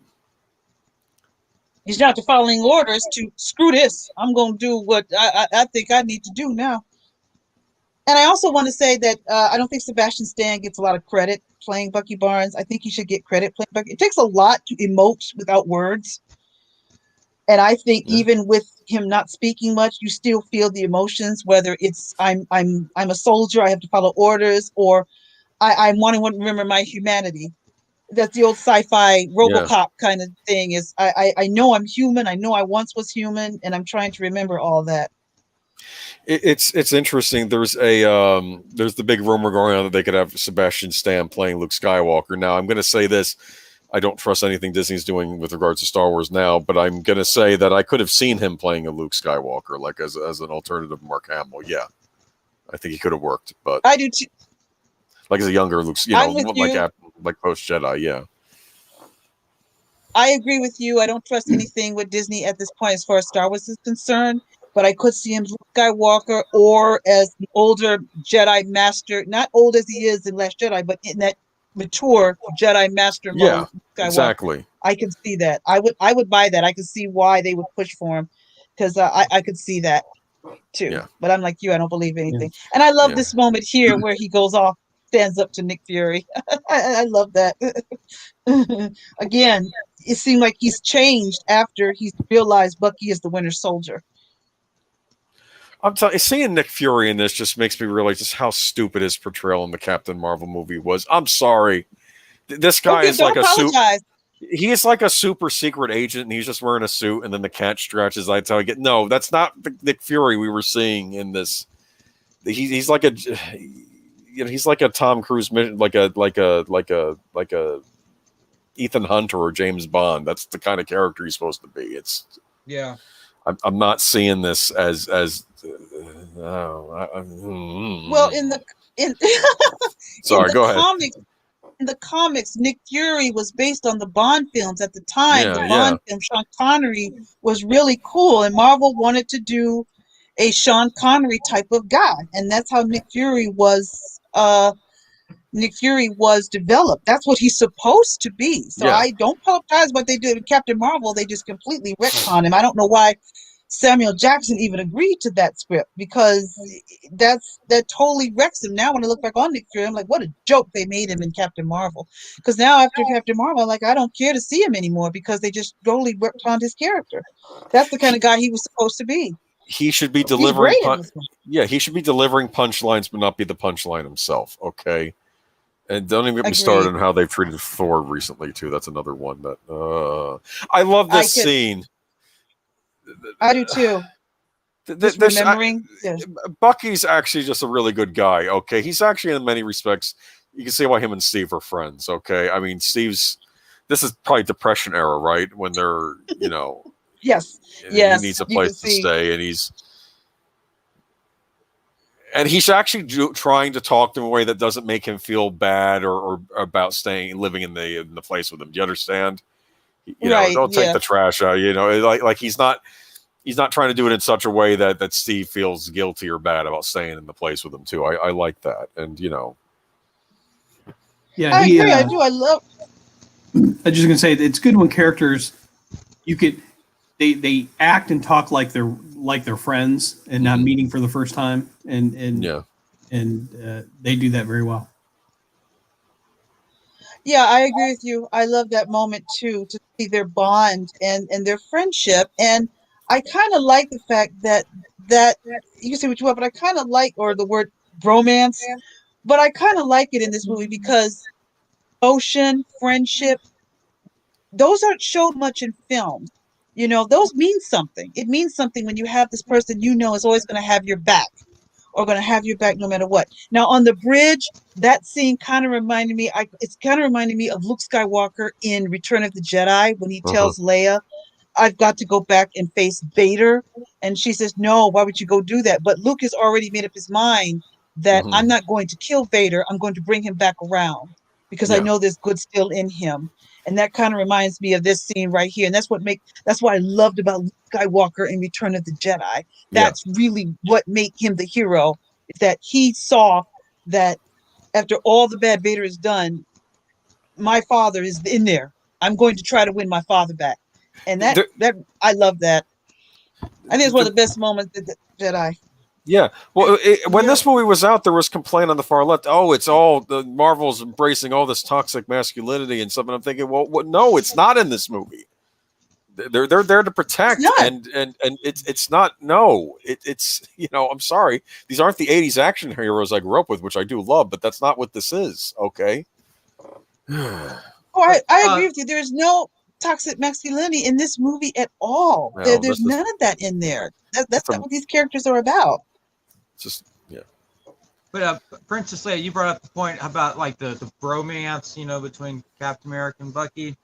He's not following orders to screw this. I'm going to do what I think I need to do now. And I also want to say that I don't think Sebastian Stan gets a lot of credit playing Bucky Barnes. I think he should get credit playing Bucky. It takes a lot to emote without words. And I think even with him not speaking much, you still feel the emotions, whether it's I'm a soldier, I have to follow orders, or I want to remember my humanity. That's the old sci-fi RoboCop kind of thing. Is I know I'm human. I know I once was human, and I'm trying to remember all that. It's interesting. There's the big rumor going on that they could have Sebastian Stan playing Luke Skywalker. Now I'm going to say this: I don't trust anything Disney's doing with regards to Star Wars now, but I'm going to say that I could have seen him playing a Luke Skywalker, like as an alternative Mark Hamill. Yeah, I think he could have worked, but I do too. Like as a younger Luke, like post Jedi, yeah. I agree with you. I don't trust anything with Disney at this point as far as Star Wars is concerned, but I could see him as Luke Skywalker or as an older Jedi master, not old as he is in Last Jedi, but in that mature Jedi master mode. Yeah, Skywalker. exactly. I can see that. I would buy that. I could see why they would push for him, because I could see that too. Yeah. But I'm like you. I don't believe anything. Yeah. And I love this moment here where he goes off, stands up to Nick Fury. I love that. Again, it seemed like he's changed after he's realized Bucky is the Winter Soldier. I'm telling you, seeing Nick Fury in this just makes me realize just how stupid his portrayal in the Captain Marvel movie was. I'm sorry. This guy is like he is like a super secret agent, and he's just wearing a suit, and then the cat scratches. That's how I get. No, that's not the Nick Fury we were seeing in this. He's like a, he's like a Tom Cruise, like a Ethan Hunt or James Bond. That's the kind of character he's supposed to be. I'm not seeing this as well in sorry, go ahead. In the comics, Nick Fury was based on the Bond films at the time. The Bond film, Sean Connery, was really cool, and Marvel wanted to do a Sean Connery type of guy, and that's how Nick Fury was. Nick Fury was developed. That's what he's supposed to be. So Yeah. I don't apologize what they did with Captain Marvel. They just completely retconned him. I don't know why Samuel Jackson even agreed to that script, because that totally wrecks him. Now when I look back on Nick Fury, I'm like, what a joke they made him in Captain Marvel. Because now after Captain Marvel, like, I don't care to see him anymore because they just totally retconned his character. That's the kind of guy he was supposed to be. He should be He's delivering. great in this one. Yeah, he should be delivering punchlines, but not be the punchline himself. Okay. And don't even get me started on how they've treated Thor recently too. That's another one that I love this scene. I do too. Remembering Bucky's actually just a really good guy. Okay, he's actually in many respects. You can see why him and Steve are friends. Okay, I mean this is probably Depression era, right? When they're yes, he needs a place to stay, and he's actually trying to talk to him in a way that doesn't make him feel bad or about living in the place with him. Do you understand? Don't take the trash out. Like he's not trying to do it in such a way that Steve feels guilty or bad about staying in the place with him too. I like that, and Yeah, I agree. I do. I love. I'm just gonna say it's good when characters they act and talk like they're friends and not meeting for the first time, and they do that very well. Yeah, I agree with you. I love that moment too, to see their bond and their friendship. And I kind of like the fact that you can say what you want, but I kind of like, or the word bromance, but I kind of like it in this movie because emotion, friendship, those aren't showed much in films. Those mean something. It means something when you have this person is always going to have your back, or going to have your back no matter what. Now on the bridge, that scene kind of reminded me. It's kind of reminding me of Luke Skywalker in Return of the Jedi when he tells Leia, "I've got to go back and face Vader," and she says, "No, why would you go do that?" But Luke has already made up his mind that I'm not going to kill Vader. I'm going to bring him back around because I know there's good still in him. And that kind of reminds me of this scene right here. And that's what I loved about Luke Skywalker in Return of the Jedi. That's really what made him the hero, is that he saw that after all the bad Vader has done, my father is in there. I'm going to try to win my father back. And that I love that. I think it's one of the best moments of the Jedi. Yeah. Well, when this movie was out, there was complaint on the far left. Oh, it's all the Marvel's embracing all this toxic masculinity and stuff. And I'm thinking, well, no, it's not in this movie. They're there to protect, and it's not. No, it's I'm sorry, these aren't the '80s action heroes I grew up with, which I do love, but that's not what this is. Okay. I agree with you. There's no toxic masculinity in this movie at all. No, there's none of that in there. That's not what these characters are about. Just But Princess Leia, you brought up the point about like the bromance, between Captain America and Bucky.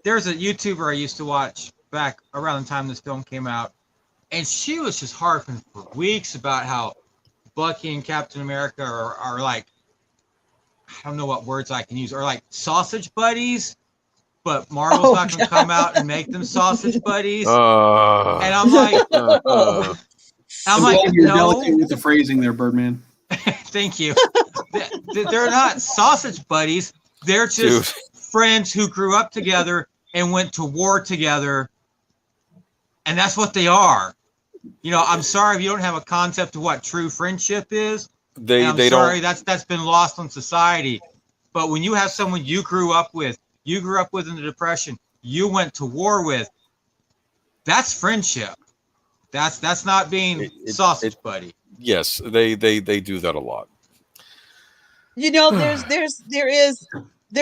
There's a YouTuber I used to watch back around the time this film came out, and she was just harping for weeks about how Bucky and Captain America are like, I don't know what words I can use, are like sausage buddies, but Marvel's not going to come out and make them sausage buddies. And I'm like, you're no. delicate with the phrasing there, Birdman. Thank you. They're not sausage buddies. They're just friends who grew up together and went to war together. And that's what they are. I'm sorry if you don't have a concept of what true friendship is. I'm sorry that's been lost on society. But when you have someone you grew up with in the Depression, you went to war with, that's friendship. That's not being sausage buddy. Yes, they do that a lot. There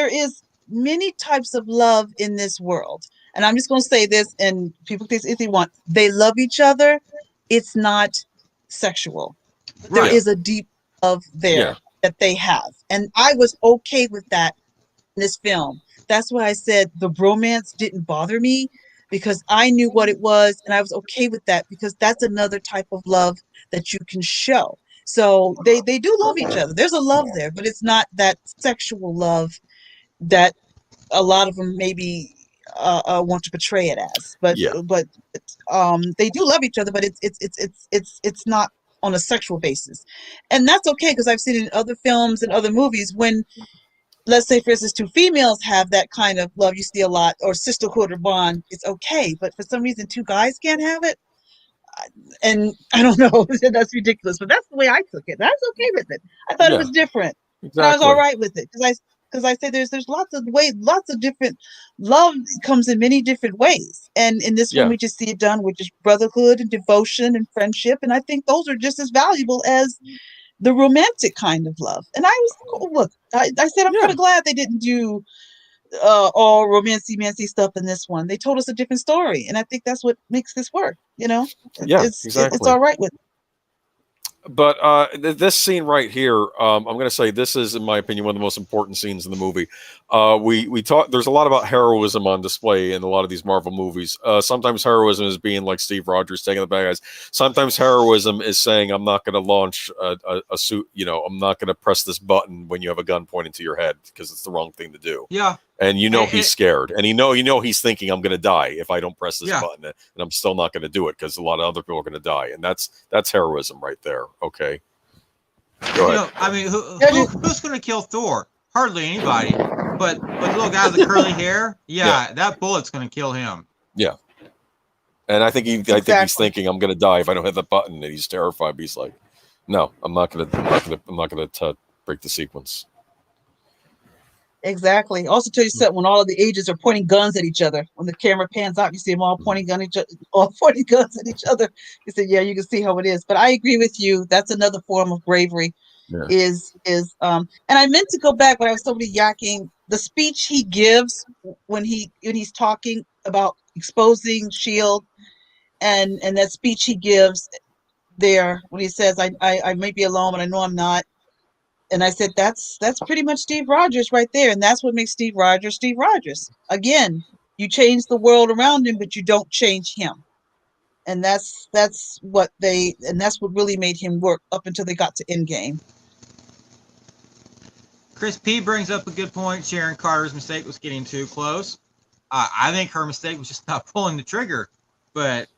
is many types of love in this world. And I'm just going to say this, and people can say if they want, they love each other. It's not sexual. But there is a deep love there that they have. And I was okay with that in this film. That's why I said the bromance didn't bother me, because I knew what it was, and I was okay with that, because that's another type of love that you can show. So they do love each other. There's a love there, but it's not that sexual love that a lot of them maybe want to portray it as. But Yeah. they do love each other, but it's not on a sexual basis, and that's okay, because I've seen it in other films and other movies when, let's say, for instance, two females have that kind of love you see a lot, or sisterhood or bond, it's okay. But for some reason, two guys can't have it, and I don't know. That's ridiculous, but that's the way I took it. I was okay with it. I thought it Yeah, was different, and I was exactly. all right with it, because I say there's lots of ways, lots of different love comes in many different ways, and in this one Yeah. we just see it done with just brotherhood and devotion and friendship, and I think those are just as valuable as the romantic kind of love. And I was look, I said I'm kind Yeah. of glad they didn't do all romancy stuff in this one. They told us a different story, and I think that's what makes this work. Yeah, It's exactly. all right with. But this scene right here, I'm going to say this is, in my opinion, one of the most important scenes in the movie. We talk. There's a lot about heroism on display in a lot of these Marvel movies. Sometimes heroism is being like Steve Rogers taking the bad guys. Sometimes heroism is saying, "I'm not going to launch a suit. I'm not going to press this button when you have a gun pointed to your head because it's the wrong thing to do." Yeah. And he's scared, and he's thinking, "I'm going to die if I don't press this button, and I'm still not going to do it because a lot of other people are going to die." And that's heroism right there. Okay, go ahead. I mean, who's going to kill Thor? Hardly anybody. But the little guy with the curly hair, that bullet's going to kill him. Yeah, and I think he's thinking, "I'm going to die if I don't hit the button," and he's terrified. But he's like, "No, I'm not going to break the sequence." Exactly. Also, tell you something, when all of the agents are pointing guns at each other, when the camera pans out, you see them all pointing guns at each other. You say, yeah, you can see how it is. But I agree with you. That's another form of bravery. Yeah. And I meant to go back, but I was so yakking. The speech he gives when he's talking about exposing Shield, and that speech he gives there when he says, I may be alone, but I know I'm not. And I said, that's pretty much Steve Rogers right there. And that's what makes Steve Rogers Steve Rogers. Again, you change the world around him, but you don't change him. And that's what really made him work up until they got to Endgame. Chris P brings up a good point. Sharon Carter's mistake was getting too close. I think her mistake was just not pulling the trigger. But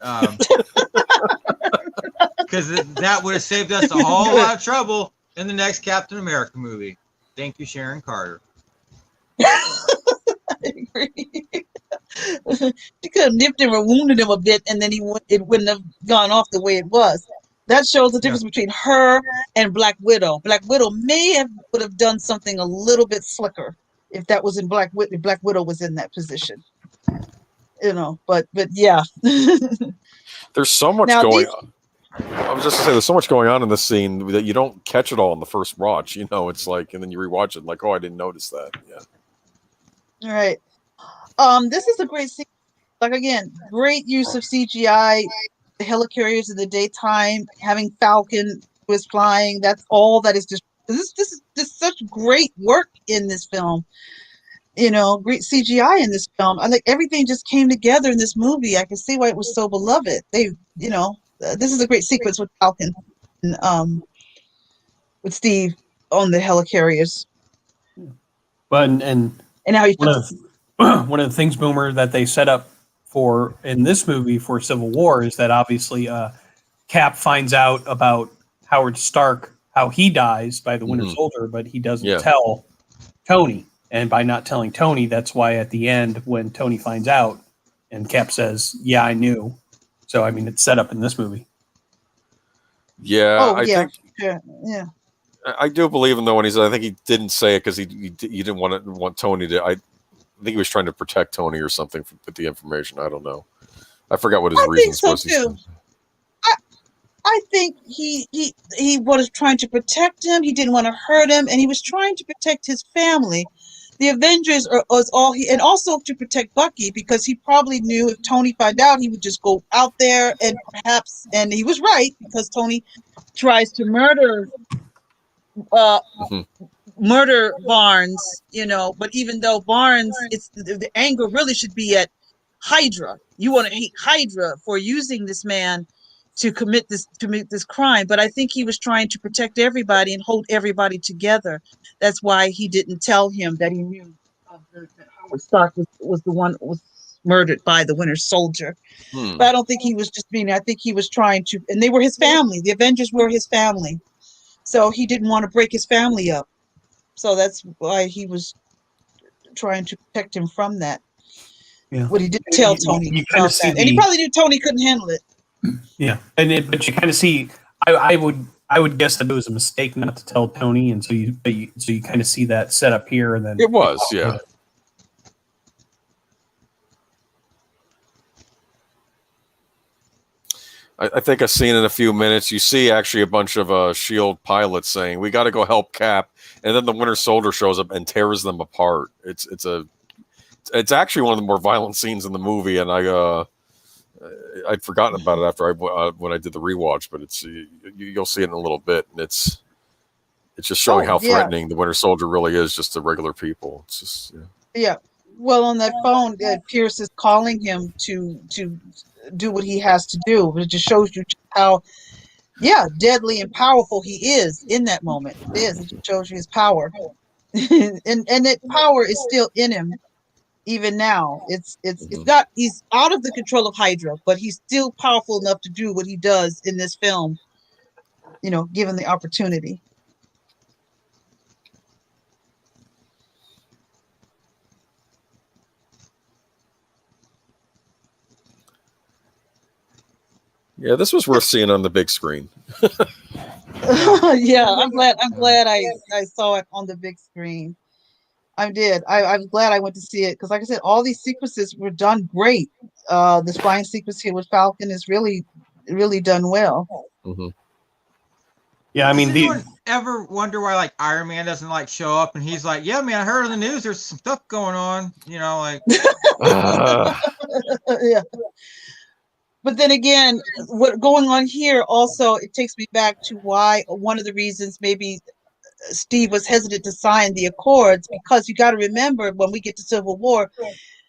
because that would have saved us a whole lot of trouble in the next Captain America movie. Thank you, Sharon Carter. I agree. She could have nipped him or wounded him a bit, and then it wouldn't have gone off the way it was. That shows the difference between her and Black Widow. Black Widow would have done something a little bit slicker if that was in Black Widow was in that position. But yeah. There's so much going on. I was just gonna say, there's so much going on in this scene that you don't catch it all in the first watch. It's like, and then you rewatch it, like, oh, I didn't notice that. Yeah. All right. This is a great scene. Like, again, great use of CGI. The helicarriers in the daytime, having Falcon was flying. That's all that is just. This is just such great work in this film. Great CGI in this film. I think everything just came together in this movie. I can see why it was so beloved. This is a great sequence with Falcon and with Steve on the helicarriers. But and how he one of the things, Boomer, that they set up for in this movie for Civil War is that obviously Cap finds out about Howard Stark, how he dies by the Winter Soldier, but he doesn't tell Tony. And by not telling Tony, that's why at the end, when Tony finds out and Cap says, "Yeah, I knew." So, I mean, it's set up in this movie. Yeah, I think. Yeah. I do believe him, though, when he said, I think he didn't say it because he didn't want Tony to. I think he was trying to protect Tony or something with the information. I don't know. I forgot what his reason was. Too. I think he was trying to protect him. He didn't want to hurt him, and he was trying to protect his family. The Avengers was all and also to protect Bucky, because he probably knew if Tony found out, he would just go out there and and he was right, because Tony tries to murder Barnes, but even though Barnes, it's the anger really should be at Hydra. You want to hate Hydra for using this man to commit this crime, but I think he was trying to protect everybody and hold everybody together. That's why he didn't tell him that he knew that Howard Stark was the one was murdered by the Winter Soldier. Hmm. But I don't think he was just being. I think he was trying to, and they were his family. The Avengers were his family, so he didn't want to break his family up. So that's why he was trying to protect him from that. Yeah. What he didn't tell Tony You kind of about see that, and he probably knew Tony couldn't handle it. Yeah, but you kind of see. I would guess that it was a mistake not to tell Tony, and so you kind of see that set up here, and then It was, yeah. I think I've seen in a few minutes. You see actually a bunch of Shield pilots saying, "We got to go help Cap," and then the Winter Soldier shows up and tears them apart. It's actually one of the more violent scenes in the movie, and I'd forgotten about it after when I did the rewatch, but you'll see it in a little bit, and it's just showing how threatening the Winter Soldier really is just to regular people. It's just yeah. Well, on that phone, Pierce is calling him to do what he has to do. It just shows you how, deadly and powerful he is in that moment. It is. It just shows you his power, and that power is still in him. Even now, it's not. He's out of the control of Hydra, but he's still powerful enough to do what he does in this film. Given the opportunity. yeah, this was worth seeing on the big screen. Yeah, I'm glad I saw it on the big screen. I did. I'm glad I went to see it because, like I said, all these sequences were done great. This flying sequence here with Falcon is really, really done well. Mm-hmm. Yeah, I mean, does anyone ever wonder why like Iron Man doesn't show up and he's like, "Yeah, man, I heard on the news there's some stuff going on," like. Yeah. But then again, what going on here also, it takes me back to why one of the reasons maybe Steve was hesitant to sign the Accords, because you got to remember when we get to Civil War,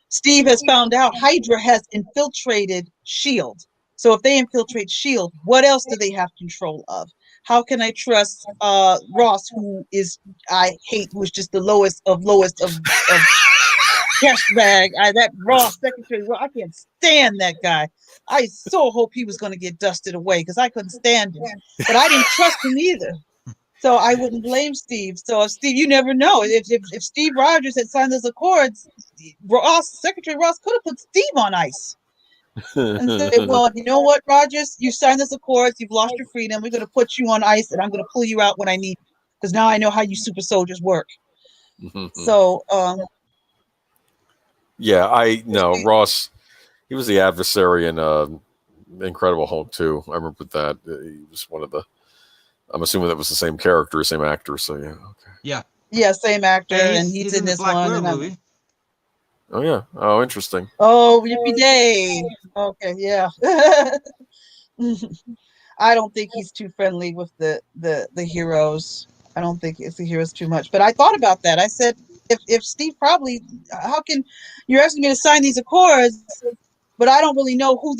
Steve has found out Hydra has infiltrated S.H.I.E.L.D. So if they infiltrate S.H.I.E.L.D., what else do they have control of? How can I trust Ross, who is just the lowest of cash bag? That Ross secretary, I can't stand that guy. I so hope he was going to get dusted away because I couldn't stand him. But I didn't trust him either. So I wouldn't blame Steve. So if Steve, you never know. If Steve Rogers had signed those Accords, Secretary Ross could have put Steve on ice and said, "Well, you know what, Rogers, you signed those Accords, you've lost your freedom. We're going to put you on ice, and I'm going to pull you out when I need you, because now I know how you super soldiers work." So, yeah, I know Ross. He was the adversary in Incredible Hulk 2. I remember that. He was one of the. I'm assuming that was the same character, same actor. So yeah, okay. Yeah, same actor, and he's in the this Black one. Widow movie. Oh yeah. Oh, interesting. Oh, yippee day. Okay, yeah. I don't think he's too friendly with the heroes. I don't think it's the heroes too much. But I thought about that. I said, if Steve how can you're asking me to sign these Accords, but I don't really know who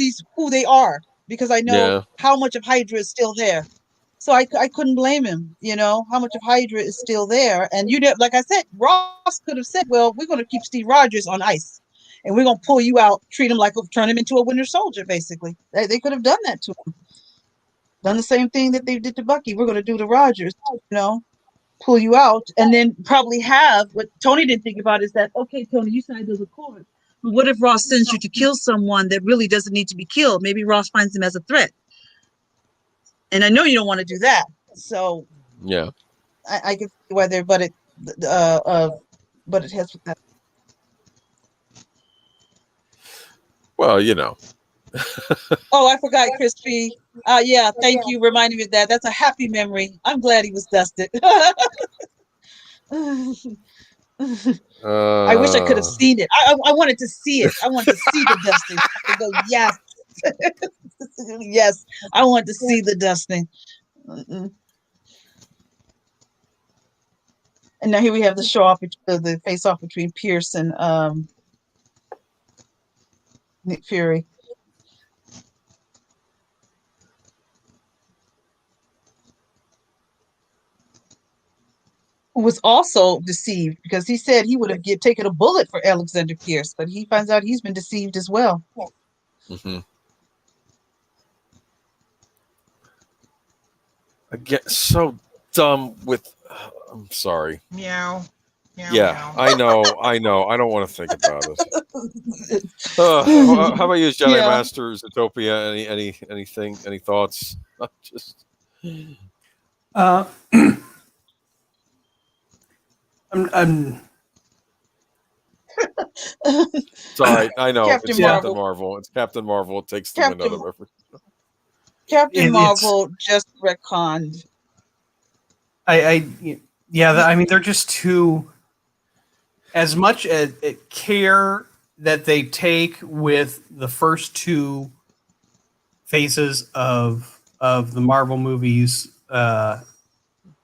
they are, because I know how much of Hydra is still there. So I couldn't blame him, how much of Hydra is still there. And like I said, Ross could have said, "Well, we're going to keep Steve Rogers on ice, and we're going to pull you out, turn him into a Winter Soldier." Basically, they could have done that to him. Done the same thing that they did to Bucky. We're going to do to Rogers, pull you out, and then probably have what Tony didn't think about is that, okay, Tony, you signed those Accords. But what if Ross sends you to kill someone that really doesn't need to be killed? Maybe Ross finds him as a threat. And I know you don't want to do that. So yeah, I can see why they're, but it has that. Well, Oh, I forgot Chris P. Yeah, thank you reminding me of that. That's a happy memory. I'm glad he was dusted. I wish I could have seen it. I wanted to see it. I wanted to see the dusting. I could go, yes. Yes, I want to see the dusting. And now here we have the face off between Pierce and Nick Fury. was also deceived because he said he would have taken a bullet for Alexander Pierce, but he finds out he's been deceived as well. Mm-hmm. I get so dumb with. I'm sorry. Meow. Meow, Yeah, meow. I know. I don't want to think about it. How about you, Jedi Yeah. Master, Zootopia? Anything? Any thoughts? Just Uh, I'm sorry. I know Captain it's Marvel. Captain Marvel. It's Captain Marvel. It takes the wind out Captain of everything. Captain it's Marvel just retconned. I mean, they're just too, as much care that they take with the first two phases of the Marvel movies,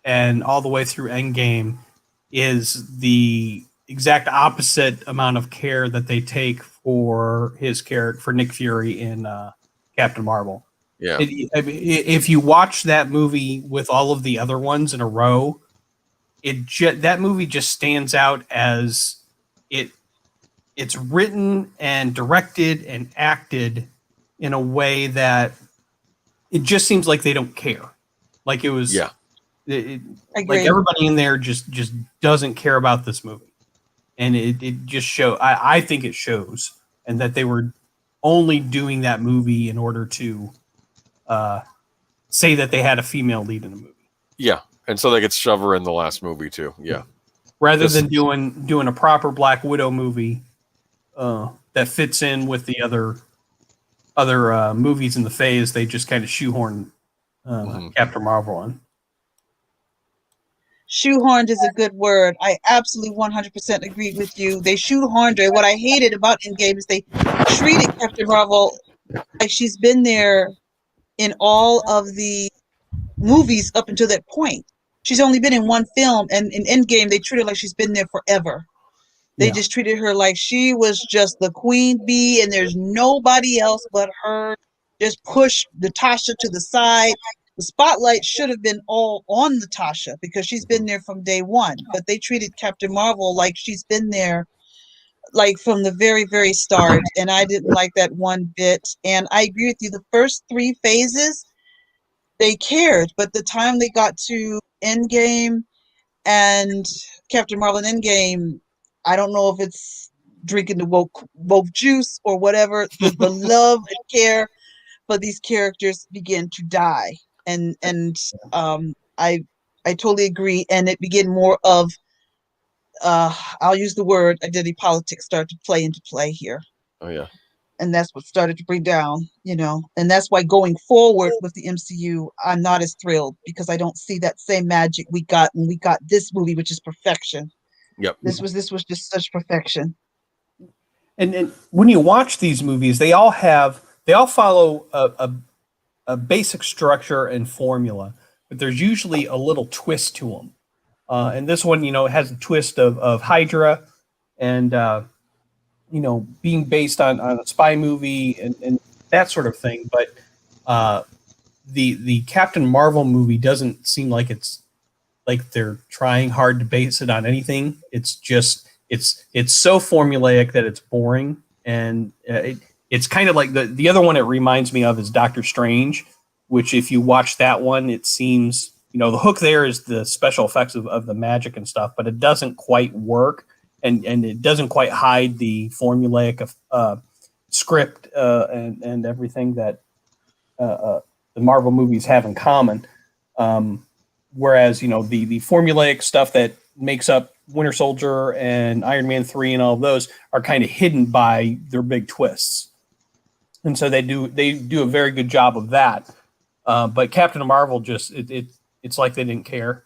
and all the way through Endgame, is the exact opposite amount of care that they take for his character, for Nick Fury in Captain Marvel. Yeah. If you watch that movie with all of the other ones in a row, that movie just stands out as it's written and directed and acted in a way that it just seems like they don't care. Like it was, Yeah. Like everybody in there just doesn't care about this movie, and it just show. I think it shows, and that they were only doing that movie in order to say that they had a female lead in the movie. Yeah, and so they could shove her in the last movie too. Yeah, rather than doing a proper Black Widow movie that fits in with the other movies in the phase. They just kind of shoehorn Captain Marvel on. Shoehorned is a good word. I absolutely 100% agree with you. They shoehorned her. What I hated about Endgame is they treated Captain Marvel like she's been there in all of the movies up until that point. She's only been in one film, and in Endgame, they treated her like she's been there forever. They just treated her like she was just the queen bee, and there's nobody else but her. Just push Natasha to the side. The spotlight should have been all on Natasha because she's been there from day one. But they treated Captain Marvel like she's been there like from the very, very start. And I didn't like that one bit. And I agree with you. The first three phases, they cared. But the time they got to Endgame and Captain Marvel in Endgame, I don't know if it's drinking the woke juice or whatever. The love and care for these characters began to die. And I totally agree. And it began more of I'll use the word identity politics started to play into play here. Oh yeah. And that's what started to bring down, and that's why going forward with the MCU, I'm not as thrilled because I don't see that same magic we got when we got this movie, which is perfection. Yep. This was just such perfection. And when you watch these movies, they all follow a basic structure and formula, but there's usually a little twist to them. And this one, it has a twist of Hydra and, being based on a spy movie and that sort of thing. But the Captain Marvel movie doesn't seem like it's like they're trying hard to base it on anything. It's just, it's so formulaic that it's boring. And it's kind of like the other one it reminds me of is Doctor Strange, which if you watch that one, it seems, the hook there is the special effects of the magic and stuff, but it doesn't quite work. And it doesn't quite hide the formulaic script and everything that the Marvel movies have in common. Whereas, the formulaic stuff that makes up Winter Soldier and Iron Man 3 and all of those are kind of hidden by their big twists. And so they do a very good job of that. But Captain Marvel just it's like they didn't care.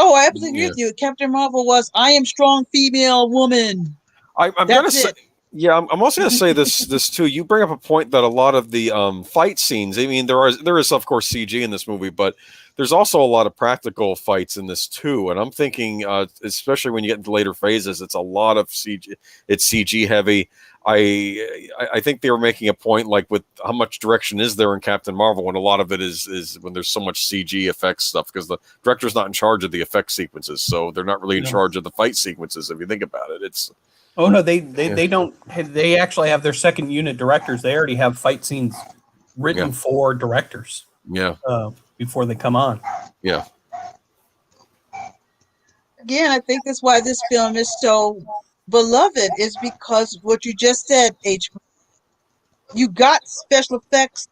Oh, I absolutely agree with you. Captain Marvel was, I am strong female woman. I'm going to say, yeah, I'm also going to say this too. You bring up a point that a lot of the fight scenes, I mean, there is of course CG in this movie, but there's also a lot of practical fights in this too. And I'm thinking, especially when you get into later phases, it's a lot of CG. It's CG heavy. I think they were making a point, like with how much direction is there in Captain Marvel, when a lot of it is when there's so much CG effects stuff, because the director's not in charge of the effect sequences, so they're not really in charge of the fight sequences. If you think about it, it's no, they don't. They actually have their second unit directors. They already have fight scenes written for directors. Yeah. Before they come on. Yeah. Again, I think that's why this film is so beloved, is because what you just said, you got special effects,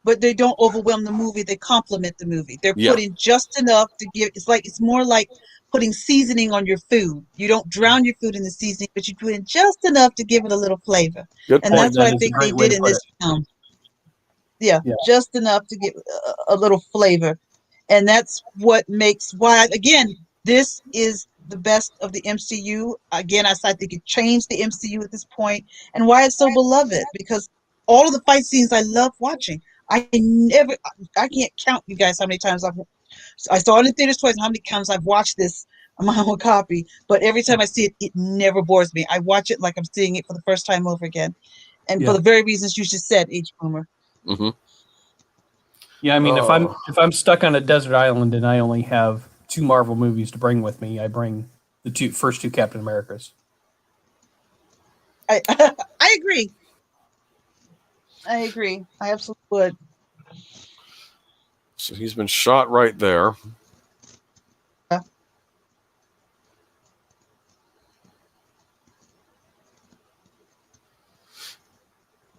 but they don't overwhelm the movie. They complement the movie. They're putting just enough to give. It's more like putting seasoning on your food. You don't drown your food in the seasoning, but you put in just enough to give it a little flavor. Good and point. that's what I think they did in this film. Yeah, just enough to give a little flavor. And that's what makes why, again, this is the best of the MCU. Again, I think it changed the MCU at this point, and why it's so beloved, because all of the fight scenes I love watching. I can't count, you guys, how many times I saw it in theaters twice, and how many times I've watched this on my own copy. But every time I see it, it never bores me. I watch it like I'm seeing it for the first time over again, and for the very reasons you just said, H. Boomer. Mm-hmm. Yeah, I mean, if I'm stuck on a desert island and I only have 2 Marvel movies to bring with me, I bring the first two Captain Americas. I agree. I agree. I absolutely would. So he's been shot right there.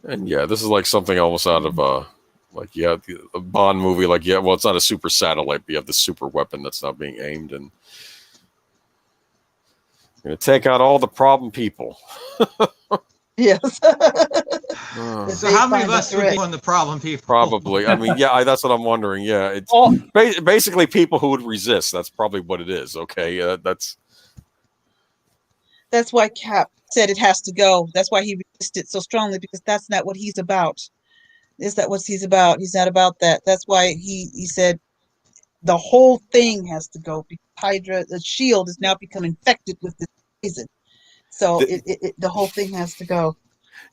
And this is like something almost out of a Bond movie. Like, well, it's not a super satellite, but you have the super weapon that's not being aimed, and you're gonna take out all the problem people. Yes. So how many of us would be on the problem people? Probably. I mean, that's what I'm wondering. Yeah, it's basically people who would resist. That's probably what it is. Okay, that's why Cap said it has to go. That's why he resisted so strongly, because that's not what he's about. Is that what he's about? He's not about that. That's why he said the whole thing has to go, because Hydra, the shield, is now become infected with this poison. So the whole thing has to go.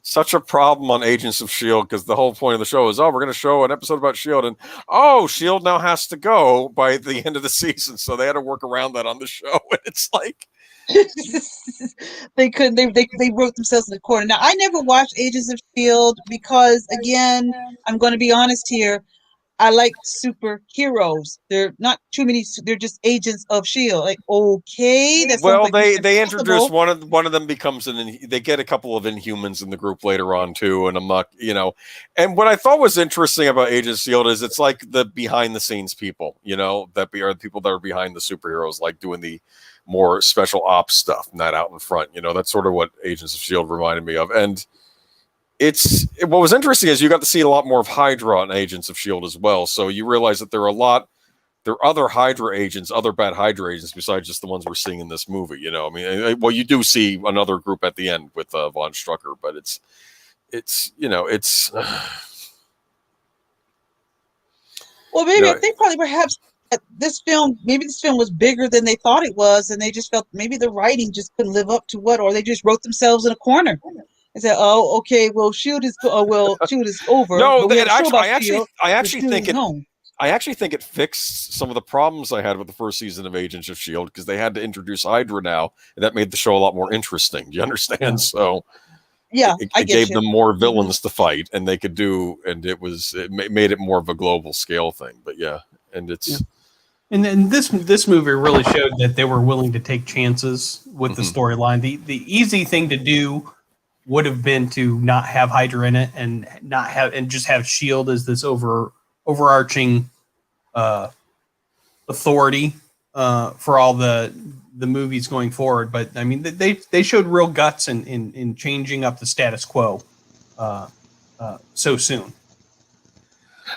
Such a problem on Agents of S.H.I.E.L.D. because the whole point of the show is, we're going to show an episode about S.H.I.E.L.D. and S.H.I.E.L.D. now has to go by the end of the season. So they had to work around that on the show. And it's like they couldn't. They wrote themselves in the corner. Now, I never watched Agents of S.H.I.E.L.D. because, again, I'm going to be honest here, I like superheroes. They're not too many. They're just agents of S.H.I.E.L.D. Like, okay, that's they introduce one of them becomes they get a couple of Inhumans in the group later on too, and and what I thought was interesting about Agents of S.H.I.E.L.D. is it's like the behind the scenes people, that are the people that are behind the superheroes, like doing the more special ops stuff, not out in front. That's sort of what Agents of S.H.I.E.L.D. reminded me of, and. What was interesting is you got to see a lot more of Hydra on Agents of S.H.I.E.L.D. as well. So you realize that there are other Hydra agents, other bad Hydra agents besides just the ones we're seeing in this movie. I mean, well, you do see another group at the end with Von Strucker, but it's. Well, maybe I think probably perhaps this film was bigger than they thought it was, and they just felt maybe the writing just couldn't live up to or they just wrote themselves in a corner. I said, "Oh, okay. Well, S.H.I.E.L.D. is S.H.I.E.L.D. is over." No, I actually think it fixed some of the problems I had with the first season of Agents of S.H.I.E.L.D. because they had to introduce Hydra now, and that made the show a lot more interesting. Do you understand? Yeah. So, it gave them more villains to fight, and they could it made it more of a global scale thing. But and it's. Yeah. And then this movie really showed that they were willing to take chances with the storyline. The easy thing to do would have been to not have Hydra in it and just have S.H.I.E.L.D. as this overarching authority for all the movies going forward. But I mean, they showed real guts in changing up the status quo so soon.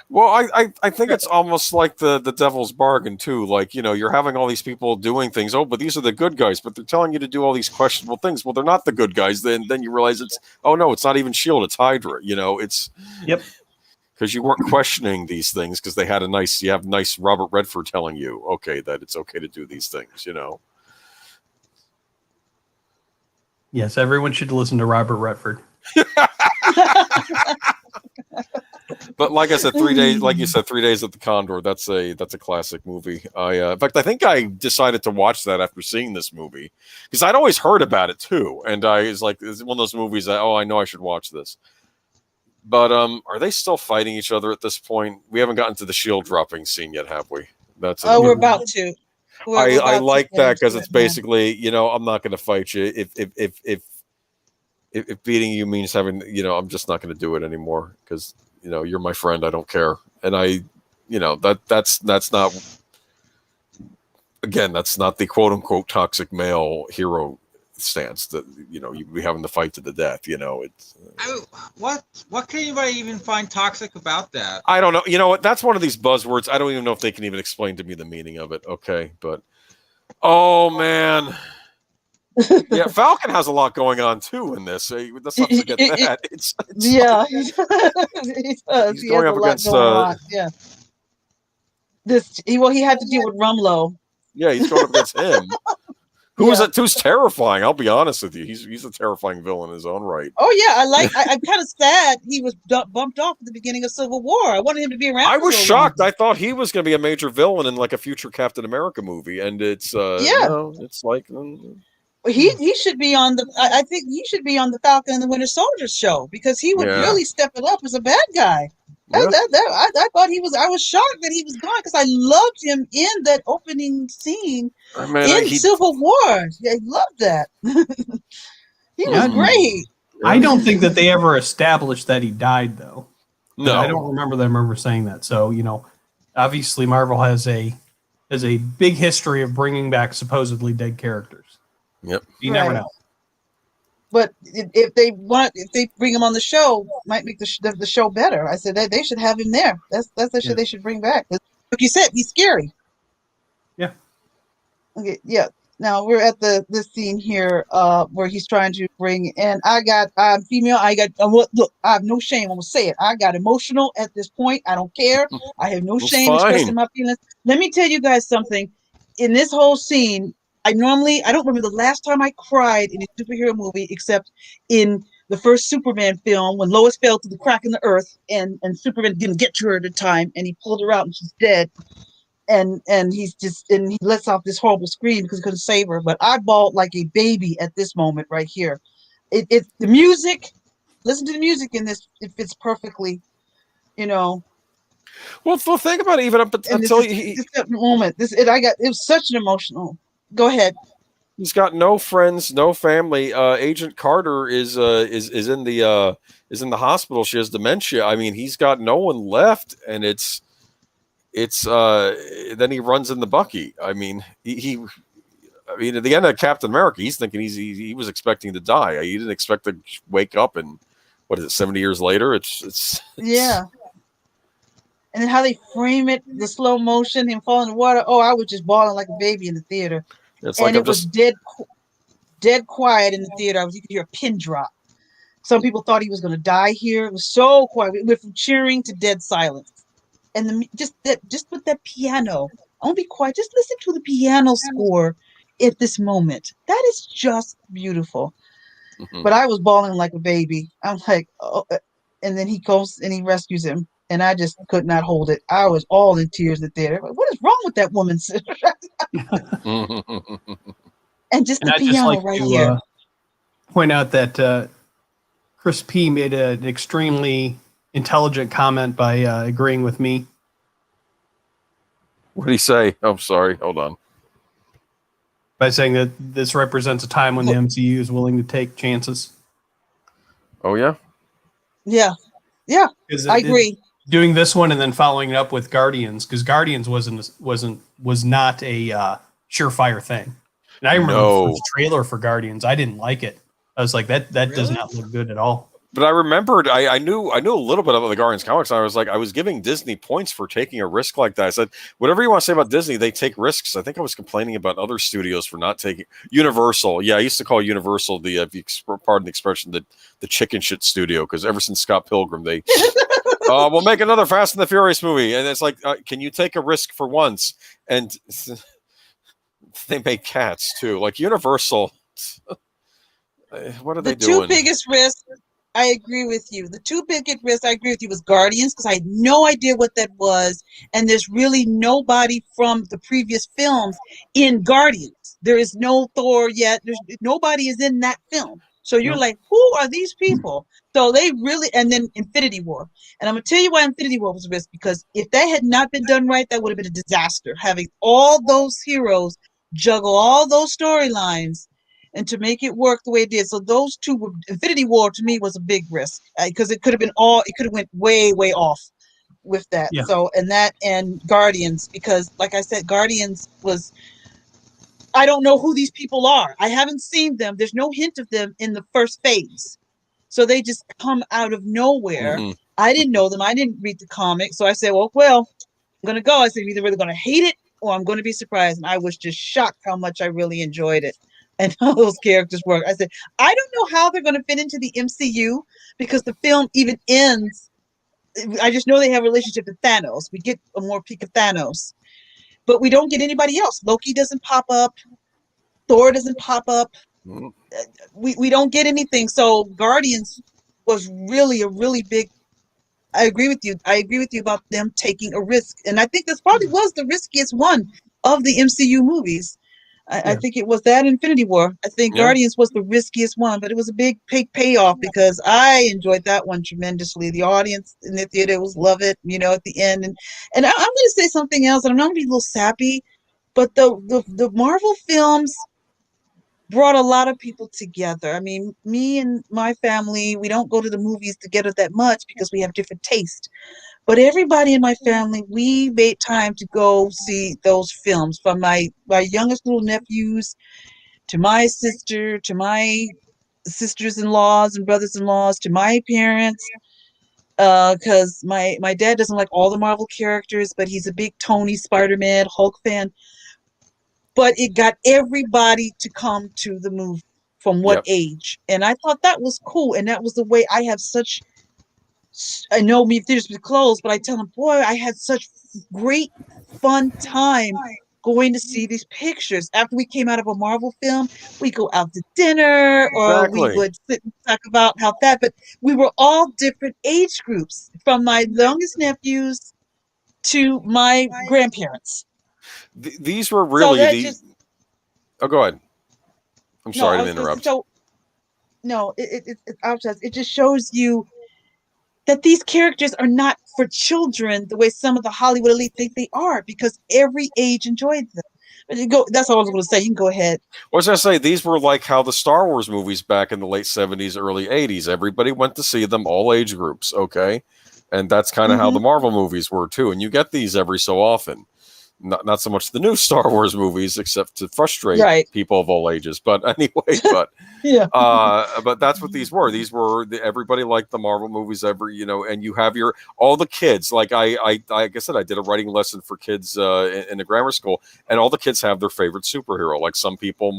Well, I think it's almost like the devil's bargain too. Like, you're having all these people doing things. Oh, but these are the good guys, but they're telling you to do all these questionable things. Well, they're not the good guys. Then you realize it's not even S.H.I.E.L.D., it's Hydra. It's because you weren't questioning these things because they had you have nice Robert Redford telling you, okay, that it's okay to do these things. Yes, everyone should listen to Robert Redford. But like I said, 3 days, like you said, 3 days at the Condor. That's a classic movie. In fact, I think I decided to watch that after seeing this movie because I'd always heard about it too, and I was like, it's one of those movies that I know I should watch this. But are they still fighting each other at this point? We haven't gotten to the shield dropping scene yet, have we? We're about to. I like that because it's basically, I'm not going to fight you if beating you means having, I'm just not going to do it anymore because you're my friend. I don't care, and that's not. Again, that's not the quote unquote toxic male hero stance that you be having to fight to the death. It's what can anybody even find toxic about that? I don't know. You know what? That's one of these buzzwords. I don't even know if they can even explain to me the meaning of it. Okay, but oh man. Yeah, Falcon has a lot going on too in this. Let's not forget that. Yeah, he does. He's going up against. Yeah. He had to deal with Rumlow. Yeah, he's going up against him. Who's terrifying? I'll be honest with you. He's a terrifying villain in his own right. Oh yeah, I'm kind of sad he was bumped off at the beginning of Civil War. I wanted him to be around. I was shocked. I thought he was going to be a major villain in like a future Captain America movie, and it's it's like. He should be on the. I think he should be on the Falcon and the Winter Soldier show because he would really step it up as a bad guy. I thought he was. I was shocked that he was gone because I loved him in that opening scene in Civil War. I loved that. He was great. I don't think that they ever established that he died, though. No, I don't remember them ever saying that. So obviously Marvel has a big history of bringing back supposedly dead characters. Yep. You never know. But if they bring him on the show, might make the show better. I said they should have him there. That's the show they should bring back. Like you said, he's scary. Yeah. Okay. Yeah. Now we're at this scene here where he's trying to bring in. I'm female. Look. I have no shame. I'm gonna say it. I got emotional at this point. I don't care. I have no shame expressing my feelings. Let me tell you guys something. In this whole scene. I don't remember the last time I cried in a superhero movie except in the first Superman film when Lois fell through the crack in the earth and Superman didn't get to her at the time and he pulled her out and she's dead and he lets off this horrible scream because he couldn't save her. But I bawled like a baby at this moment right here. It's the music. Listen to the music in this. It fits perfectly, Well, think about it even up until this moment. It was such an emotional. Go ahead. He's got no friends, no family. Agent Carter is in the hospital. She has dementia. I mean, he's got no one left, and it's then he runs into Bucky. I mean, at the end of Captain America, he's thinking he was expecting to die. He didn't expect to wake up, and what is it? 70 years later, it's yeah. And then how they frame it, the slow motion, him falling in the water. Oh, I was just bawling like a baby in the theater. It was dead quiet in the theater. You could hear a pin drop. Some people thought he was going to die here. It was so quiet. It went from cheering to dead silence. And just with that piano. I won't be quiet. Just listen to the piano score at this moment. That is just beautiful. Mm-hmm. But I was bawling like a baby. I'm like, oh, and then he goes and he rescues him. And I just could not hold it. I was all in tears at there. What is wrong with that woman? And just the piano right here. Point out that Chris P. made an extremely intelligent comment by agreeing with me. What did he say? I'm sorry. Hold on. By saying that this represents a time when the MCU is willing to take chances. Oh, yeah? Yeah. Yeah, I agree. Doing this one and then following it up with Guardians, because Guardians was not a surefire thing. And I remember the first trailer for Guardians. I didn't like it. I was like, that really? Does not look good at all. But I remembered, I knew a little bit about the Guardians comics. And I was giving Disney points for taking a risk like that. I said, whatever you want to say about Disney, they take risks. I think I was complaining about other studios for not taking Universal. Yeah, I used to call Universal pardon the expression, the chicken shit studio, because ever since Scott Pilgrim, they we'll make another Fast and the Furious movie, and it's like, can you take a risk for once? And they make Cats too, like Universal. What are they doing? The two biggest risks I agree with you. The two biggest risks I agree with you was Guardians because I had no idea what that was, and there's really nobody from the previous films in Guardians. There is no Thor yet. There's nobody is in that film. So you're Yep. like, who are these people? So they really, and then Infinity War. And I'm gonna tell you why Infinity War was a risk, because if that had not been done right, that would have been a disaster. Having all those heroes juggle all those storylines and to make it work the way it did. So those two were, Infinity War to me was a big risk because it could have been it could have went way, way off with that. Yeah. So, and Guardians, because like I said, Guardians was, I don't know who these people are. I haven't seen them. There's no hint of them in the first phase. So they just come out of nowhere. Mm-hmm. I didn't know them. I didn't read the comic. So I said, well, I'm going to go. I said, either we're going to hate it or I'm going to be surprised. And I was just shocked how much I really enjoyed it and how those characters work. I said, I don't know how they're going to fit into the MCU because the film even ends. I just know they have a relationship with Thanos. We get a more peek of Thanos, but we don't get anybody else. Loki doesn't pop up. Thor doesn't pop up. Mm-hmm. We don't get anything. So Guardians was really a really big. I agree with you. I agree with you about them taking a risk, and I think this probably was the riskiest one of the MCU movies. I think it was that Infinity War. I think Guardians was the riskiest one, but it was a big payoff because I enjoyed that one tremendously. The audience in the theater was love it, at the end. And I'm going to say something else, and I'm not going to be a little sappy, but the Marvel films brought a lot of people together. I mean, me and my family, we don't go to the movies together that much because we have different tastes. But everybody in my family, we made time to go see those films, from my youngest little nephews to my sister, to my sisters-in-laws and brothers-in-laws, to my parents, because my dad doesn't like all the Marvel characters, but he's a big Tony, Spider-Man, Hulk fan. But it got everybody to come to the movie from what age. And I thought that was cool. And that was the way I have such, I know me theaters be closed, but I tell them, boy, I had such great fun time going to see these pictures. After we came out of a Marvel film, we go out to dinner or we would sit and talk about how that, but we were all different age groups, from my youngest nephews to my grandparents. These were really oh, go ahead. I'm sorry to interrupt. It just shows you that these characters are not for children the way some of the Hollywood elite think they are, because every age enjoyed them. But that's all I was going to say. You can go ahead. What was I say? These were like how the Star Wars movies back in the late 70s, early 80s. Everybody went to see them, all age groups, okay? And that's kind of how the Marvel movies were too. And you get these every so often. Not so much the new Star Wars movies, except to frustrate people of all ages. But anyway, but that's what these were. These were everybody liked the Marvel movies. And you have all the kids. Like I said, I did a writing lesson for kids in the grammar school, and all the kids have their favorite superhero. Like some people,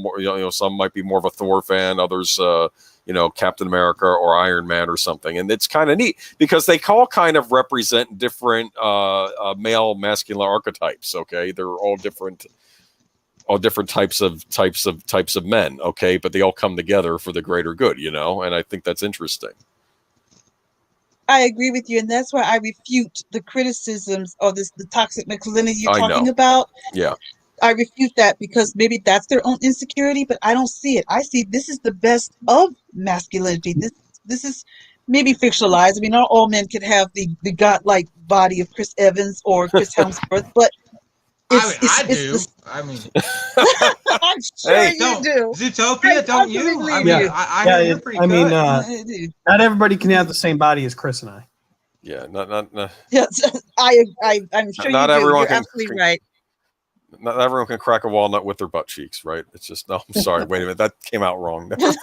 some might be more of a Thor fan, others. Captain America or Iron Man or something. And it's kind of neat because they all kind of represent different male masculine archetypes. Okay. They're all different types of men. Okay. But they all come together for the greater good, and I think that's interesting. I agree with you. And that's why I refute the criticisms of the toxic masculinity you're talking about. Yeah. I refute that because maybe that's their own insecurity, but I don't see it. I see this is the best of masculinity. This is maybe fictionalized. I mean, not all men can have the godlike body of Chris Evans or Chris Hemsworth, but I do. I'm sure you do. Zootopia, don't you? I mean, not everybody can have the same body as Chris and I. Yeah, not. Yes, I'm sure not you do. You're absolutely right. Not everyone can crack a walnut with their butt cheeks, right? It's just, no, I'm sorry. Wait a minute. That came out wrong. Never mind.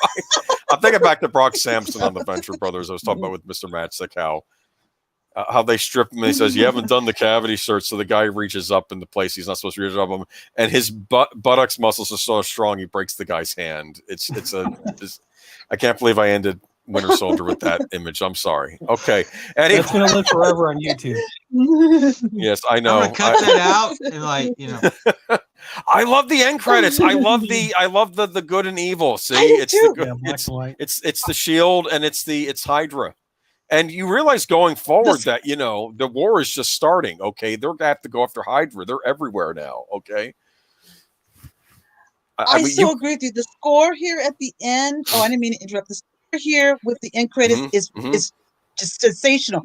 I'm thinking back to Brock Sampson on the Venture Brothers. I was talking about with Mr. Matzik, how they strip him. He says, you haven't done the cavity search. So the guy reaches up in the place he's not supposed to reach up him. And his buttocks muscles are so strong, he breaks the guy's hand. I can't believe I ended Winter Soldier with that image. I'm sorry. Okay. Anyway. It's going to live forever on YouTube. Yes, I know. I'm going to cut that out and I love the end credits. I love the good and evil. See, I do it's too. the good, Yeah, black and white. it's the Shield and it's Hydra. And you realize going forward that, the war is just starting. Okay, they're gonna have to go after Hydra. They're everywhere now. Okay, I so agree with you. The score here at the end. Oh, I didn't mean to interrupt. The score here with the end credits is just sensational.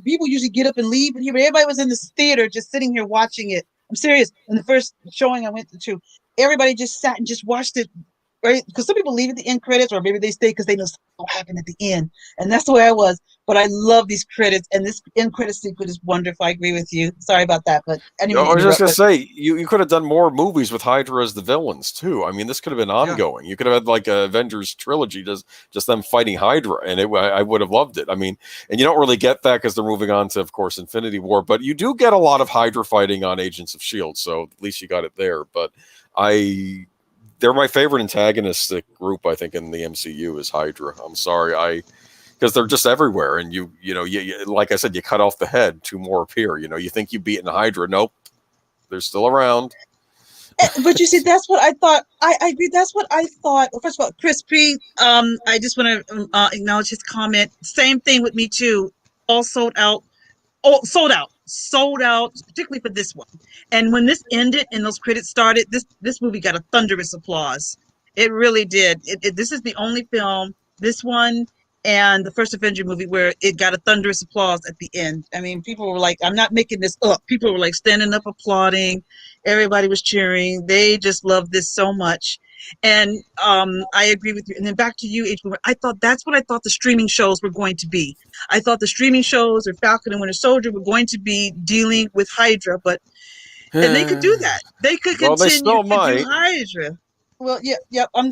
People usually get up and leave, but here everybody was in this theater just sitting here watching it. I'm serious. In the first showing I went to, everybody just sat and just watched it. Right? Because some people leave at the end credits, or maybe they stay because they know something will happen at the end. And that's the way I was. But I love these credits, and this end credit sequence is wonderful. I agree with you. Sorry about that, but I was just gonna say you could have done more movies with Hydra as the villains too. I mean, this could have been ongoing. You could have had like a Avengers trilogy, just them fighting Hydra, and I would have loved it. I mean, and you don't really get that because they're moving on to, of course, Infinity War, but you do get a lot of Hydra fighting on Agents of Shield, so at least you got it there. But they're my favorite antagonistic group, I think, in the MCU is Hydra. I'm sorry, because they're just everywhere, and you like I said, you cut off the head, two more appear. You think you've beaten Hydra, nope, they're still around. But you see, that's what I thought. I agree. That's what I thought. Well, first of all, Chris P. I just want to acknowledge his comment. Same thing with me too. All sold out. Oh, sold out, particularly for this one. And when this ended and those credits started, this movie got a thunderous applause. It really did. This is the only film, this one and the first Avenger movie, where it got a thunderous applause at the end. I mean, people were like, I'm not making this up. People were like standing up, applauding. Everybody was cheering. They just loved this so much. And I agree with you. And then back to you, H. I thought that's what I thought the streaming shows were going to be. I thought the streaming shows or Falcon and Winter Soldier were going to be dealing with Hydra, and they could do that. They could continue to do Hydra. Well, yeah. I'm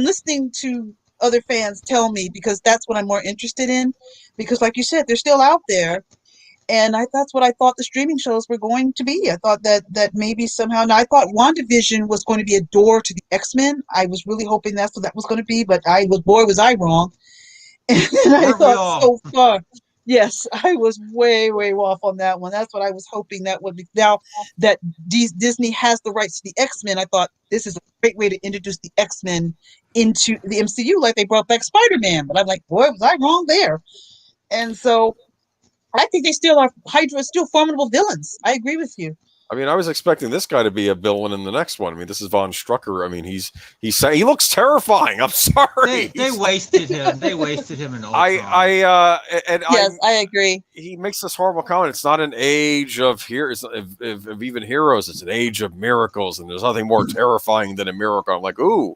listening to other fans tell me, because that's what I'm more interested in. Because, like you said, they're still out there. And that's what I thought the streaming shows were going to be. I thought that maybe somehow, now I thought WandaVision was going to be a door to the X-Men. I was really hoping that's what that was going to be, but boy, was I wrong. And I thought so far, yes, I was way, way off on that one. That's what I was hoping that would be. Now that Disney has the rights to the X-Men, I thought this is a great way to introduce the X-Men into the MCU, like they brought back Spider-Man. But I'm like, boy, was I wrong there. And so I think they still are. Hydra is still formidable villains. I agree with you. I mean, I was expecting this guy to be a villain in the next one. I mean, this is Von Strucker. I mean, he looks terrifying. I'm sorry. They wasted him. They wasted him in Ultron. I agree. He makes this horrible comment. It's not an age of even heroes. It's an age of miracles, and there's nothing more terrifying than a miracle. I'm like, ooh.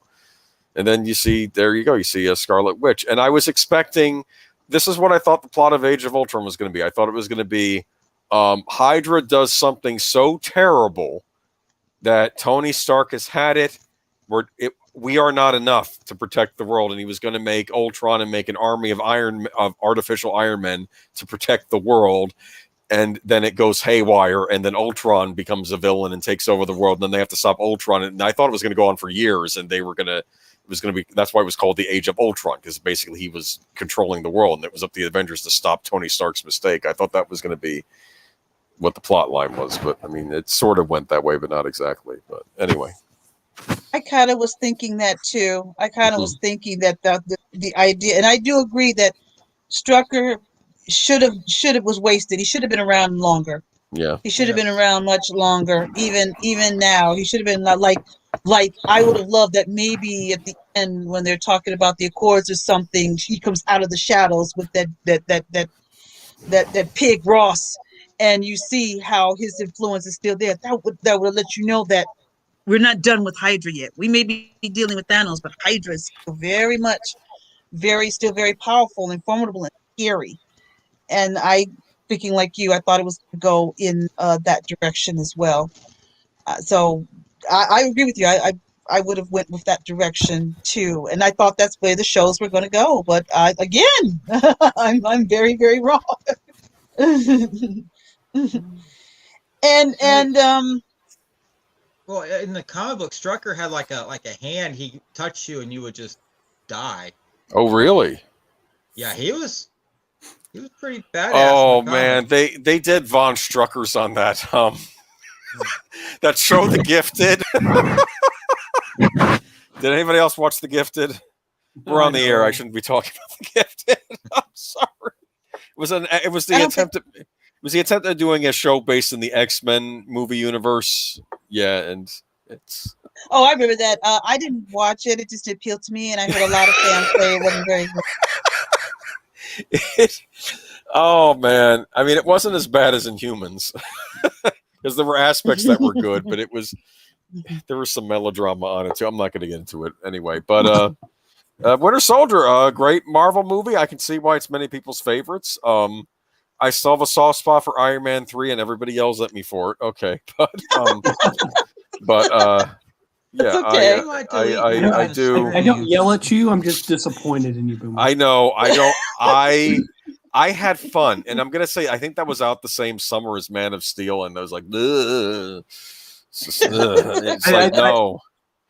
And then there you go. You see a Scarlet Witch, and I was expecting. This is what I thought the plot of Age of Ultron was going to be. I thought it was going to be Hydra does something so terrible that Tony Stark has had it. We are not enough to protect the world, and he was going to make Ultron and make an army of artificial Iron Men to protect the world. And then it goes haywire, and then Ultron becomes a villain and takes over the world. And then they have to stop Ultron. And I thought it was going to go on for years, and they were going to. It was going to be. That's why it was called the Age of Ultron, because basically he was controlling the world, and it was up to the Avengers to stop Tony Stark's mistake. I thought that was going to be what the plot line was, but I mean, it sort of went that way, but not exactly. But anyway, I kind of was thinking that too. I kind of was thinking that the idea, and I do agree that Strucker should have was wasted. He should have been around longer. Yeah, he should have been around much longer. Even now, he should have been like I would have loved that maybe at the end when they're talking about the Accords or something, he comes out of the shadows with that pig Ross, and you see how his influence is still there. That would let you know that we're not done with Hydra yet. We may be dealing with Thanos, but Hydra is still very powerful and formidable and scary. And thinking like you, I thought it was going to go in that direction as well. So I agree with you. I would have went with that direction too, and I thought that's where the shows were going to go. But again, I'm very, very wrong. and well, in the comic book, Strucker had like a hand. He touched you and you would just die. Oh, really? Yeah, he was pretty badass. Oh man, they did Von Struckers on that. That show, The Gifted. Did anybody else watch The Gifted? We're on the air. I shouldn't be talking about The Gifted. I'm sorry. It was the attempt at doing a show based in the X-Men movie universe. Yeah, and it's. Oh, I remember that. I didn't watch it. It just appealed to me, and I heard a lot of fans say it wasn't very good. Oh man, I mean, it wasn't as bad as Inhumans, because there were aspects that were good, but there was some melodrama on it too. I'm not going to get into it anyway, but Winter Soldier, great Marvel movie. I can see why it's many people's favorites. I still have a soft spot for Iron Man 3, and everybody yells at me for it. Okay, but yeah, okay. I do. I don't yell at you. I'm just disappointed in you, Boomer. I know. I don't. I had fun, and I'm gonna say I think that was out the same summer as Man of Steel, and I was like, ugh. It's like no.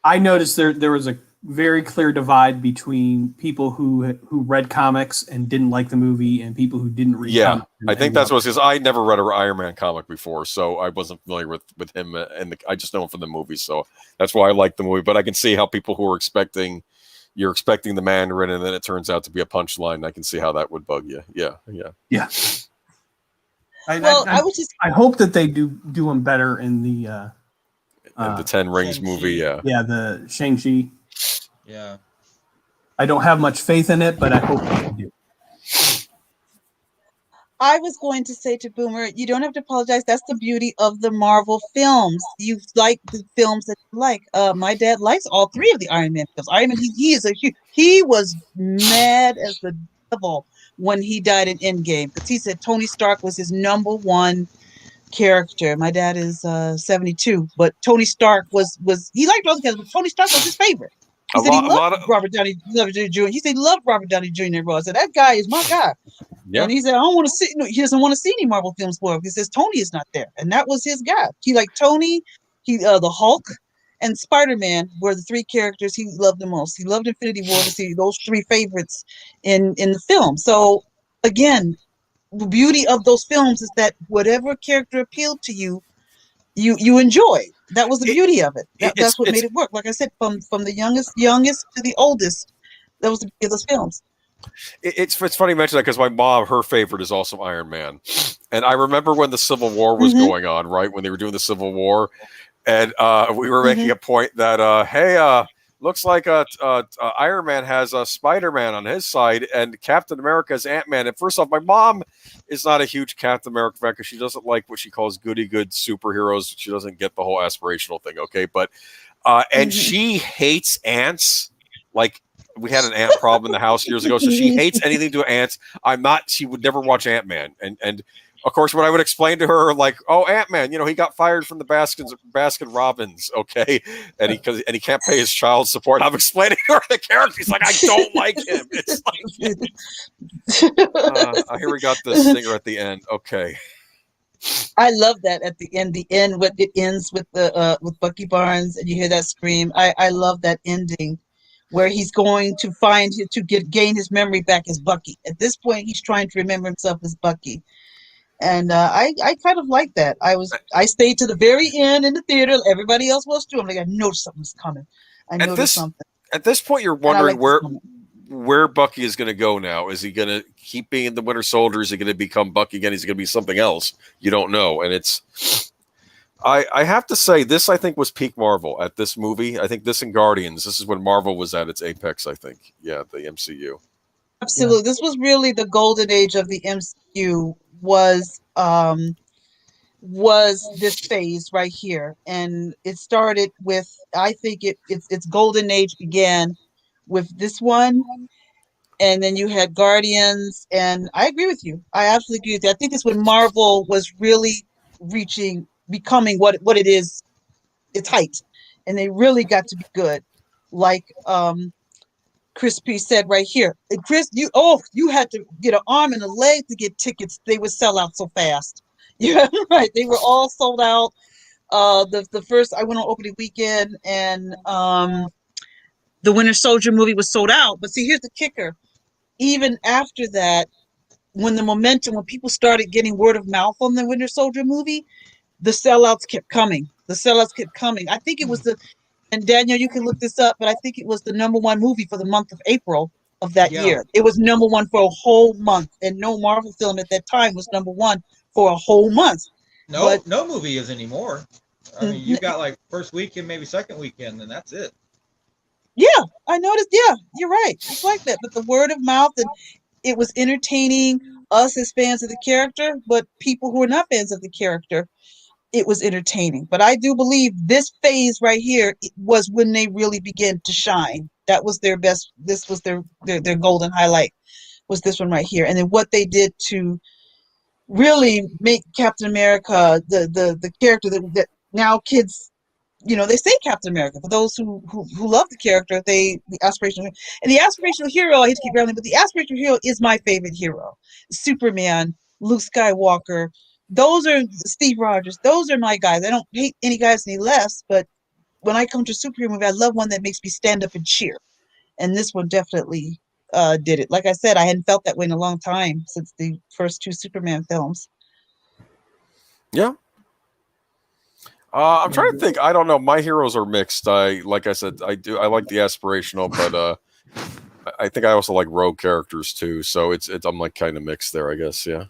I noticed there was a very clear divide between people who read comics and didn't like the movie and people who didn't read comics. I think that's what it is. I never read an Iron Man comic before, so I wasn't familiar with him, and I just know him from the movie, so that's why I like the movie. But I can see how people who are expecting the Mandarin, and then it turns out to be a punchline. I can see how that would bug you. Yeah. I hope that they do them better in the Ten Rings movie. Yeah, the Shang-Chi. Yeah. I don't have much faith in it, but I hope they do. I was going to say to Boomer, you don't have to apologize. That's the beauty of the Marvel films. You like the films that you like. My dad likes all three of the Iron Man films. Iron Man, he was mad as the devil when he died in Endgame because he said Tony Stark was his number one character. My dad is 72, but Tony Stark was he liked all the characters, but Tony Stark was his favorite. He said he loved Robert Downey Jr. He said he loved Robert Downey Jr. I said that guy is my guy. Yeah. And he said I don't want to see. He doesn't want to see any Marvel films for him. He says Tony is not there, and that was his guy. He liked Tony. The Hulk and Spider-Man were the three characters he loved the most. He loved Infinity War to see those three favorites in the film. So again, the beauty of those films is that whatever character appealed to you, you enjoy. That was the beauty of it. That's what made it work. Like I said, from the youngest to the oldest, that was the beauty of those films. It's funny you mention that because my mom, her favorite is also Iron Man, and I remember when the Civil War was going on, right when they were doing the Civil War, and we were making a point that hey, looks like Iron Man has Spider-Man on his side, and Captain America has Ant-Man. And first off, my mom is not a huge Captain America fan because she doesn't like what she calls goody-good superheroes. She doesn't get the whole aspirational thing, okay? But and she hates ants. Like we had an ant problem in the house years ago, so she hates anything to do with ants. She would never watch Ant-Man, and of course, when I would explain to her, like, "Oh, Ant-Man, he got fired from the Baskin Robbins, okay, and he can't pay his child support." I'm explaining to her the character. He's like, "I don't like him." It's like, here we got the singer at the end. Okay, I love that at the end. The end, what it ends with with Bucky Barnes, and you hear that scream. I love that ending, where he's going to gain his memory back as Bucky. At this point, he's trying to remember himself as Bucky. And I kind of like that. I stayed to the very end in the theater. Everybody else was too. I'm like, I know something's coming. I know something. At this point, you're wondering where Bucky is going to go now. Is he going to keep being the Winter Soldier? Is he going to become Bucky again? Is he going to be something else? You don't know. And I have to say, this I think was peak Marvel at this movie. I think this and Guardians. This is when Marvel was at its apex. I think, the MCU. Absolutely, this was really the golden age of the MCU. Was this phase right here, and it started with, I think its golden age began with this one, and then you had Guardians, and I agree with you. I absolutely agree with you. I think it's when Marvel was really becoming what it is, its height, and they really got to be good, like Chris P said right here. And Chris, you had to get an arm and a leg to get tickets. They would sell out so fast. Yeah, right. They were all sold out. The first, I went on opening weekend, and the Winter Soldier movie was sold out. But see, here's the kicker. Even after that, when people started getting word of mouth on the Winter Soldier movie, the sellouts kept coming. The sellouts kept coming. I think it was and Daniel, you can look this up, but I think it was the #1 movie for the month of April of that year. It was #1 for a whole month, and no Marvel film at that time was #1 for a whole month. No movie is anymore. I mean, you got like first weekend, maybe second weekend, and that's it. Yeah, I noticed. Yeah, you're right. It's like that. But the word of mouth, and it was entertaining us as fans of the character, but people who are not fans of the character, it was entertaining. But I do believe this phase right here was when they really began to shine. That was their best. This was their golden highlight. Was this one right here, and then what they did to really make Captain America the character that now kids, they say Captain America. For those who love the character, the aspirational hero, I hate to keep rambling, but the aspirational hero is my favorite hero. Superman, Luke Skywalker, those are Steve Rogers. Those are my guys. I don't hate any guys any less, but when I come to a superhero movie, I love one that makes me stand up and cheer. And this one definitely did it. Like I said, I hadn't felt that way in a long time since the first 2 Superman films. Yeah. I'm trying to think. I don't know. My heroes are mixed. Like I said, I like the aspirational, but I think I also like rogue characters too. So it's I'm like kind of mixed there, I guess. Yeah.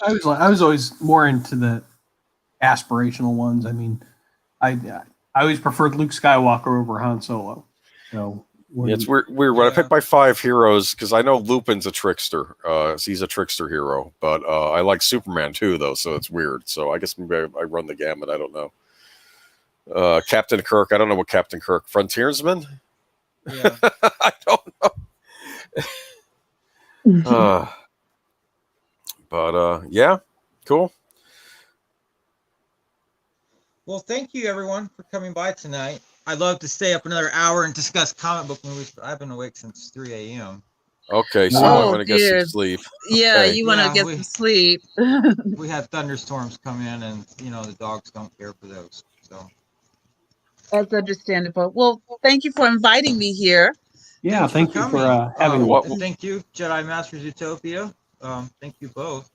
I was always more into the aspirational ones. I mean, I always preferred Luke Skywalker over Han Solo. So it's weird when I pick my 5 heroes, because I know Lupin's a trickster. He's a trickster hero, but I like Superman too, though. So it's weird. So I guess maybe I run the gamut. I don't know. Captain Kirk. I don't know what Captain Kirk. Frontiersman. Yeah. I don't know. But yeah, cool. Well, thank you everyone for coming by tonight. I'd love to stay up another hour and discuss comic book movies, but I've been awake since 3 a.m. Okay, so I want to get some sleep. Yeah, Okay. you want to get some sleep. We had thunderstorms come in, and the dogs don't care for those. So that's understandable. Well, thank you for inviting me here. Yeah, thank you for having me. Thank you, Jedi Master Zootopia. Thank you both.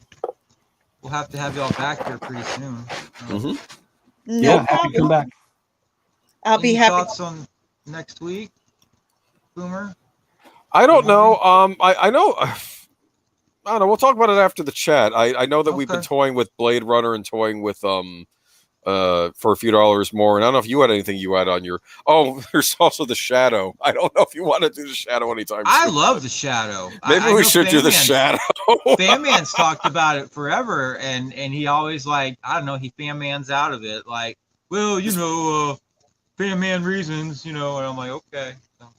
We'll have to have y'all back here pretty soon. No happy to come back. I'll be happy. Thoughts on next week, Boomer? I don't know. I know. I don't know. We'll talk about it after the chat. I know that we've been toying with Blade Runner and toying with for a few dollars more. And I don't know if you had anything you had on your. Oh, there's also the Shadow. I don't know if you want to do the Shadow anytime soon. I love the Shadow. Maybe we should do the Shadow. Fanman's talked about it forever, and he always like, I don't know, he Fanman's out of it. Like, well, Fanman reasons, and I'm like, okay.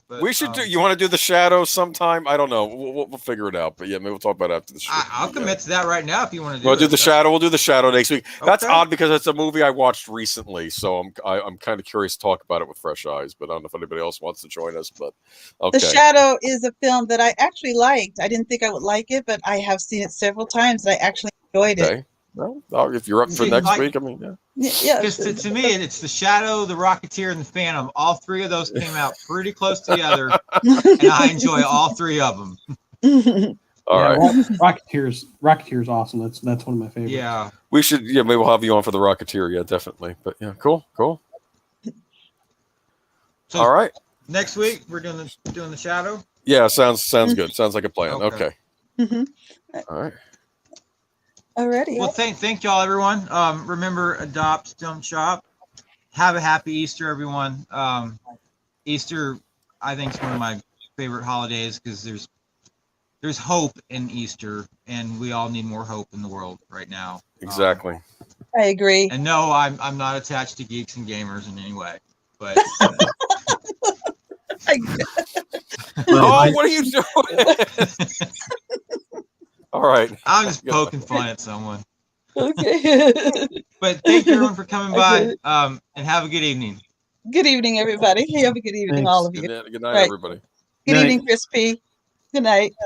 But, we should do. You want to do the Shadow sometime? I don't know. We'll figure it out. But yeah, maybe we'll talk about it after the show. I'll commit to that right now if you want to do. We'll do the Shadow. We'll do the Shadow next week. Okay. That's odd because it's a movie I watched recently, so I'm kind of curious to talk about it with fresh eyes. But I don't know if anybody else wants to join us. But okay. The Shadow is a film that I actually liked. I didn't think I would like it, but I have seen it several times. And I actually enjoyed it. Well, if you're up for next week, I mean, yeah. Because to me, it's the Shadow, the Rocketeer, and the Phantom. All 3 of those came out pretty close together, and I enjoy all 3 of them. All right, Rocketeer's awesome. That's one of my favorites. Yeah, we should. Yeah, maybe we'll have you on for the Rocketeer. Yeah, definitely. But yeah, cool. So all right. Next week we're doing the Shadow. Yeah, sounds good. Sounds like a plan. Okay. All right. Alrighty. Well, thank y'all, everyone. Remember, adopt, don't shop. Have a happy Easter, everyone. Easter, I think, is one of my favorite holidays because there's hope in Easter, and we all need more hope in the world right now. Exactly. I agree. And no, I'm not attached to geeks and gamers in any way, but. What are you doing? All right. I'm just poking fun at someone. Okay. But thank you everyone for coming by. And have a good evening. Good evening, everybody. Have a good evening, all of you. Good night, everybody. Good evening, Crispy. Good night.